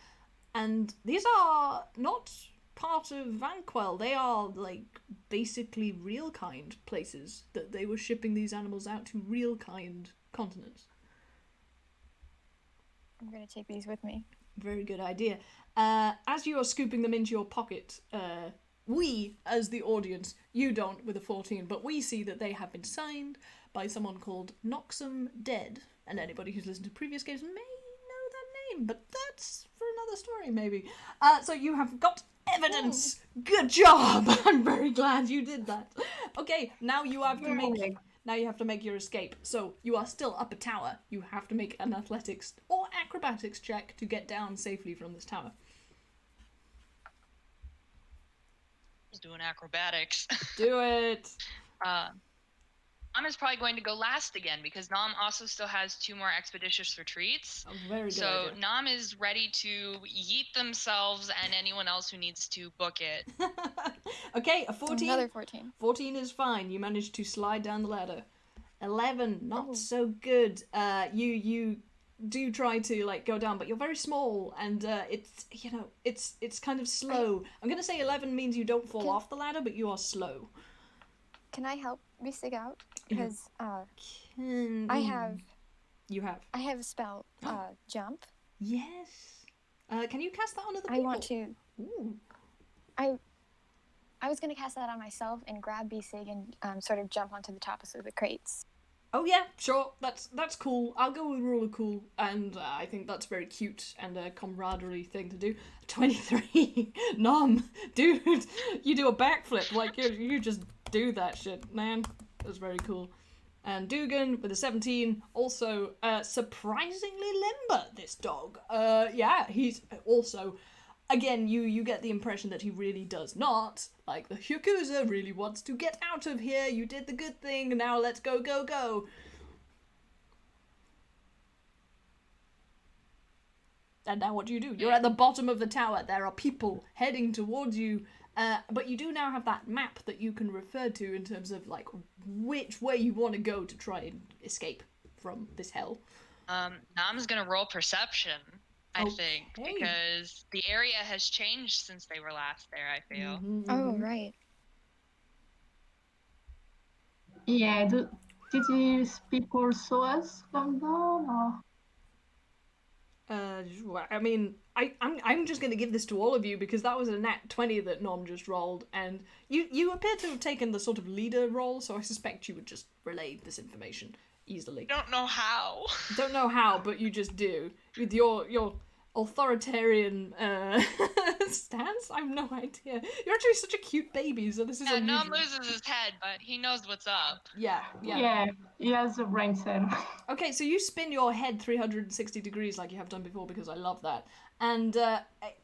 and these are not part of Vanquell. They are, like, basically real kind places that they were shipping these animals out to real kind continents. I'm gonna take these with me. Very good idea. As you are scooping them into your pocket, we, as the audience, you don't with a 14, but we see that they have been signed by someone called Noxum Dead, and anybody who's listened to previous games may know that name, but that's for another story, maybe. So you have got evidence! Good job! I'm very glad you did that. Okay, now you have to make... Now you have to make your escape. So you are still up a tower. You have to make an athletics or acrobatics check to get down safely from this tower. He's doing acrobatics. Do it! Nam is probably going to go last again because Nam also still has 2 more expeditious retreats. A very good So idea. Nam is ready to yeet themselves and anyone else who needs to book it. Okay, a 14. Another 14. 14 is fine. You managed to slide down the ladder. 11, not so good. You do try to like go down, but you're very small, and it's kind of slow. I'm gonna say 11 means you don't fall off the ladder, but you are slow. Can I help Mystic out? Because You I have have a spell, jump. yes. Can you cast that on other I people? want to. Ooh. I was gonna cast that on myself and grab Bsig and sort of jump onto the tops of the crates. Oh yeah, sure. That's cool. I'll go with rule of cool, and I think that's very cute and a camaraderie thing to do. 23, Nom, dude, you do a backflip like you just do that shit, man. That's very cool. And Dugan with a 17, also surprisingly limber. This dog. Yeah, he's also. Again, you get the impression that he really does not, like the Yakuza, really wants to get out of here. You did the good thing, now let's go, go, go. And now what do? You're at the bottom of the tower. There are people heading towards you, but you do now have that map that you can refer to in terms of like which way you want to go to try and escape from this hell. Nam's gonna roll perception. I think, Okay. because the area has changed since they were last there, I feel. Mhm, Oh, mhm. right. Yeah, did these people saw us come down, or? I mean, I'm just going to give this to all of you because that was a nat 20 that Nom just rolled, and you appear to have taken the sort of leader role, so I suspect you would just relay this information easily. Don't know how. Don't know how, but you just do. With your authoritarian stance? I have no idea. You're actually such a cute baby, so this is unusual. Nam loses his head, but he knows what's up. Yeah. Yeah, he has a brain cell. Okay, so you spin your head 360 degrees like you have done before because I love that. And,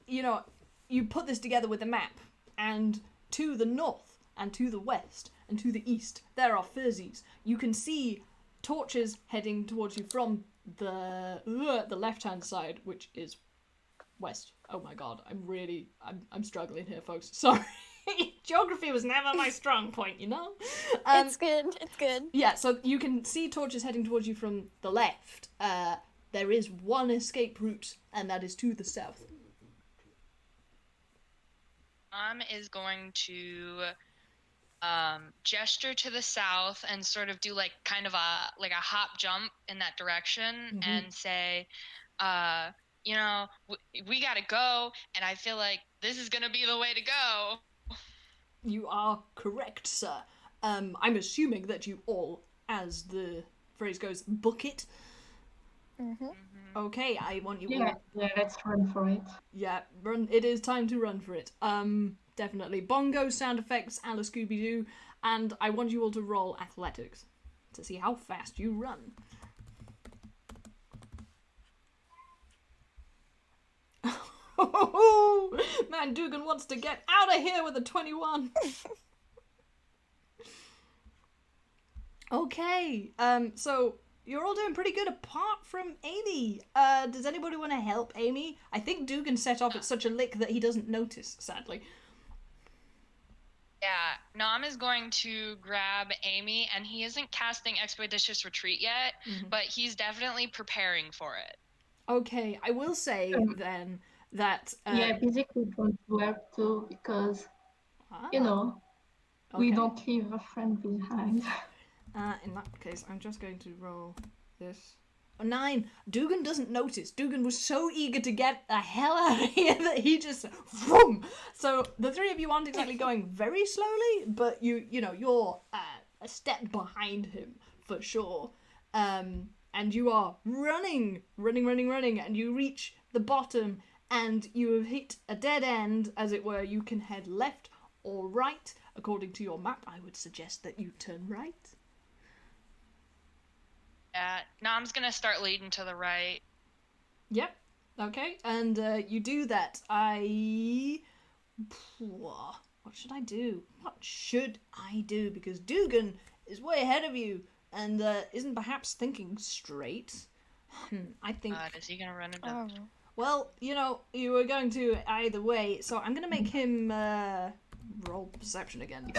you put this together with a map, and to the north, and to the west, and to the east, there are furzies. You can see torches heading towards you from the left-hand side, which is west. Oh my god, I'm struggling here, folks. Sorry. Geography was never my strong point, you know? It's good. Yeah, so you can see torches heading towards you from the left. There is one escape route, and that is to the south. Nam is going to gesture to the south and sort of do like kind of a hop jump in that direction and say, we gotta go, and I feel like this is gonna be the way to go. You are correct, sir. I'm assuming that you all, as the phrase goes, book it. Mm-hmm. Okay, I want you all. Yeah, let's run for it. Yeah, run. It is time to run for it. Definitely. Bongo sound effects, a la Scooby-Doo, and I want you all to roll athletics to see how fast you run. Man, Dugan wants to get out of here with a 21. Okay, so you're all doing pretty good apart from Amy. Does anybody want to help Amy? I think Dugan set off at such a lick that he doesn't notice, sadly. Yeah, Nam is going to grab Amy, and he isn't casting Expeditious Retreat yet, but he's definitely preparing for it. Okay, I will say then that Yeah, basically don't work too because, you know, we okay. don't leave a friend behind. In that case, I'm just going to roll this. A 9. Dugan doesn't notice. Dugan was so eager to get the hell out of here that he just vroom. So the three of you aren't exactly going very slowly, but you're a step behind him for sure. And you are running, and you reach the bottom, and you have hit a dead end, as it were. You can head left or right. According to your map, I would suggest that you turn right. Yeah, Nam's gonna start leading to the right. Yep. Okay, and you do that. What should I do? What should I do? Because Dugan is way ahead of you and isn't perhaps thinking straight. I think... Is he gonna run into... Oh. Well, you were going to either way, so I'm going to make him roll perception again.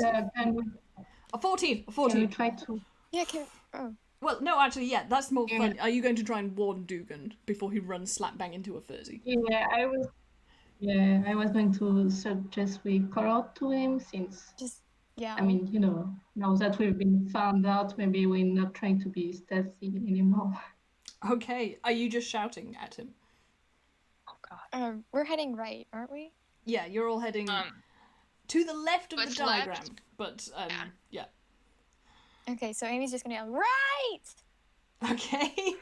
A 14! A 14! Can you try to... Yeah, Well, no, actually, yeah, that's more fun. Are you going to try and warn Dugan before he runs slap bang into a Furzy? Yeah, I was going to suggest we call out to him since, yeah. I mean, now that we've been found out, maybe we're not trying to be stealthy anymore. Okay, are you just shouting at him? Oh, God. We're heading right, aren't we? Yeah, you're all heading to the left of the diagram, left. but, yeah. Okay, so Amy's just gonna yell, right! Okay.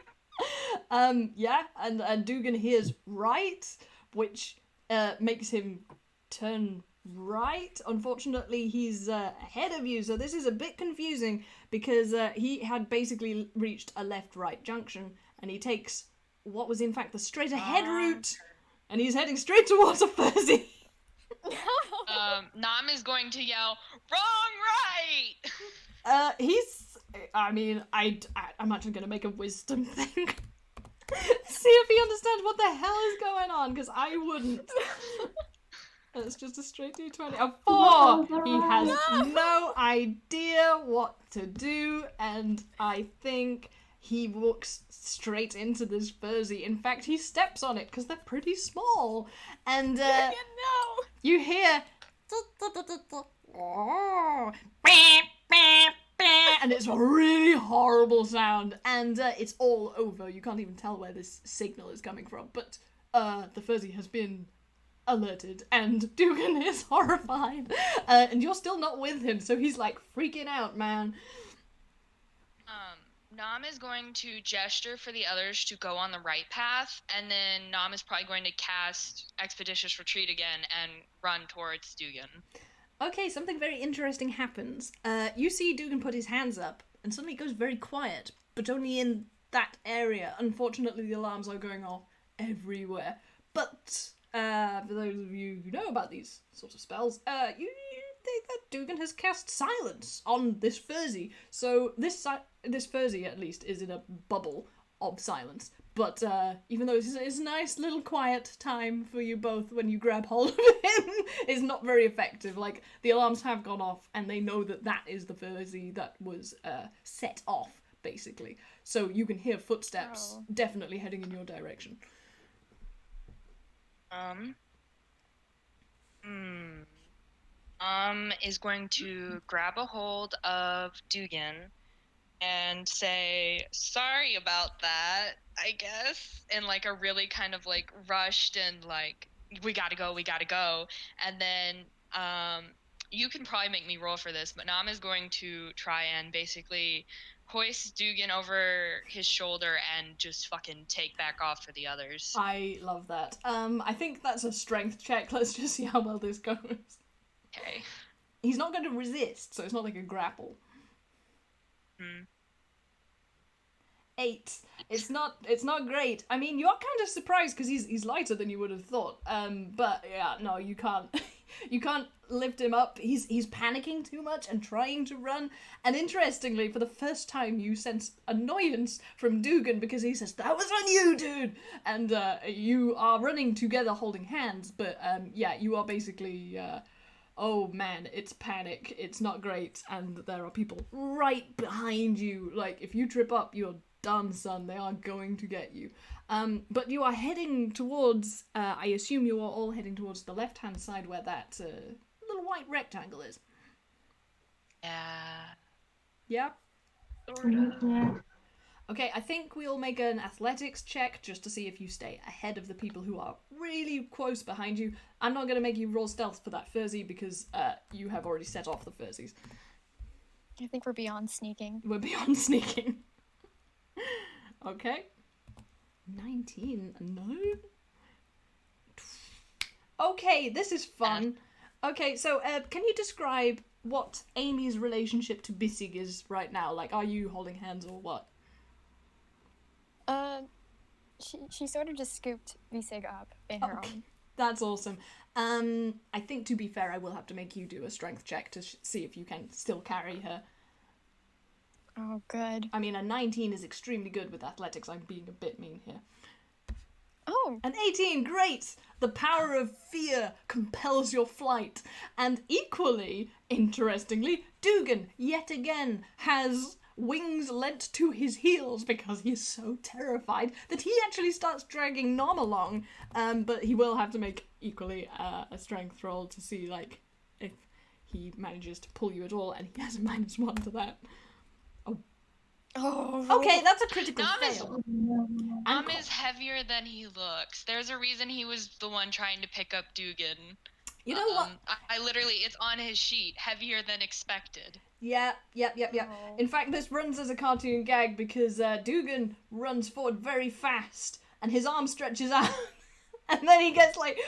Yeah, and Dugan hears right, which makes him turn right. Unfortunately, he's ahead of you, so this is a bit confusing because he had basically reached a left-right junction, and he takes what was in fact the straight-ahead route, and he's heading straight towards a Furzy. Nam is going to yell, wrong right! I'm actually going to make a wisdom thing. See if he understands what the hell is going on, because I wouldn't. It's just a straight D20. A 4! He has no idea what to do, and I think he walks straight into this Furzy. In fact, he steps on it, because they're pretty small. And you hear... and it's a really horrible sound, and it's all over. You can't even tell where this signal is coming from, but the Furzy has been alerted, and Dugan is horrified, and you're still not with him, so he's like freaking out, man. Nam is going to gesture for the others to go on the right path, and then Nam is probably going to cast Expeditious Retreat again and run towards Dugan. Okay, something very interesting happens. You see Dugan put his hands up, and suddenly it goes very quiet, but only in that area. Unfortunately, the alarms are going off everywhere. But for those of you who know about these sorts of spells, you think that Dugan has cast silence on this Furzy. So this Furzy, at least, is in a bubble of silence. But even though it's a nice little quiet time for you both when you grab hold of him, it's not very effective. Like, the alarms have gone off, and they know that that is the Furzy that was set off, basically. So you can hear footsteps definitely heading in your direction. Is going to grab a hold of Dugan and say, sorry about that, I guess, in like a really kind of like rushed and like, we gotta go. And then you can probably make me roll for this, but Nam is going to try and basically hoist Dugan over his shoulder and just fucking take back off for the others. I love that. I think that's a strength check. Let's just see how well this goes. Okay. He's not going to resist, so it's not like a grapple. 8. It's not great. I mean, you're kind of surprised because he's lighter than you would have thought. But yeah, no, you can't. You can't lift him up. He's panicking too much and trying to run. And interestingly, for the first time, you sense annoyance from Dugan because he says, "That was on you, dude!" And you are running together holding hands. But yeah, you are basically oh man, it's panic. It's not great, and there are people right behind you. Like, if you trip up, you're done, son. They are going to get you. But you are heading towards, I assume you are all heading towards the left-hand side where that little white rectangle is. Yeah. Yeah? Yeah. Okay, I think we'll make an athletics check just to see if you stay ahead of the people who are really close behind you. I'm not going to make you roll stealth for that furzy because you have already set off the furzies. I think we're beyond sneaking. We're beyond sneaking. Okay. 19. No. Okay, this is fun. Okay, so can you describe what Amy's relationship to Bissig is right now? Like, are you holding hands or what? She sort of just scooped Visig up in her Okay. arm. That's awesome. I think, to be fair, I will have to make you do a strength check to see if you can still carry her. Oh, good. I mean, a 19 is extremely good with athletics. I'm being a bit mean here. Oh, An 18, great! The power of fear compels your flight. And equally, interestingly, Dugan, yet again, has wings lent to his heels because he is so terrified that he actually starts dragging Nom along. But he will have to make equally a strength roll to see, like, if he manages to pull you at all, and he has a -1 to that. oh. Okay, that's a critical Nom is- fail. Nom is heavier than he looks. There's a reason he was the one trying to pick up Dugan. You know what? I literally, it's on his sheet. Heavier than expected. Yeah. Oh. In fact, this runs as a cartoon gag because Dugan runs forward very fast and his arm stretches out and then he gets like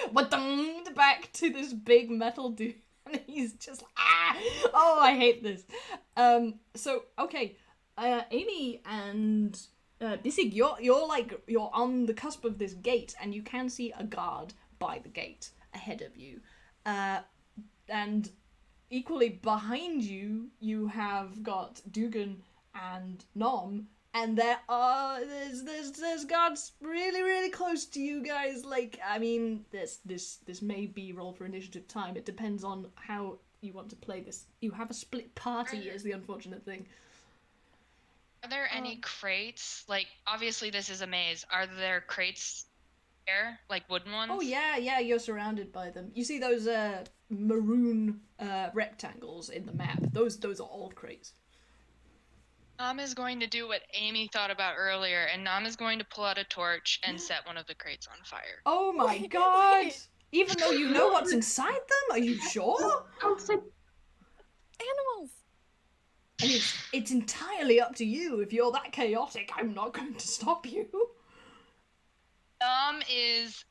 back to this big metal dude and he's just like, ah! Oh, I hate this. So, okay, Amy and Bissig, you're on the cusp of this gate and you can see a guard by the gate ahead of you. And equally behind you, you have got Dugan and Nom, and there's guards really, really close to you guys. Like, I mean, this may be roll for initiative time. It depends on how you want to play this. You have a split party, is the unfortunate thing. Are there any crates? Like, obviously this is a maze. Are there crates there? Like wooden ones? Oh yeah, you're surrounded by them. You see those maroon rectangles in the map. Those are all crates. Nom is going to do what Amy thought about earlier, and Nom is going to pull out a torch and set one of the crates on fire. Oh my Wait, god! wait. Even though you know what's inside them? Are you sure? Outside. Animals. I mean, it's entirely up to you. If you're that chaotic, I'm not going to stop you. Nom is,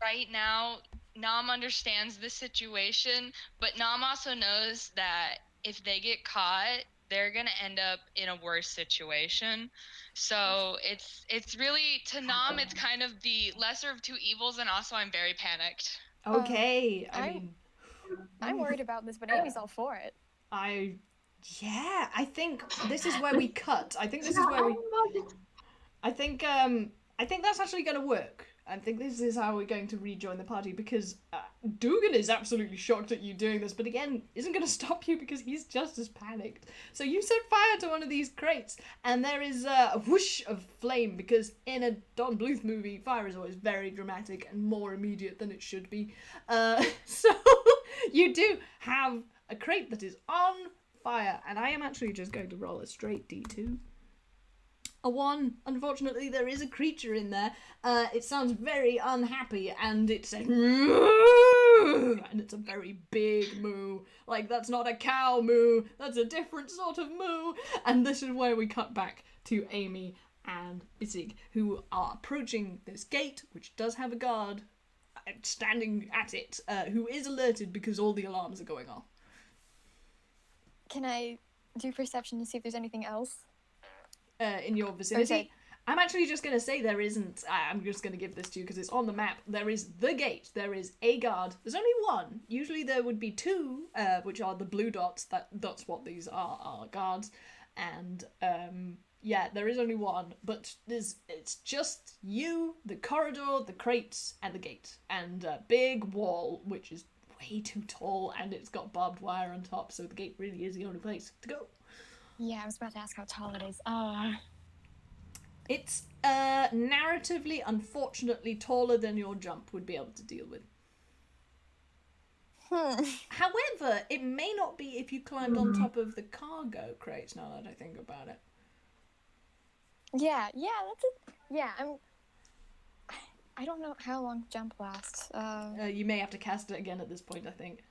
right now, Nom understands the situation, but Nom also knows that if they get caught, they're gonna end up in a worse situation. So it's really, to Nom, it's kind of the lesser of two evils, and also I'm very panicked. Okay, I'm worried about this, but Amy's all for it. I think this is where we cut. I think this is where we. I think that's actually going to work. I think this is how we're going to rejoin the party because Dugan is absolutely shocked at you doing this, but again, isn't going to stop you because he's just as panicked. So you set fire to one of these crates, and there is a whoosh of flame because in a Don Bluth movie, fire is always very dramatic and more immediate than it should be. So you do have a crate that is on fire, and I am actually just going to roll a straight D2. A 1. Unfortunately, there is a creature in there. It sounds very unhappy, and it says moo, and it's a very big moo. Like, that's not a cow moo, that's a different sort of moo. And this is where we cut back to Amy and Bissig, who are approaching this gate, which does have a guard standing at it, who is alerted because all the alarms are going off. Can I do perception to see if there's anything else? In your vicinity. I'm actually just going to say there isn't. I'm just going to give this to you because it's on the map. There is the gate. There is a guard. There's only one. Usually there would be 2, which are the blue dots. That's what these are guards. And yeah, there is only one. But it's just you, the corridor, the crates, and the gate. And a big wall, which is way way too tall, and it's got barbed wire on top, so the gate really is the only place to go. Yeah, I was about to ask how tall it is. It's narratively, unfortunately, taller than your jump would be able to deal with. However, it may not be if you climbed on top of the cargo crates, now that I think about it. Yeah, that's it. Yeah, I don't know how long jump lasts. You may have to cast it again at this point, I think.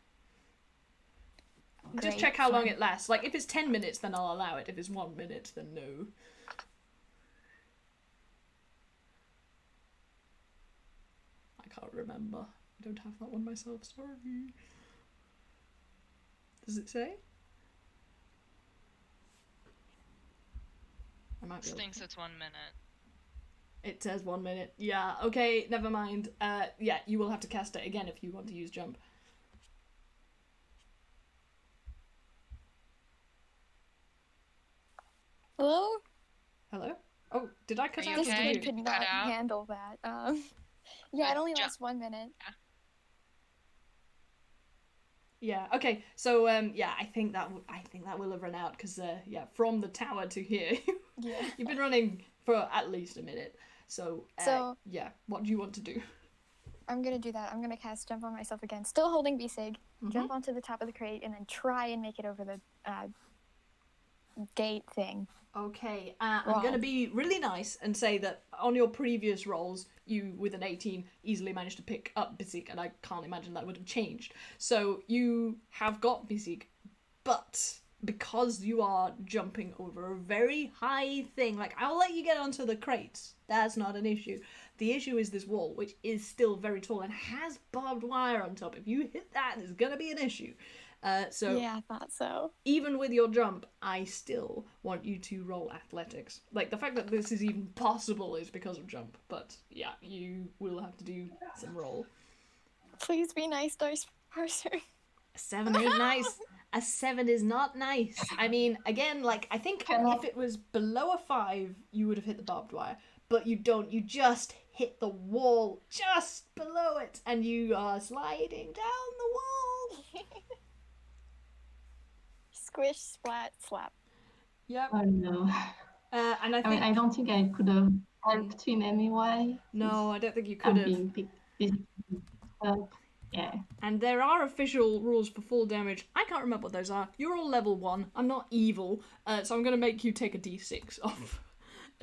Just Great, check how long fine. it lasts. Like, if it's 10 minutes, then I'll allow it. If it's 1 minute, then no. I can't remember. I don't have that one myself, sorry. Does it say? I might be This able thinks to... it's 1 minute. It says 1 minute. Yeah, okay, never mind. Yeah, you will have to cast it again if you want to use jump. Hello? Hello? Oh, did I cut Are you out? This or okay? did kid you? could Cut not out? handle that. Yeah, it only Jump. lasts 1 minute. Yeah. Okay. So yeah, I think that will have run out because yeah, from the tower to here, Yeah. you've been running for at least a minute. So So- yeah, what do you want to do? I'm gonna do that. I'm gonna cast jump on myself again, still holding B-Sig, jump onto the top of the crate, and then try and make it over the gate thing. Okay. I'm Wow. gonna be really nice and say that on your previous rolls, you with an 18 easily managed to pick up Bisik, and I can't imagine that would have changed. So you have got Bisik, but because you are jumping over a very high thing, like I'll let you get onto the crates. That's not an issue. The issue is this wall, which is still very tall and has barbed wire on top. If you hit that, there's gonna be an issue. So Yeah, I thought so. even with your jump, I still want you to roll athletics. Like, the fact that this is even possible is because of jump, but yeah, you will have to do some roll. Please be nice, Dice Parser. A 7 ain't nice. A 7 is not nice. I mean, again, like, I think if it was below a 5, you would have hit the barbed wire, but you don't. You just hit the wall just below it, and you are sliding down the wall. Squish, splat, slap. Yep. Oh no. And I I think... mean, I don't think I could have helped in any way. No, I don't think you could I'm have. being picked up. Yeah. And there are official rules for full damage. I can't remember what those are. You're all level 1. I'm not evil, so I'm going to make you take a d6 off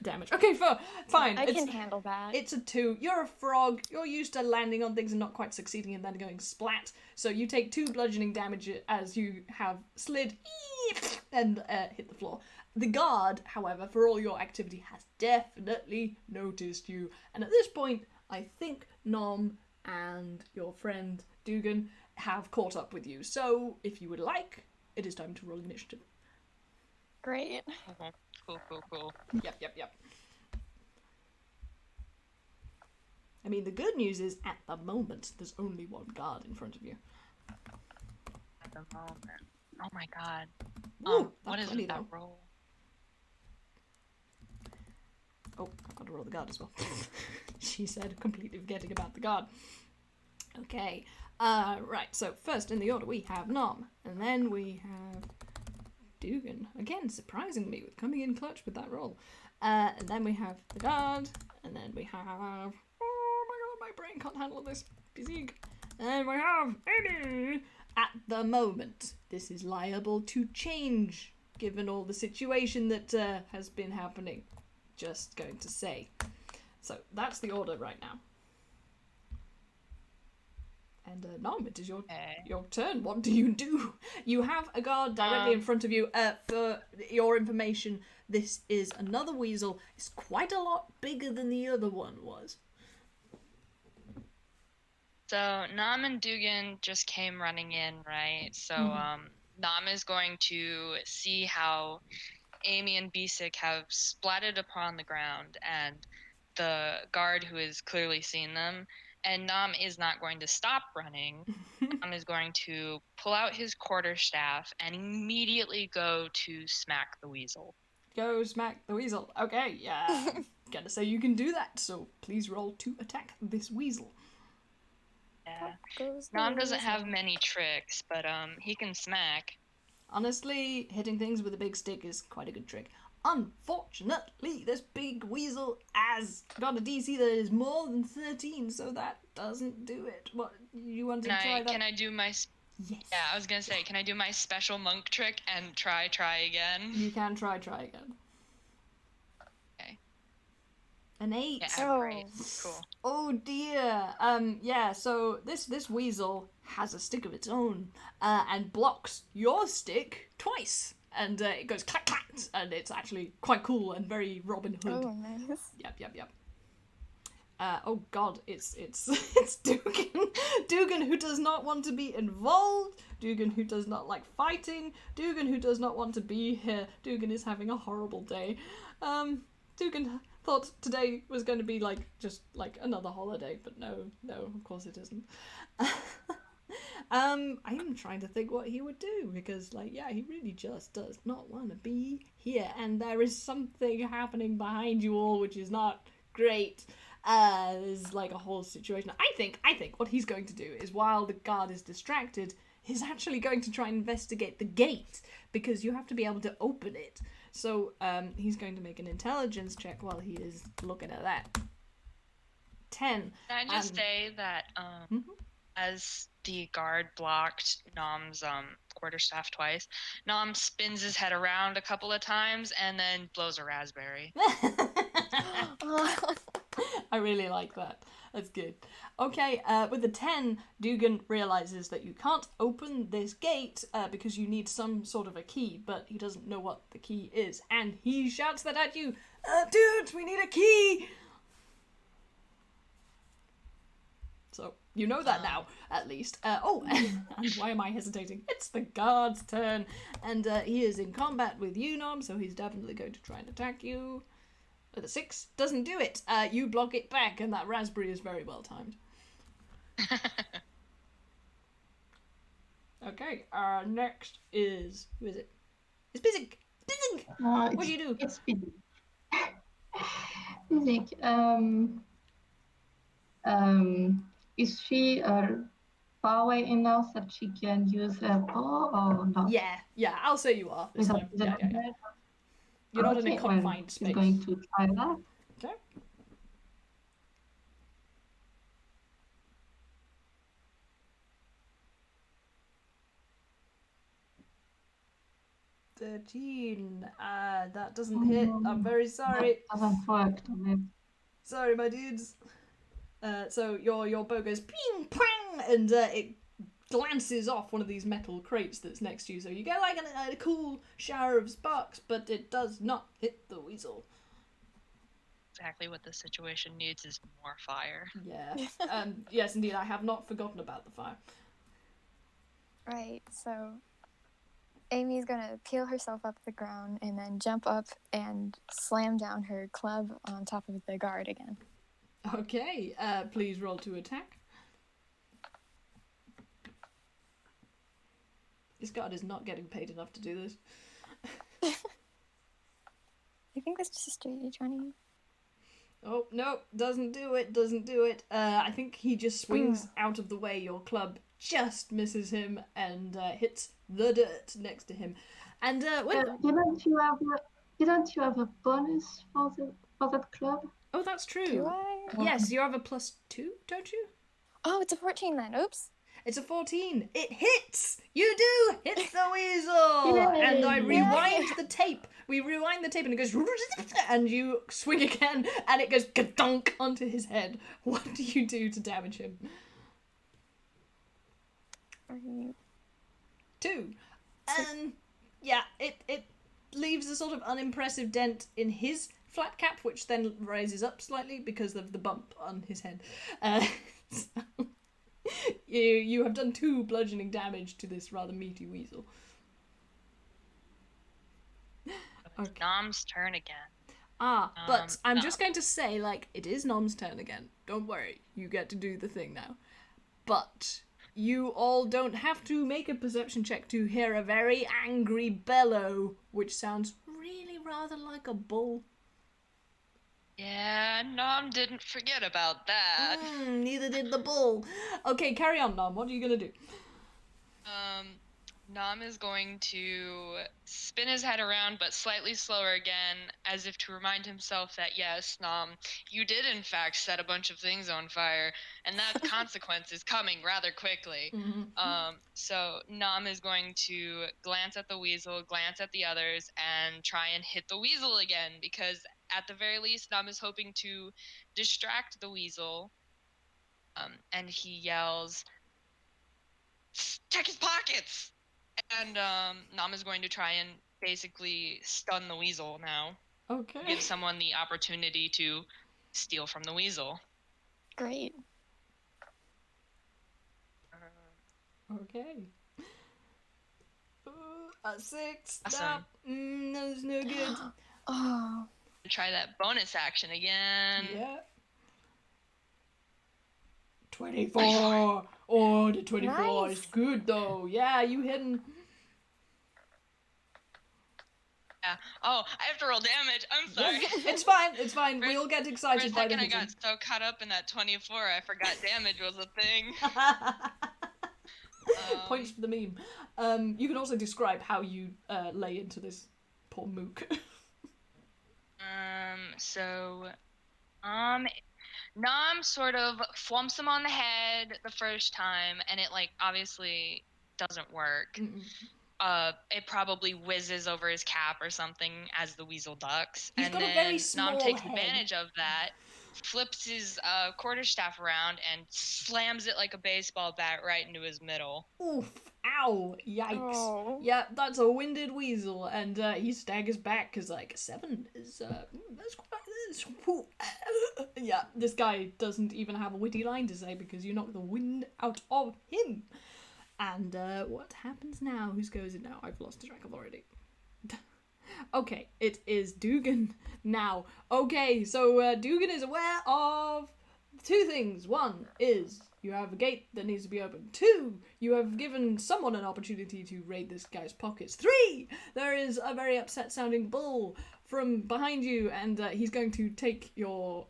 damage. Okay, fine. I can handle that. It's a 2. You're a frog. You're used to landing on things and not quite succeeding and then going splat. So you take 2 bludgeoning damage as you have slid and hit the floor. The guard, however, for all your activity, has definitely noticed you. And at this point, I think Nom and your friend Dugan have caught up with you. So if you would like, it is time to roll initiative. Great. Cool. Yep. I mean, the good news is, at the moment, there's only one guard in front of you. At the moment. Oh my god. Ooh, What that's is 20 that though. roll? Oh, I've got to roll the guard as well. She said, completely forgetting about the guard. Okay, right, so first in the order we have Nom, and then we have Dugan, again surprising me with coming in clutch with that roll. And then we have the guard, and then we have, oh my god, my brain can't handle this, Bisig. And we have Amy. At the moment, this is liable to change, given all the situation that has been happening. Just going to say. So that's the order right now. And Nom, it is your turn. What do you do? You have a guard directly in front of you. For your information, this is another weasel. It's quite a lot bigger than the other one was. So Nam and Dugan just came running in, right? So Nam is going to see how Amy and Bisik have splatted upon the ground, and the guard who has clearly seen them, and Nam is not going to stop running. Nam is going to pull out his quarterstaff and immediately go to smack the weasel. Go smack the weasel. Okay, yeah. Gotta say you can do that, so please roll to attack this weasel. Yeah. Goes the Nom doesn't have weasel. many tricks, but he can smack. Honestly, hitting things with a big stick is quite a good trick. Unfortunately, this big weasel has got a DC that is more than 13, so that doesn't do it. What, you want to try that? Can I do my... Yes. Yeah, I was gonna say, can I do my special monk trick and try again? You can try again. Okay. An 8. Yeah, great. Cool. Oh dear. Yeah, so this weasel has a stick of its own, and blocks your stick twice. And it goes clack clack, and it's actually quite cool and very Robin Hood. Oh, nice. Yep. Oh god, it's it's Dugan. Dugan, who does not want to be involved. Dugan, who does not like fighting. Dugan, who does not want to be here. Dugan is having a horrible day. Dugan thought today was going to be just another holiday, but no, of course it isn't. I'm trying to think what he would do, because he really just does not want to be here, and there is something happening behind you all which is not great. There's a whole situation. I think what he's going to do is, while the guard is distracted, he's actually going to try and investigate the gate, because you have to be able to open it. So he's going to make an intelligence check while he is looking at that. 10. Can I just say that as the guard blocked Nom's quarterstaff twice, Nom spins his head around a couple of times and then blows a raspberry. I really like that. That's good. Okay, with the 10, Dugan realizes that you can't open this gate because you need some sort of a key, but he doesn't know what the key is, and he shouts that at you. Dude, we need a key! So, you know that now, at least. And why am I hesitating? It's the guard's turn, and he is in combat with you, Nom, so he's definitely going to try and attack you. With a 6, doesn't do it. You block it back, and that raspberry is very well timed. Okay, next is... Who is it? It's Bizik! Bizik! What do you do? It's Bizik. Bizik, is she far away enough that she can use her bow or not? Yeah, I'll say you are this time. Yeah. You're not in a confined space. She's going to try that. Okay. $13. That doesn't hit. I'm very sorry. That hasn't worked on it. Sorry, my dudes. So your bow goes ping pang, and it glances off one of these metal crates that's next to you. So you get a cool shower of sparks, but it does not hit the weasel. Exactly what the situation needs is more fire. Yeah. Yes, indeed. I have not forgotten about the fire. Right, so Amy's gonna peel herself up the ground and then jump up and slam down her club on top of the guard again. Okay, please roll to attack. This guard is not getting paid enough to do this. I think that's just a straight D20. Oh, no, doesn't do it. I think he just swings out of the way. Your club just misses him and hits the dirt next to him. And Didn't you have a bonus for that club? Oh, that's true. Do I? Yes, you have a +2, don't you? Oh, it's a 14 then. Oops. It's a 14. It hits! You do hit the weasel! And I rewind the tape. We rewind the tape and it goes... And you swing again and it goes gadonk onto his head. What do you do to damage him? 2. Yeah, it leaves a sort of unimpressive dent in his flat cap, which then rises up slightly because of the bump on his head. So you have done 2 bludgeoning damage to this rather meaty weasel. It's Nom's turn again. But I'm just going to say, it is Nom's turn again. Don't worry, you get to do the thing now. But you all don't have to make a perception check to hear a very angry bellow, which sounds really rather like a bull. Yeah, Nom didn't forget about that. Neither did the bull. Okay, carry on, Nom. What are you gonna do? Nam is going to spin his head around, but slightly slower again, as if to remind himself that yes, Nam, you did in fact set a bunch of things on fire, and that consequence is coming rather quickly. So Nam is going to glance at the weasel, glance at the others, and try and hit the weasel again, because at the very least, Nam is hoping to distract the weasel. And he yells, "Check his pockets!" And Nam is going to try and basically stun the weasel now. Okay. Give someone the opportunity to steal from the weasel. Great. Okay. A 6. Awesome. That was no good. Oh. Try that bonus action again. Yeah. 24. Oh, the 24 is Nice. good though. Yeah, you hit him. Yeah. Oh, I have to roll damage. I'm sorry. It's fine. It's fine. For- We all get For a excited by the second, I hitting. got so caught up in that 24, I forgot damage was a thing. Points for the meme. You can also describe how you lay into this poor mook. So, Nam sort of flumps him on the head the first time, and it like obviously doesn't work. It probably whizzes over his cap or something as the weasel ducks. He's and got a then very small Nam takes head. advantage of that, flips his quarterstaff around, and slams it like a baseball bat right into his middle. Oof. Ow. Yikes. Oh. Yeah, that's a winded weasel, and he staggers back because like 7 is that's quite. Yeah, this guy doesn't even have a witty line to say because you knock the wind out of him. And what happens now? Whose goes it now? I've lost track of already. Okay, it is Dugan now. Okay, so Dugan is aware of 2 things. 1 is you have a gate that needs to be opened. 2, you have given someone an opportunity to raid this guy's pockets. 3, there is a very upset sounding bull from behind you, and he's going to take your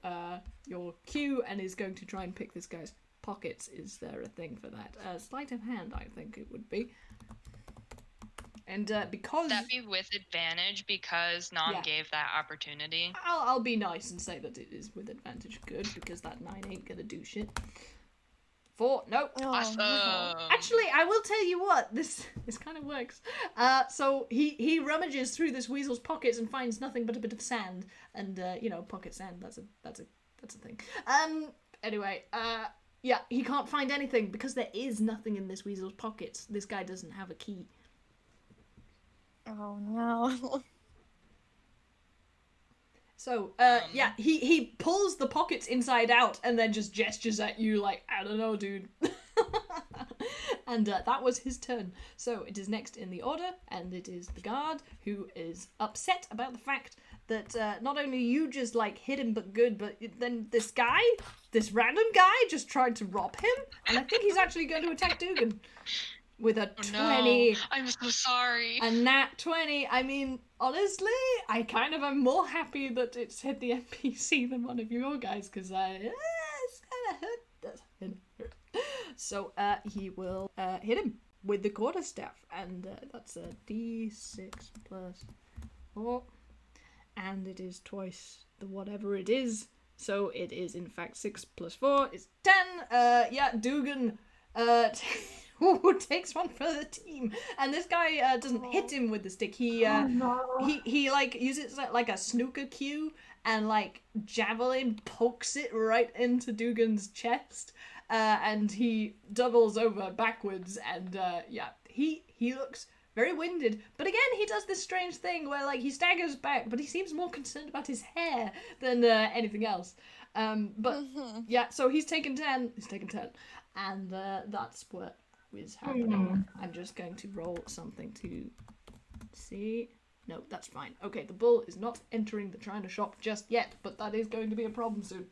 cue and is going to try and pick this guy's pockets. Is there a thing for that? Sleight of hand, I think it would be. And because... Would that be with advantage because Nam gave that opportunity? I'll be nice and say that it is with advantage. Good, because that 9 ain't gonna do shit. 4, nope. Awesome. Actually, I will tell you what, this kind of works. So he rummages through this weasel's pockets and finds nothing but a bit of sand. And, pocket sand, that's a thing. Anyway, yeah, he can't find anything because there is nothing in this weasel's pockets. This guy doesn't have a key. Oh no. So, yeah, he pulls the pockets inside out and then just gestures at you like, I don't know, dude. And that was his turn. So it is next in the order, and it is the guard who is upset about the fact that not only you just like hit him but good, but then this random guy just tried to rob him, and I think he's actually going to attack Dugan with a 20. No, I'm so sorry. A nat 20. I mean, honestly, I kind of am more happy that it's hit the NPC than one of your guys, because it's kind of hurt. That's hurt. So he will hit him with the quarterstaff, and that's a d6 plus 4, and it is twice the whatever it is. So it is in fact 6 plus 4 is 10. Yeah, Dugan who takes one for the team, and this guy doesn't hit him with the stick. He like uses it like a snooker cue and like javelin pokes it right into Dugan's chest, and he doubles over backwards, and yeah, he looks very winded. But again, he does this strange thing where like he staggers back, but he seems more concerned about his hair than anything else. But yeah, so he's taken 10. And that's what is happening. I'm just going to roll something to see. No, that's fine. Okay, the bull is not entering the China shop just yet, but that is going to be a problem soon.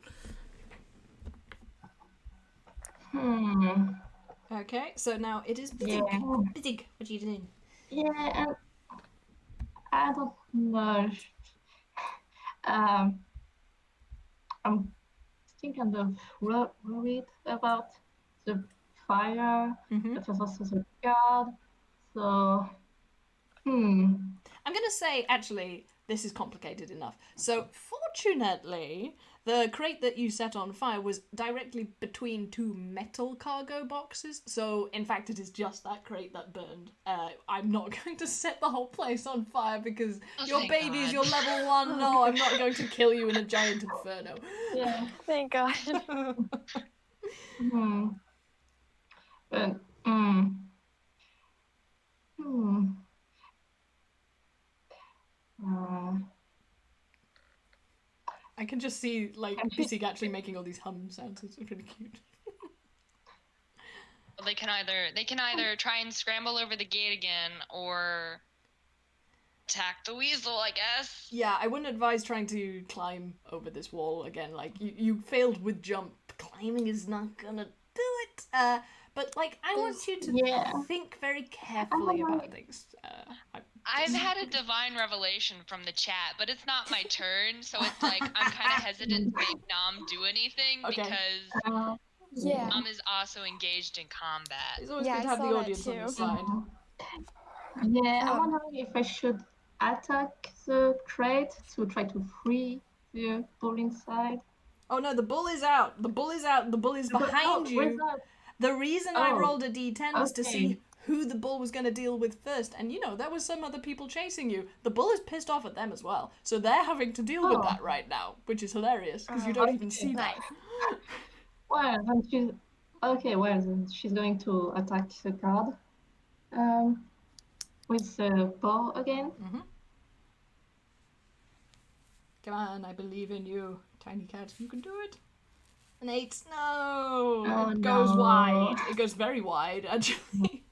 Okay, so now it is Bitig. Yeah. Bitig, what are you doing? Yeah, and I don't know. I'm still kind of worried about the fire, Mm-hmm. but there's also the guard. So, I'm gonna say, actually, this is complicated enough. So, fortunately, the crate that you set on fire was directly between two metal cargo boxes. So, in fact, it is just that crate that burned. I'm not going to set the whole place on fire because your thank babies, God. you're level 1. No, I'm not going to kill you in a giant inferno. yeah. Thank God. Hmm. But, hmm. Hmm. Uh, I can just see, like, can she? Sig actually making all these hum sounds. It's really cute. Well, they can either try and scramble over the gate again or attack the weasel, I guess. Yeah, I wouldn't advise trying to climb over this wall again. Like, you failed with jump. Climbing is not gonna do it. But, like, I want you to Yeah. think very I carefully don't know. about things. I've had a divine revelation from the chat, but it's not my turn, so it's like I'm kind of hesitant to make Nom do anything Okay. because Uh, Yeah. Nom is also engaged in combat. It's always Yeah, good to I have the saw that audience on your too. side. Yeah, I'm Um, wondering if I should attack the crate to try to free the bull inside. Oh no, the bull is out. The bull is out. The bull is behind Where's you. that? The reason I Oh, rolled a d10 was to okay. see who the bull was going to deal with first. And, there was some other people chasing you. The bull is pissed off at them as well. So they're having to deal with Oh. that right now, which is hilarious because you don't even Okay. see that. Nice. Well, then she's okay. Well, then she's going to attack the guard with the bow again. Come on, I believe in you, tiny cat. You can do it. An 8. No! Oh, It goes no. wide. It goes very wide, actually.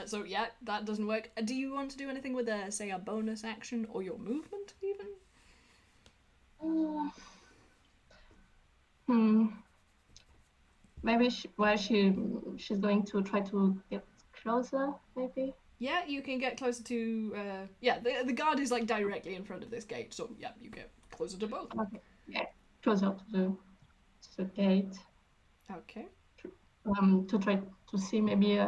So, yeah, that doesn't work. Do you want to do anything with, say, a bonus action or your movement, even? Maybe she's going to try to get closer. Maybe. Yeah, you can get closer to... yeah, the guard is, like, directly in front of this gate. So, yeah, you get closer to both. Okay. Yeah, closer to the gate. Okay. To try to see maybe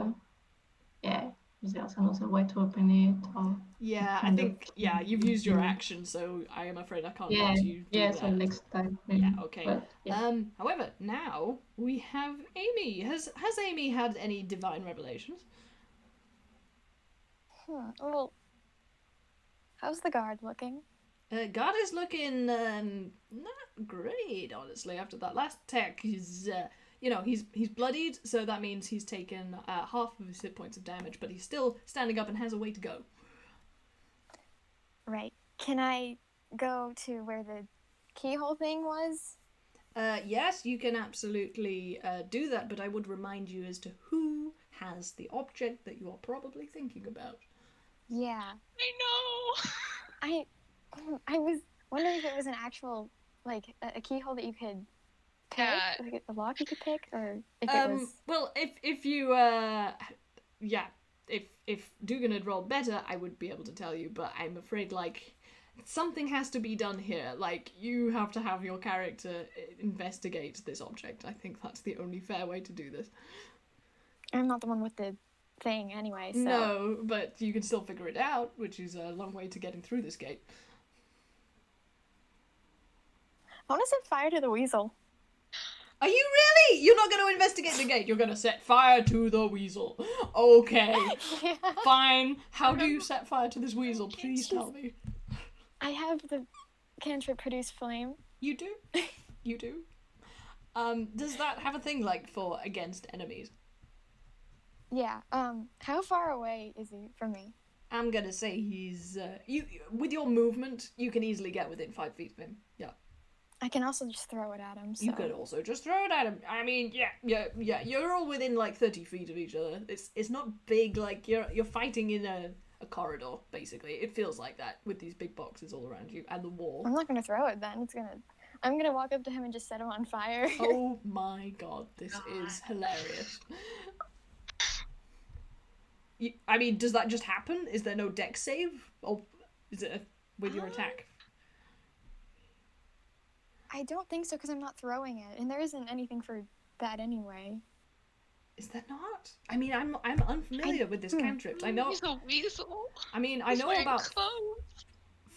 yeah, if there's another way to open it or Yeah, I kind think, of yeah, you've used your action, so I am afraid I can't yeah, let you do yeah, that. so next time maybe. Yeah, okay. But, yeah. However, now we have Amy. Has Amy had any divine revelations? Well, how's the guard looking? God is looking not great, honestly. After that last attack, he's he's bloodied, so that means he's taken half of his hit points of damage, but he's still standing up and has a way to go. Right. Can I go to where the keyhole thing was? Yes, you can absolutely do that, but I would remind you as to who has the object that you are probably thinking about. Yeah. I know. I was wondering if it was an actual, like, a keyhole that you could pick, Yeah. like a lock you could pick, or if it was... Well, if you if Dugan had rolled better, I would be able to tell you, but I'm afraid, like, something has to be done here. Like, you have to have your character investigate this object. I think that's the only fair way to do this. I'm not the one with the thing anyway, so... No, but you can still figure it out, which is a long way to getting through this gate. I want to set fire to the weasel. Are you really? You're not going to investigate the gate. You're going to set fire to the weasel. Okay. Yeah. Fine. How do you set fire to this weasel? Please tell me. I have the cantrip produce flame. You do? You do? Does that have a thing, like, for against enemies? Yeah. How far away is he from me? I'm gonna say he's, you, with your movement, you can easily get within 5 feet of him. Yeah. I can also just throw it at him, so... You could also just throw it at him. I mean, yeah, you're all within, like, 30 feet of each other. It's not big, like, you're fighting in a corridor, basically. It feels like that, with these big boxes all around you, and the wall. I'm not gonna throw it then. I'm gonna walk up to him and just set him on fire. Oh my god, this is hilarious. I mean, does that just happen? Is there no dex save? Or is it with your attack? I don't think so because I'm not throwing it, and there isn't anything for that anyway. Is there not? I mean, I'm unfamiliar with this cantrip. I know. He's a weasel. I mean, I He's know wearing about clothes.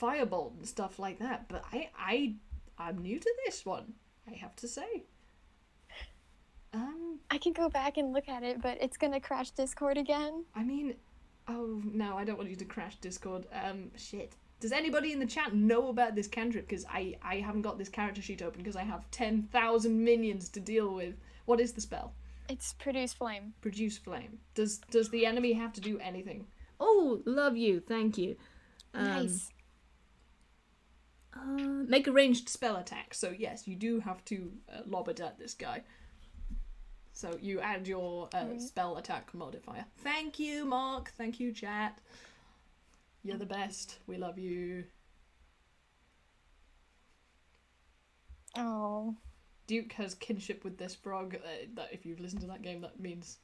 firebolt and stuff like that, but I'm new to this one, I have to say. I can go back and look at it, but it's gonna crash Discord again. I mean, oh no, I don't want you to crash Discord. Shit. Does anybody in the chat know about this cantrip? Because I haven't got this character sheet open because I have 10,000 minions to deal with. What is the spell? It's produce flame. Produce flame. Does the enemy have to do anything? Oh, love you, thank you. Nice. Make a ranged spell attack. So yes, you do have to lob it at this guy. So you add your spell attack modifier. Thank you, Mark. Thank you, chat. You're the best. We love you. Oh. Duke has kinship with this frog. That if you've listened to that game, that means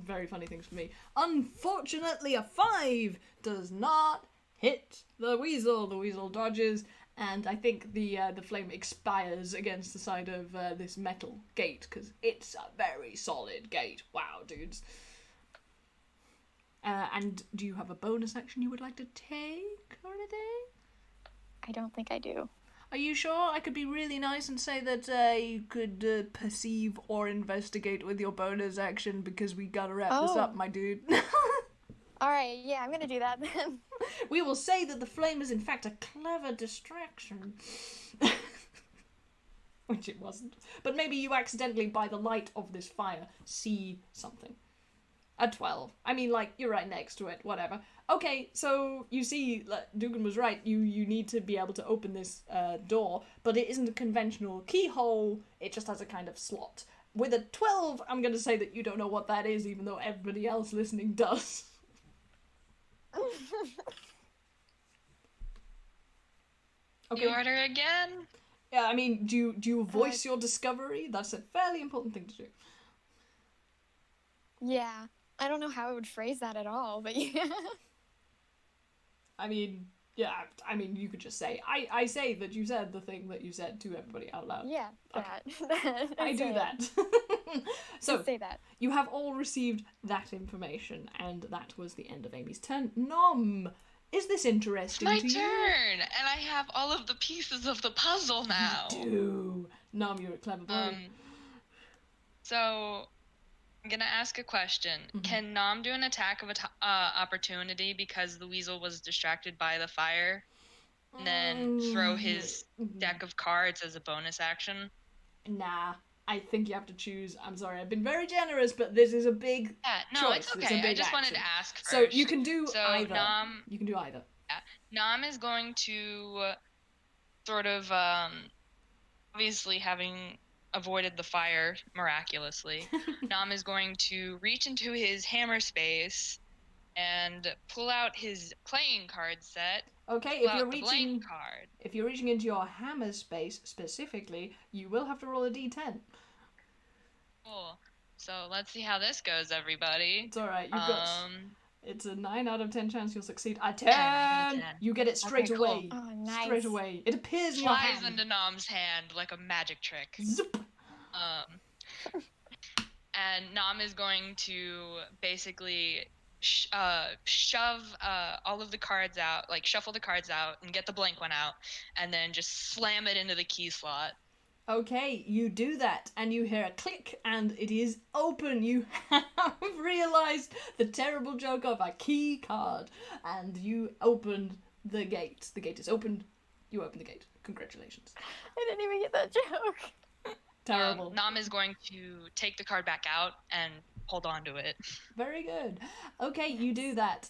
very funny things for me. Unfortunately, a 5 does not hit the weasel. The weasel dodges, and I think the flame expires against the side of this metal gate because it's a very solid gate. Wow, dudes. And do you have a bonus action you would like to take or anything? I don't think I do. Are you sure? I could be really nice and say that you could perceive or investigate with your bonus action because we gotta wrap this up, my dude. Alright, yeah, I'm gonna do that then. We will say that the flame is in fact a clever distraction. Which it wasn't. But maybe you accidentally, by the light of this fire, see something. A 12. I mean, like, you're right next to it, whatever. Okay, so you see, Dugan was right, you need to be able to open this door, but it isn't a conventional keyhole, it just has a kind of slot. With a 12, I'm going to say that you don't know what that is, even though everybody else listening does. Okay. You order again? Yeah, I mean, do you voice your discovery? That's a fairly important thing to do. Yeah. I don't know how I would phrase that at all, but yeah. I mean, yeah, I mean, you could just say, I say that you said the thing that you said to everybody out loud. Yeah, Okay. that. I do that. So, Just say that. you have all received that information, and that was the end of Amy's turn. Nom, is this interesting My to you? turn! And I have all of the pieces of the puzzle now. You do. Nom, you're a clever boy. So, I'm gonna ask a question. Mhm. Can Nom do an attack of opportunity because the weasel was distracted by the fire? And then throw his deck of cards as a bonus action? Nah, I think you have to choose. I'm sorry, I've been very generous, but this is a big Yeah, no, choice. it's a okay. I big just wanted action. to ask first. So you can do So either. Nom, You can do either. Nom is going to sort of, obviously having avoided the fire miraculously, Nom is going to reach into his hammer space and pull out his playing card set. Okay, Pull if you're out the reaching blank card. if you're reaching into your hammer space specifically, you will have to roll a d10. Cool. So let's see how this goes, everybody. It's alright, you've got it's a 9 out of 10 chance you'll succeed. A 10! 10 out of 10. You get it straight Okay, cool. away. Oh, nice. Straight away. It appears in your Flies hand. into Nom's hand like a magic trick. Zoop. And Nom is going to basically shove all of the cards out, like shuffle the cards out and get the blank one out, and then just slam it into the key slot. Okay, you do that, and you hear a click, and it is open. You have realised the terrible joke of a key card, and you opened the gate. The gate is opened. You open the gate. Congratulations. I didn't even get that joke. Terrible. Nom is going to take the card back out and hold on to it. Very good. Okay, you do that.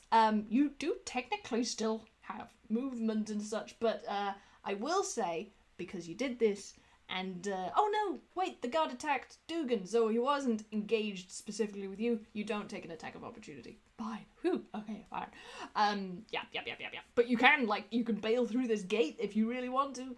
You do technically still have movement and such, but I will say, because you did this, and oh no, wait, the guard attacked Dugan, so he wasn't engaged specifically with you. You don't take an attack of opportunity. Fine. Whew. Okay, fine. Yeah. But you can bail through this gate if you really want to.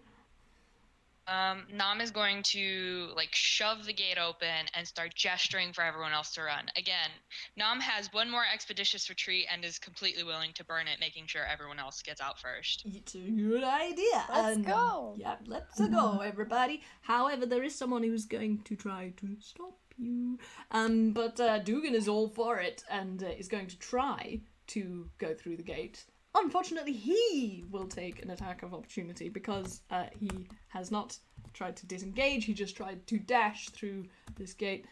Nam is going to like shove the gate open and start gesturing for everyone else to run. Again, Nam has one more expeditious retreat and is completely willing to burn it, making sure everyone else gets out first. It's a good idea. Let's go. Yeah, let's go, everybody. However, there is someone who's going to try to stop you. But Dugan is all for it and is going to try to go through the gate. Unfortunately, he will take an attack of opportunity because he has not tried to disengage. He just tried to dash through this gate.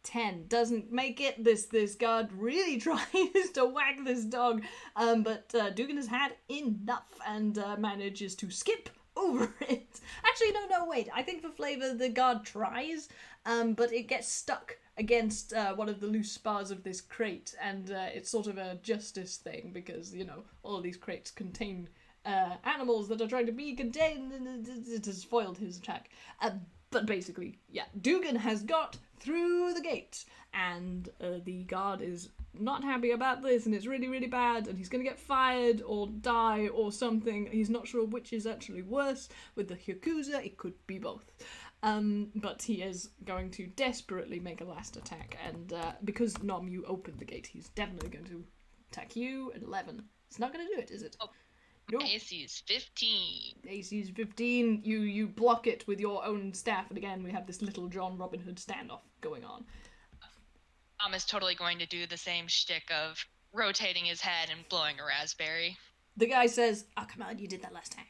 10 doesn't make it. This guard really tries to whack this dog, but Dugan has had enough and manages to skip over it. Actually, no, wait. I think for flavor the guard tries, but it gets stuck against one of the loose spars of this crate, and it's sort of a justice thing because, you know, all of these crates contain animals that are trying to be contained, and it has foiled his attack. But basically, yeah, Dugan has got through the gate, and the guard is not happy about this, and it's really, really bad, and he's going to get fired or die or something. He's not sure which is actually worse. With the Yakuza, it could be both. But he is going to desperately make a last attack, and because Nom, you opened the gate, he's definitely going to attack you at 11. It's not going to do it, is it? Oh. Nope. AC is 15. AC is 15. You block it with your own staff, and again we have this little John Robin Hood standoff going on. Nam is totally going to do the same shtick of rotating his head and blowing a raspberry. The guy says, "Oh, come on, you did that last time."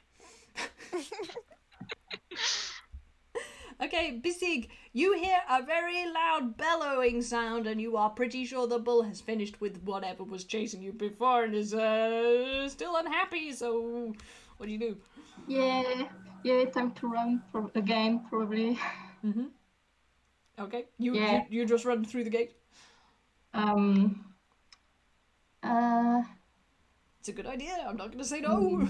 Okay, Bisig, you hear a very loud bellowing sound, and you are pretty sure the bull has finished with whatever was chasing you before and is still unhappy, so what do you do? Yeah, time to run again, probably. Mm-hmm. Okay, you just run through the gate? It's a good idea, I'm not going to say no.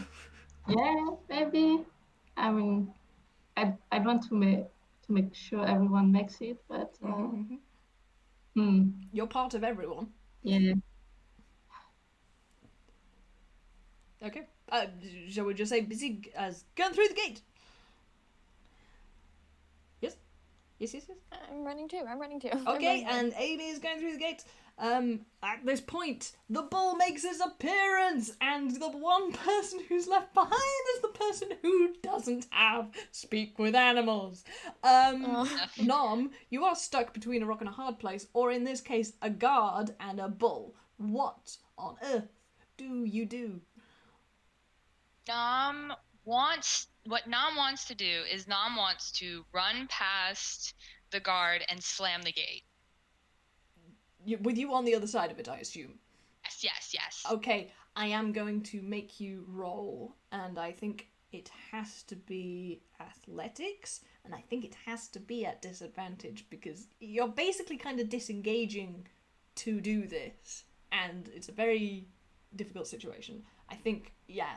Yeah, maybe. I mean, I'd want to make sure everyone makes it, but You're part of everyone. yeah. Okay. Shall we just say Bisig has gone through the gate? Yes? Yes. I'm running too. Okay, and Amy is going through the gate. At this point, the bull makes his appearance, and the one person who's left behind is the person who doesn't have speak with animals. Nom, you are stuck between a rock and a hard place, or in this case, a guard and a bull. What on earth do you do? What Nam wants to do is Nam wants to run past the guard and slam the gate. With you on the other side of it, I assume. Yes. Okay, I am going to make you roll, and I think it has to be athletics, and I think it has to be at disadvantage, because you're basically kind of disengaging to do this, and it's a very difficult situation. I think, yeah,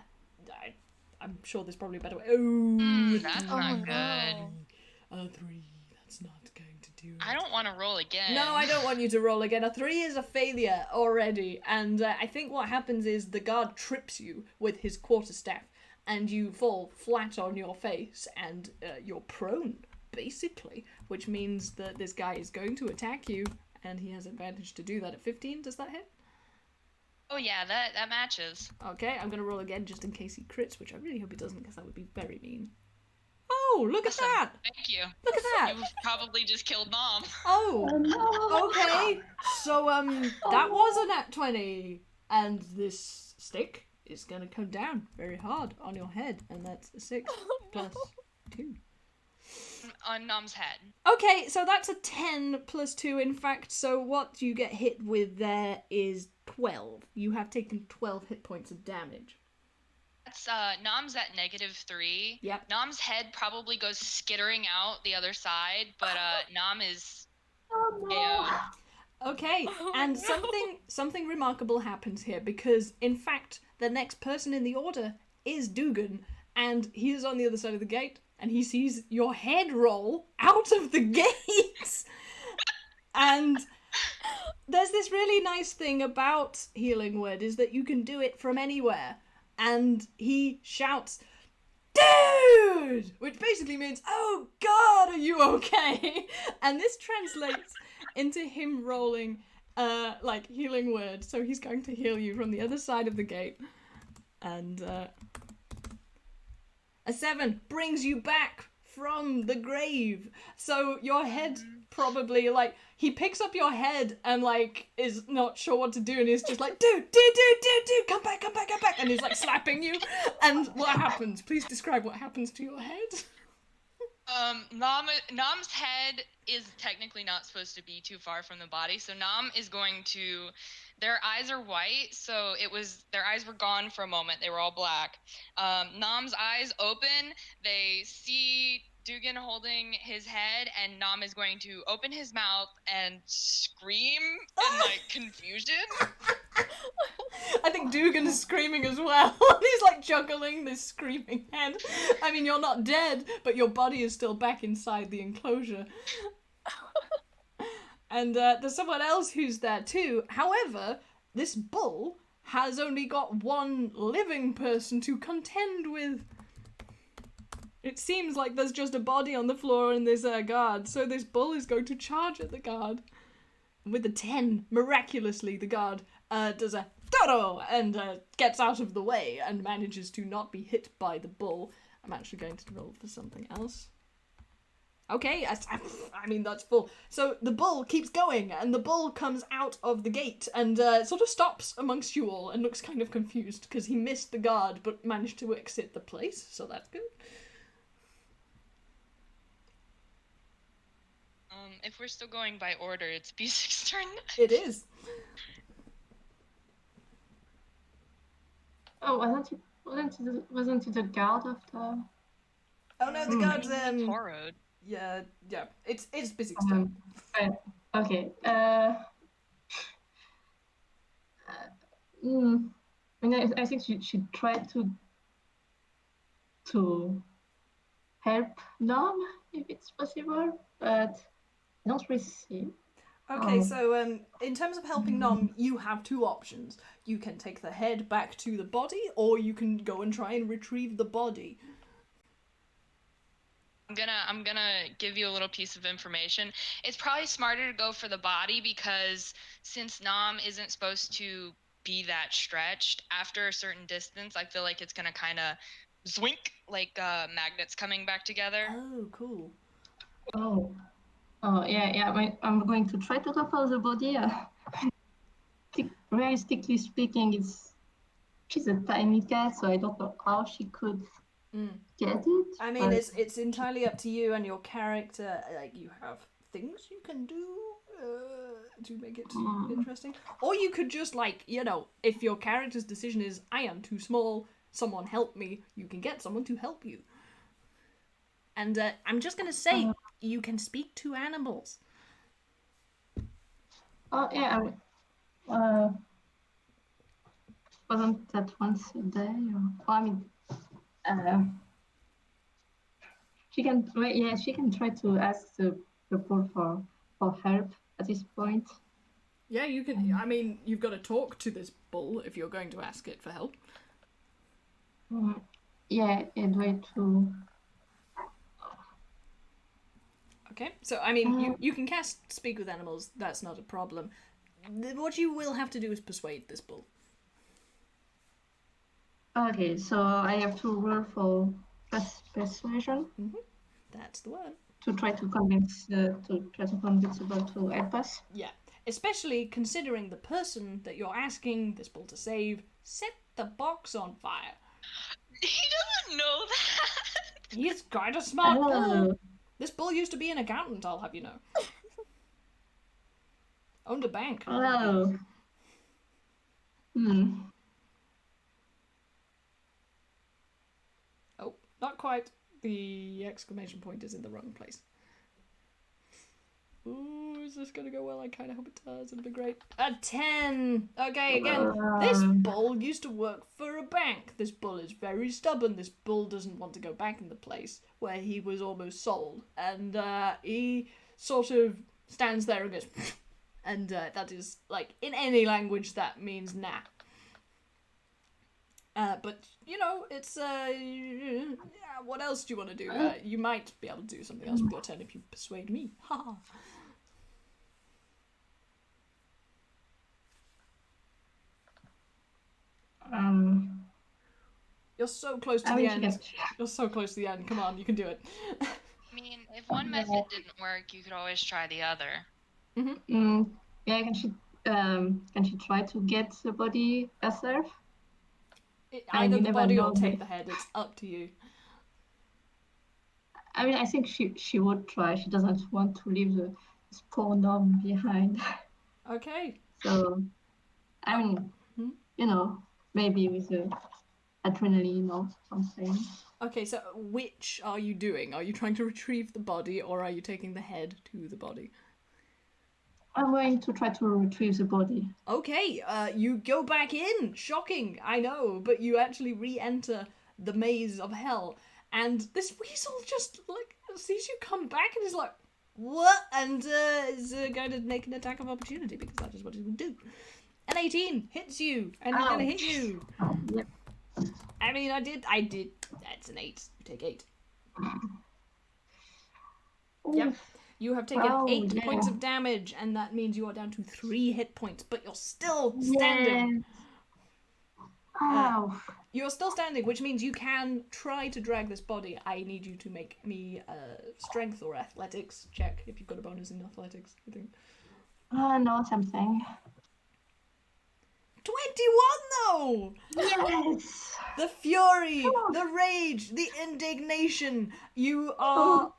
I'm sure there's probably a better way. That's not good. A 3, that's not going to do it. I don't want to roll again. No, I don't want you to roll again. A 3 is a failure already, and I think what happens is the guard trips you with his quarterstaff, and you fall flat on your face, and you're prone, basically, which means that this guy is going to attack you, and he has advantage to do that at 15. Does that hit? Oh yeah, that matches. Okay, I'm going to roll again just in case he crits, which I really hope he doesn't, because that would be very mean. Oh, look Awesome. at that! Thank you. Look at that! You probably just killed Mom. Oh, okay. So, that was a nat 20. And this stick is going to come down very hard on your head. And that's a 6 plus 2. On Nom's head. Okay, so that's a 10 plus 2, in fact. So what you get hit with there is 12. You have taken 12 hit points of damage. That's, Nom's at -3. Yep. Nom's head probably goes skittering out the other side, but, Nom is... Okay, and something remarkable happens here, because, in fact, the next person in the order is Dugan, and he is on the other side of the gate, and he sees your head roll out of the gate! And there's this really nice thing about Healing Word, is that you can do it from anywhere. And he shouts, "Dude!" dude, which basically means, oh God, are you okay? And this translates into him rolling, like, healing word. So he's going to heal you from the other side of the gate. And, a 7 brings you back from the grave. So your head probably, like, he picks up your head and, like, is not sure what to do, and he's just like, dude, come back, and he's, like, slapping you. And what happens? Please describe what happens to your head. Nam's head is technically not supposed to be too far from the body, so Nam is going to. Their eyes are white, so their eyes were gone for a moment. They were all black. Nam's eyes open. They see Dugan holding his head, and Nam is going to open his mouth and scream in like confusion. I think Dugan is screaming as well. He's like juggling this screaming head. I mean, you're not dead, but your body is still back inside the enclosure. And there's someone else who's there too. However, this bull has only got one living person to contend with. It seems like there's just a body on the floor and there's a guard, so this bull is going to charge at the guard. With a 10, miraculously, the guard does a Toro and gets out of the way and manages to not be hit by the bull. I'm actually going to roll for something else. Okay, I mean, that's full. So the bull keeps going, and the bull comes out of the gate and sort of stops amongst you all and looks kind of confused because he missed the guard but managed to exit the place, so that's good. If we're still going by order, it's B6's turn. It is. Oh, wasn't it the guard of the... Oh no, the guard's Toroed. yeah, it's busy still. Okay. I mean, I think she tried to help Norm if it's possible, but I don't really see. Okay, so in terms of helping Nom, you have two options. You can take the head back to the body, or you can go and try and retrieve the body. I'm gonna give you a little piece of information. It's probably smarter to go for the body because since Nam isn't supposed to be that stretched, after a certain distance, I feel like it's gonna kind of zwink, like magnets coming back together. Oh, cool. Oh, yeah. I'm going to try to go for the body. Realistically speaking, she's a tiny cat, so I don't know how she could get it. I mean, it's entirely up to you and your character. Like, you have things you can do to make it interesting. Or you could just, like, if your character's decision is, I am too small, someone help me, you can get someone to help you. And I'm just going to say, you can speak to animals. Oh, yeah. Wasn't that once a day? She can try to ask the people for help at this point. Yeah, you can. I mean, you've got to talk to this bull if you're going to ask it for help. Yeah, and way to... Okay, so, I mean, you can cast Speak with Animals, that's not a problem. What you will have to do is persuade this bull. Okay, so I have to roll for persuasion. Mm-hmm. That's the one. To try to convince the bull to help us. Yeah, especially considering the person that you're asking this bull to save set the box on fire. He doesn't know that. He's quite a smart bull. This bull used to be an accountant, I'll have you know. Owned a bank. Oh. Oh, not quite. The exclamation point is in the wrong place. Ooh, is this gonna go well? I kind of hope it does. It'll be great. A 10! Okay, again, this bull used to work for a bank. This bull is very stubborn. This bull doesn't want to go back in the place where he was almost sold. And he sort of stands there and goes, and that is, like, in any language that means nah. But, it's, what else do you want to do? You might be able to do something else with your turn if you persuade me. Ha. You're so close to the end. You're so close to the end. Come on, you can do it. I mean, if one method didn't work, you could always try the other. Yeah, can she try to get the body herself? Either the body or take the head. It's up to you. I mean, I think she would try. She doesn't want to leave the poor Nom behind. Okay. So, I mean, maybe with the adrenaline or something. Okay, so which are you doing? Are you trying to retrieve the body, or are you taking the head to the body? I'm going to try to retrieve the body. Okay, you go back in. Shocking, I know, but you actually re-enter the maze of hell, and this weasel just sees you come back and is like, "What?" and is going to make an attack of opportunity because that is what it will do. An 18 hits you, and he's going to hit you. Yep. I mean, I did. That's an 8. You take 8. Yep. You have taken 8 points of damage, and that means you are down to 3 hit points, but you're still standing. You're still standing, which means you can try to drag this body. I need you to make me a strength or athletics check, if you've got a bonus in athletics, I think. No, something. 21 though! Yes! The fury, the rage, the indignation. You are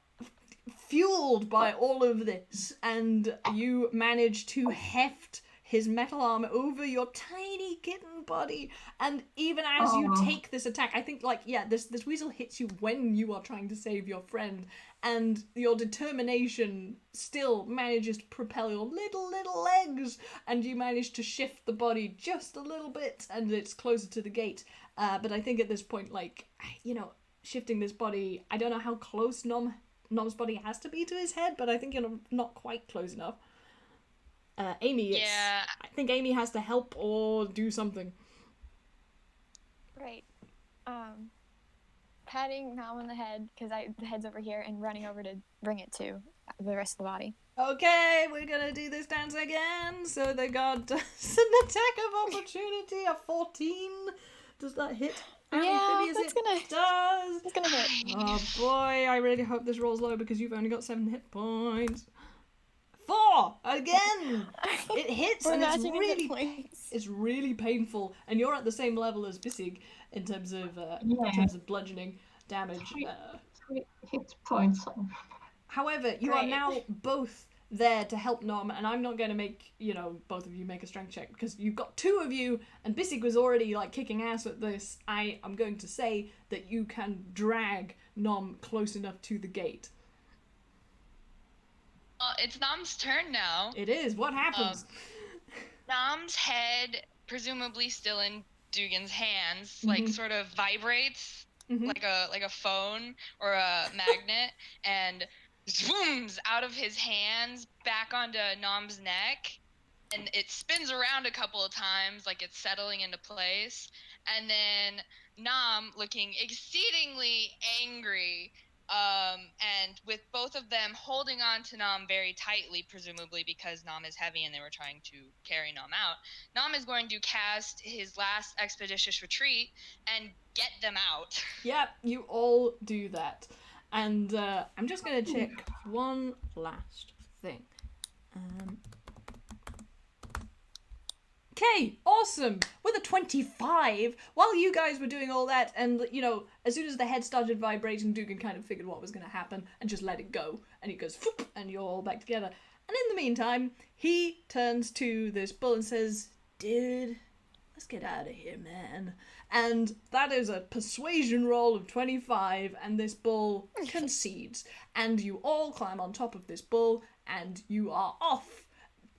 fueled by all of this, and you manage to heft his metal arm over your tiny kitten body. And even as you take this attack, I think, this weasel hits you when you are trying to save your friend, and your determination still manages to propel your little legs, and you manage to shift the body just a little bit, and it's closer to the gate. But I think at this point, shifting this body, I don't know how close Nom's body has to be to his head, but I think you're not quite close enough. Amy, I think Amy has to help or do something. Right. Patting Nom on the head, because the head's over here, and running over to bring it to the rest of the body. Okay, we're gonna do this dance again. So they got an attack of opportunity, a 14. Does that hit? Yeah, that's gonna hit. Oh boy, I really hope this rolls low because you've only got 7 hit points. 4 again. It hits and it's really painful, and you're at the same level as Bissig in terms of bludgeoning damage. 3 hit points. However, you are now both there to help Nom, and I'm not going to make both of you make a strength check because you've got 2 of you, and Bissig was already kicking ass at this. I am going to say that you can drag Nom close enough to the gate. It's Nom's turn now. It is. What happens? Nom's head, presumably still in Dugan's hands, sort of vibrates like a phone or a magnet, and zooms out of his hands back onto Nom's neck, and it spins around a couple of times like it's settling into place, and then Nom, looking exceedingly angry, and with both of them holding on to Nom very tightly, presumably because Nom is heavy and they were trying to carry Nom out, Nom is going to cast his last expeditious retreat and get them out. Yep, you all do that. And I'm just going to check one last thing. Okay, awesome. With a 25, while you guys were doing all that, and as soon as the head started vibrating, Dugan kind of figured what was going to happen and just let it go. And it goes, whoop, and you're all back together. And in the meantime, he turns to this bull and says, "Dude, let's get out of here, man." And that is a persuasion roll of 25, and this bull concedes. And you all climb on top of this bull, and you are off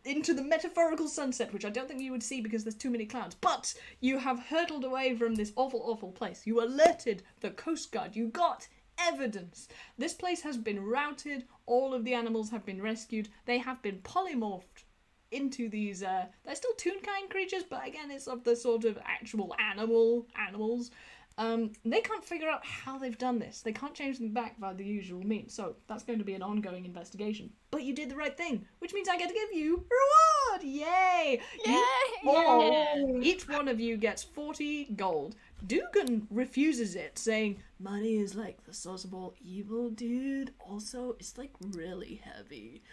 into the metaphorical sunset, which I don't think you would see because there's too many clouds. But you have hurtled away from this awful, awful place. You alerted the Coast Guard. You got evidence. This place has been routed. All of the animals have been rescued. They have been polymorphed into these, they're still Toonkind creatures, but again, it's of the sort of actual animals. They can't figure out how they've done this. They can't change them back by the usual means, so that's going to be an ongoing investigation. But you did the right thing, which means I get to give you a reward! Yay! Yay! Each one of you gets 40 gold. Dugan refuses it, saying, money is like the source of all evil, dude. Also, it's like really heavy.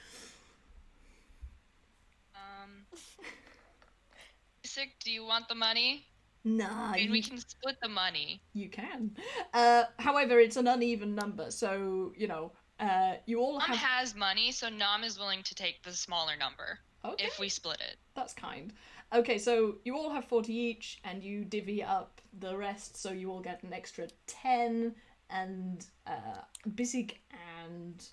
Sick, do you want the money? Nah, I mean, we can split the money. you can. However, it's an uneven number, so, you know, you all Nom have... has money, so Nom is willing to take the smaller number Okay, if we split it. that's kind. Okay, so you all have 40 each, and you divvy up the rest, so you all get an extra 10, and Bisig and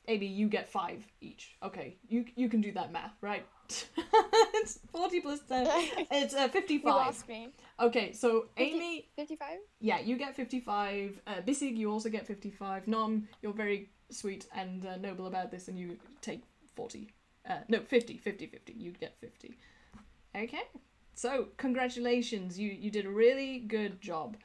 Amy, you get 5 each. Okay, you can do that math, right? It's 40 plus 10. It's 55. You lost me. Okay, so Amy, 55? yeah, you get 55. Bisig, you also get 55. Nom, you're very sweet and noble about this, and you take 40. No, 50. You get 50. Okay, so congratulations, you did a really good job.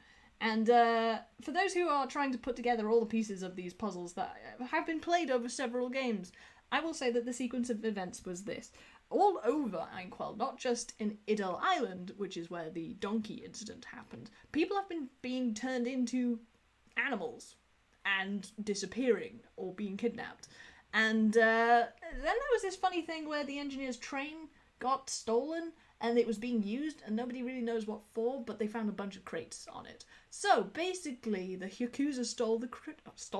And for those who are trying to put together all the pieces of these puzzles that have been played over several games, I will say that the sequence of events was this. All over Einquell, not just in Idle Island, which is where the donkey incident happened, people have been being turned into animals and disappearing or being kidnapped. And then there was this funny thing where the engineer's train got stolen and it was being used and nobody really knows what for, but they found a bunch of crates on it. So basically the Yakuza stole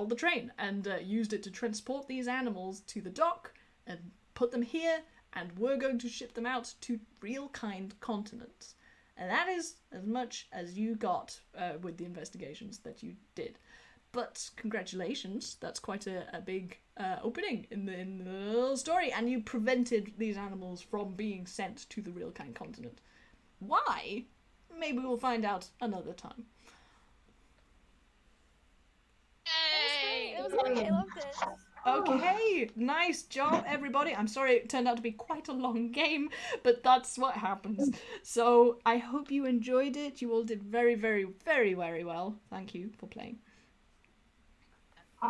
the train and used it to transport these animals to the dock and put them here, and we're going to ship them out to real kind continents. And that is as much as you got with the investigations that you did. But congratulations, that's quite a big opening in the story, and you prevented these animals from being sent to the real kind continent. Why? Maybe we'll find out another time. Yay! It was great. I loved it. Okay, nice job, everybody. I'm sorry it turned out to be quite a long game, but that's what happens. So I hope you enjoyed it. You all did very, very, very, very well. Thank you for playing.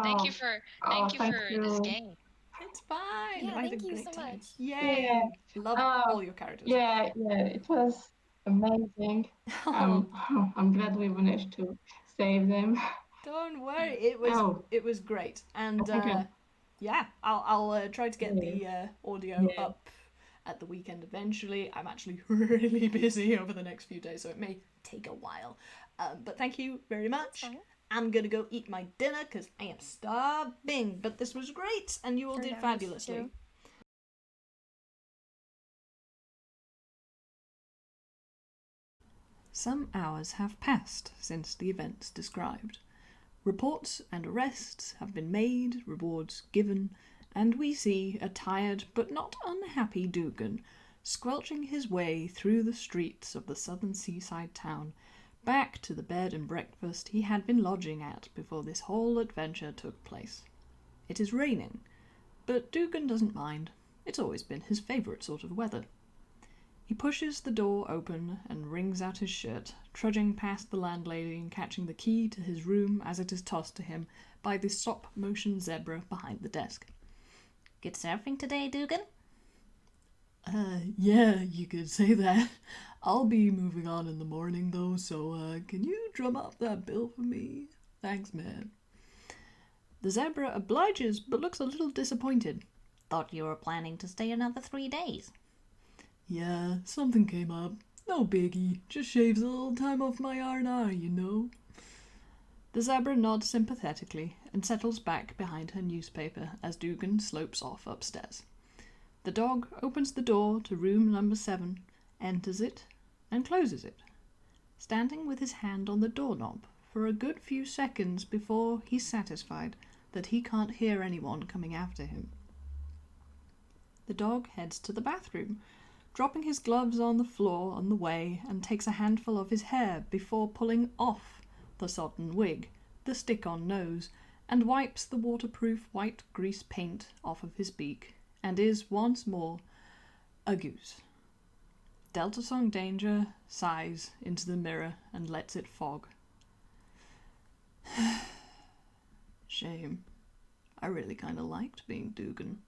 Thank you for this you. game. It's fine. Yeah, I had thank a you great so time. much. Yay! Love all your characters. Yeah, it was amazing. I'm glad we managed to save them. Don't worry, it was great, and Okay. yeah, I'll try to get the audio Yeah. up at the weekend eventually. I'm actually really busy over the next few days, so it may take a while. But thank you very much. Fine. I'm gonna go eat my dinner because I am starving. But this was great, and you all Sure did does, fabulously. too. Some hours have passed since the events described. Reports and arrests have been made, rewards given, and we see a tired but not unhappy Dugan squelching his way through the streets of the southern seaside town back to the bed and breakfast he had been lodging at before this whole adventure took place. It is raining, but Dugan doesn't mind. It's always been his favourite sort of weather. He pushes the door open and wrings out his shirt, trudging past the landlady and catching the key to his room as it is tossed to him by the stop-motion zebra behind the desk. Get surfing today, Dugan? Yeah, you could say that. I'll be moving on in the morning, though, so, can you drum up that bill for me? Thanks, man. The zebra obliges, but looks a little disappointed. Thought you were planning to stay another 3 days. Yeah, something came up. No biggie. Just shaves a little time off my R&R, you know. The zebra nods sympathetically and settles back behind her newspaper as Dugan slopes off upstairs. The dog opens the door to room number 7, enters it, and closes it, standing with his hand on the doorknob for a good few seconds before he's satisfied that he can't hear anyone coming after him. The dog heads to the bathroom, dropping his gloves on the floor on the way, and takes a handful of his hair before pulling off the sodden wig, the stick-on nose, and wipes the waterproof white grease paint off of his beak, and is once more A goose. Delta Song Danger sighs into the mirror and lets it fog. Shame. I really kind of liked being Dugan.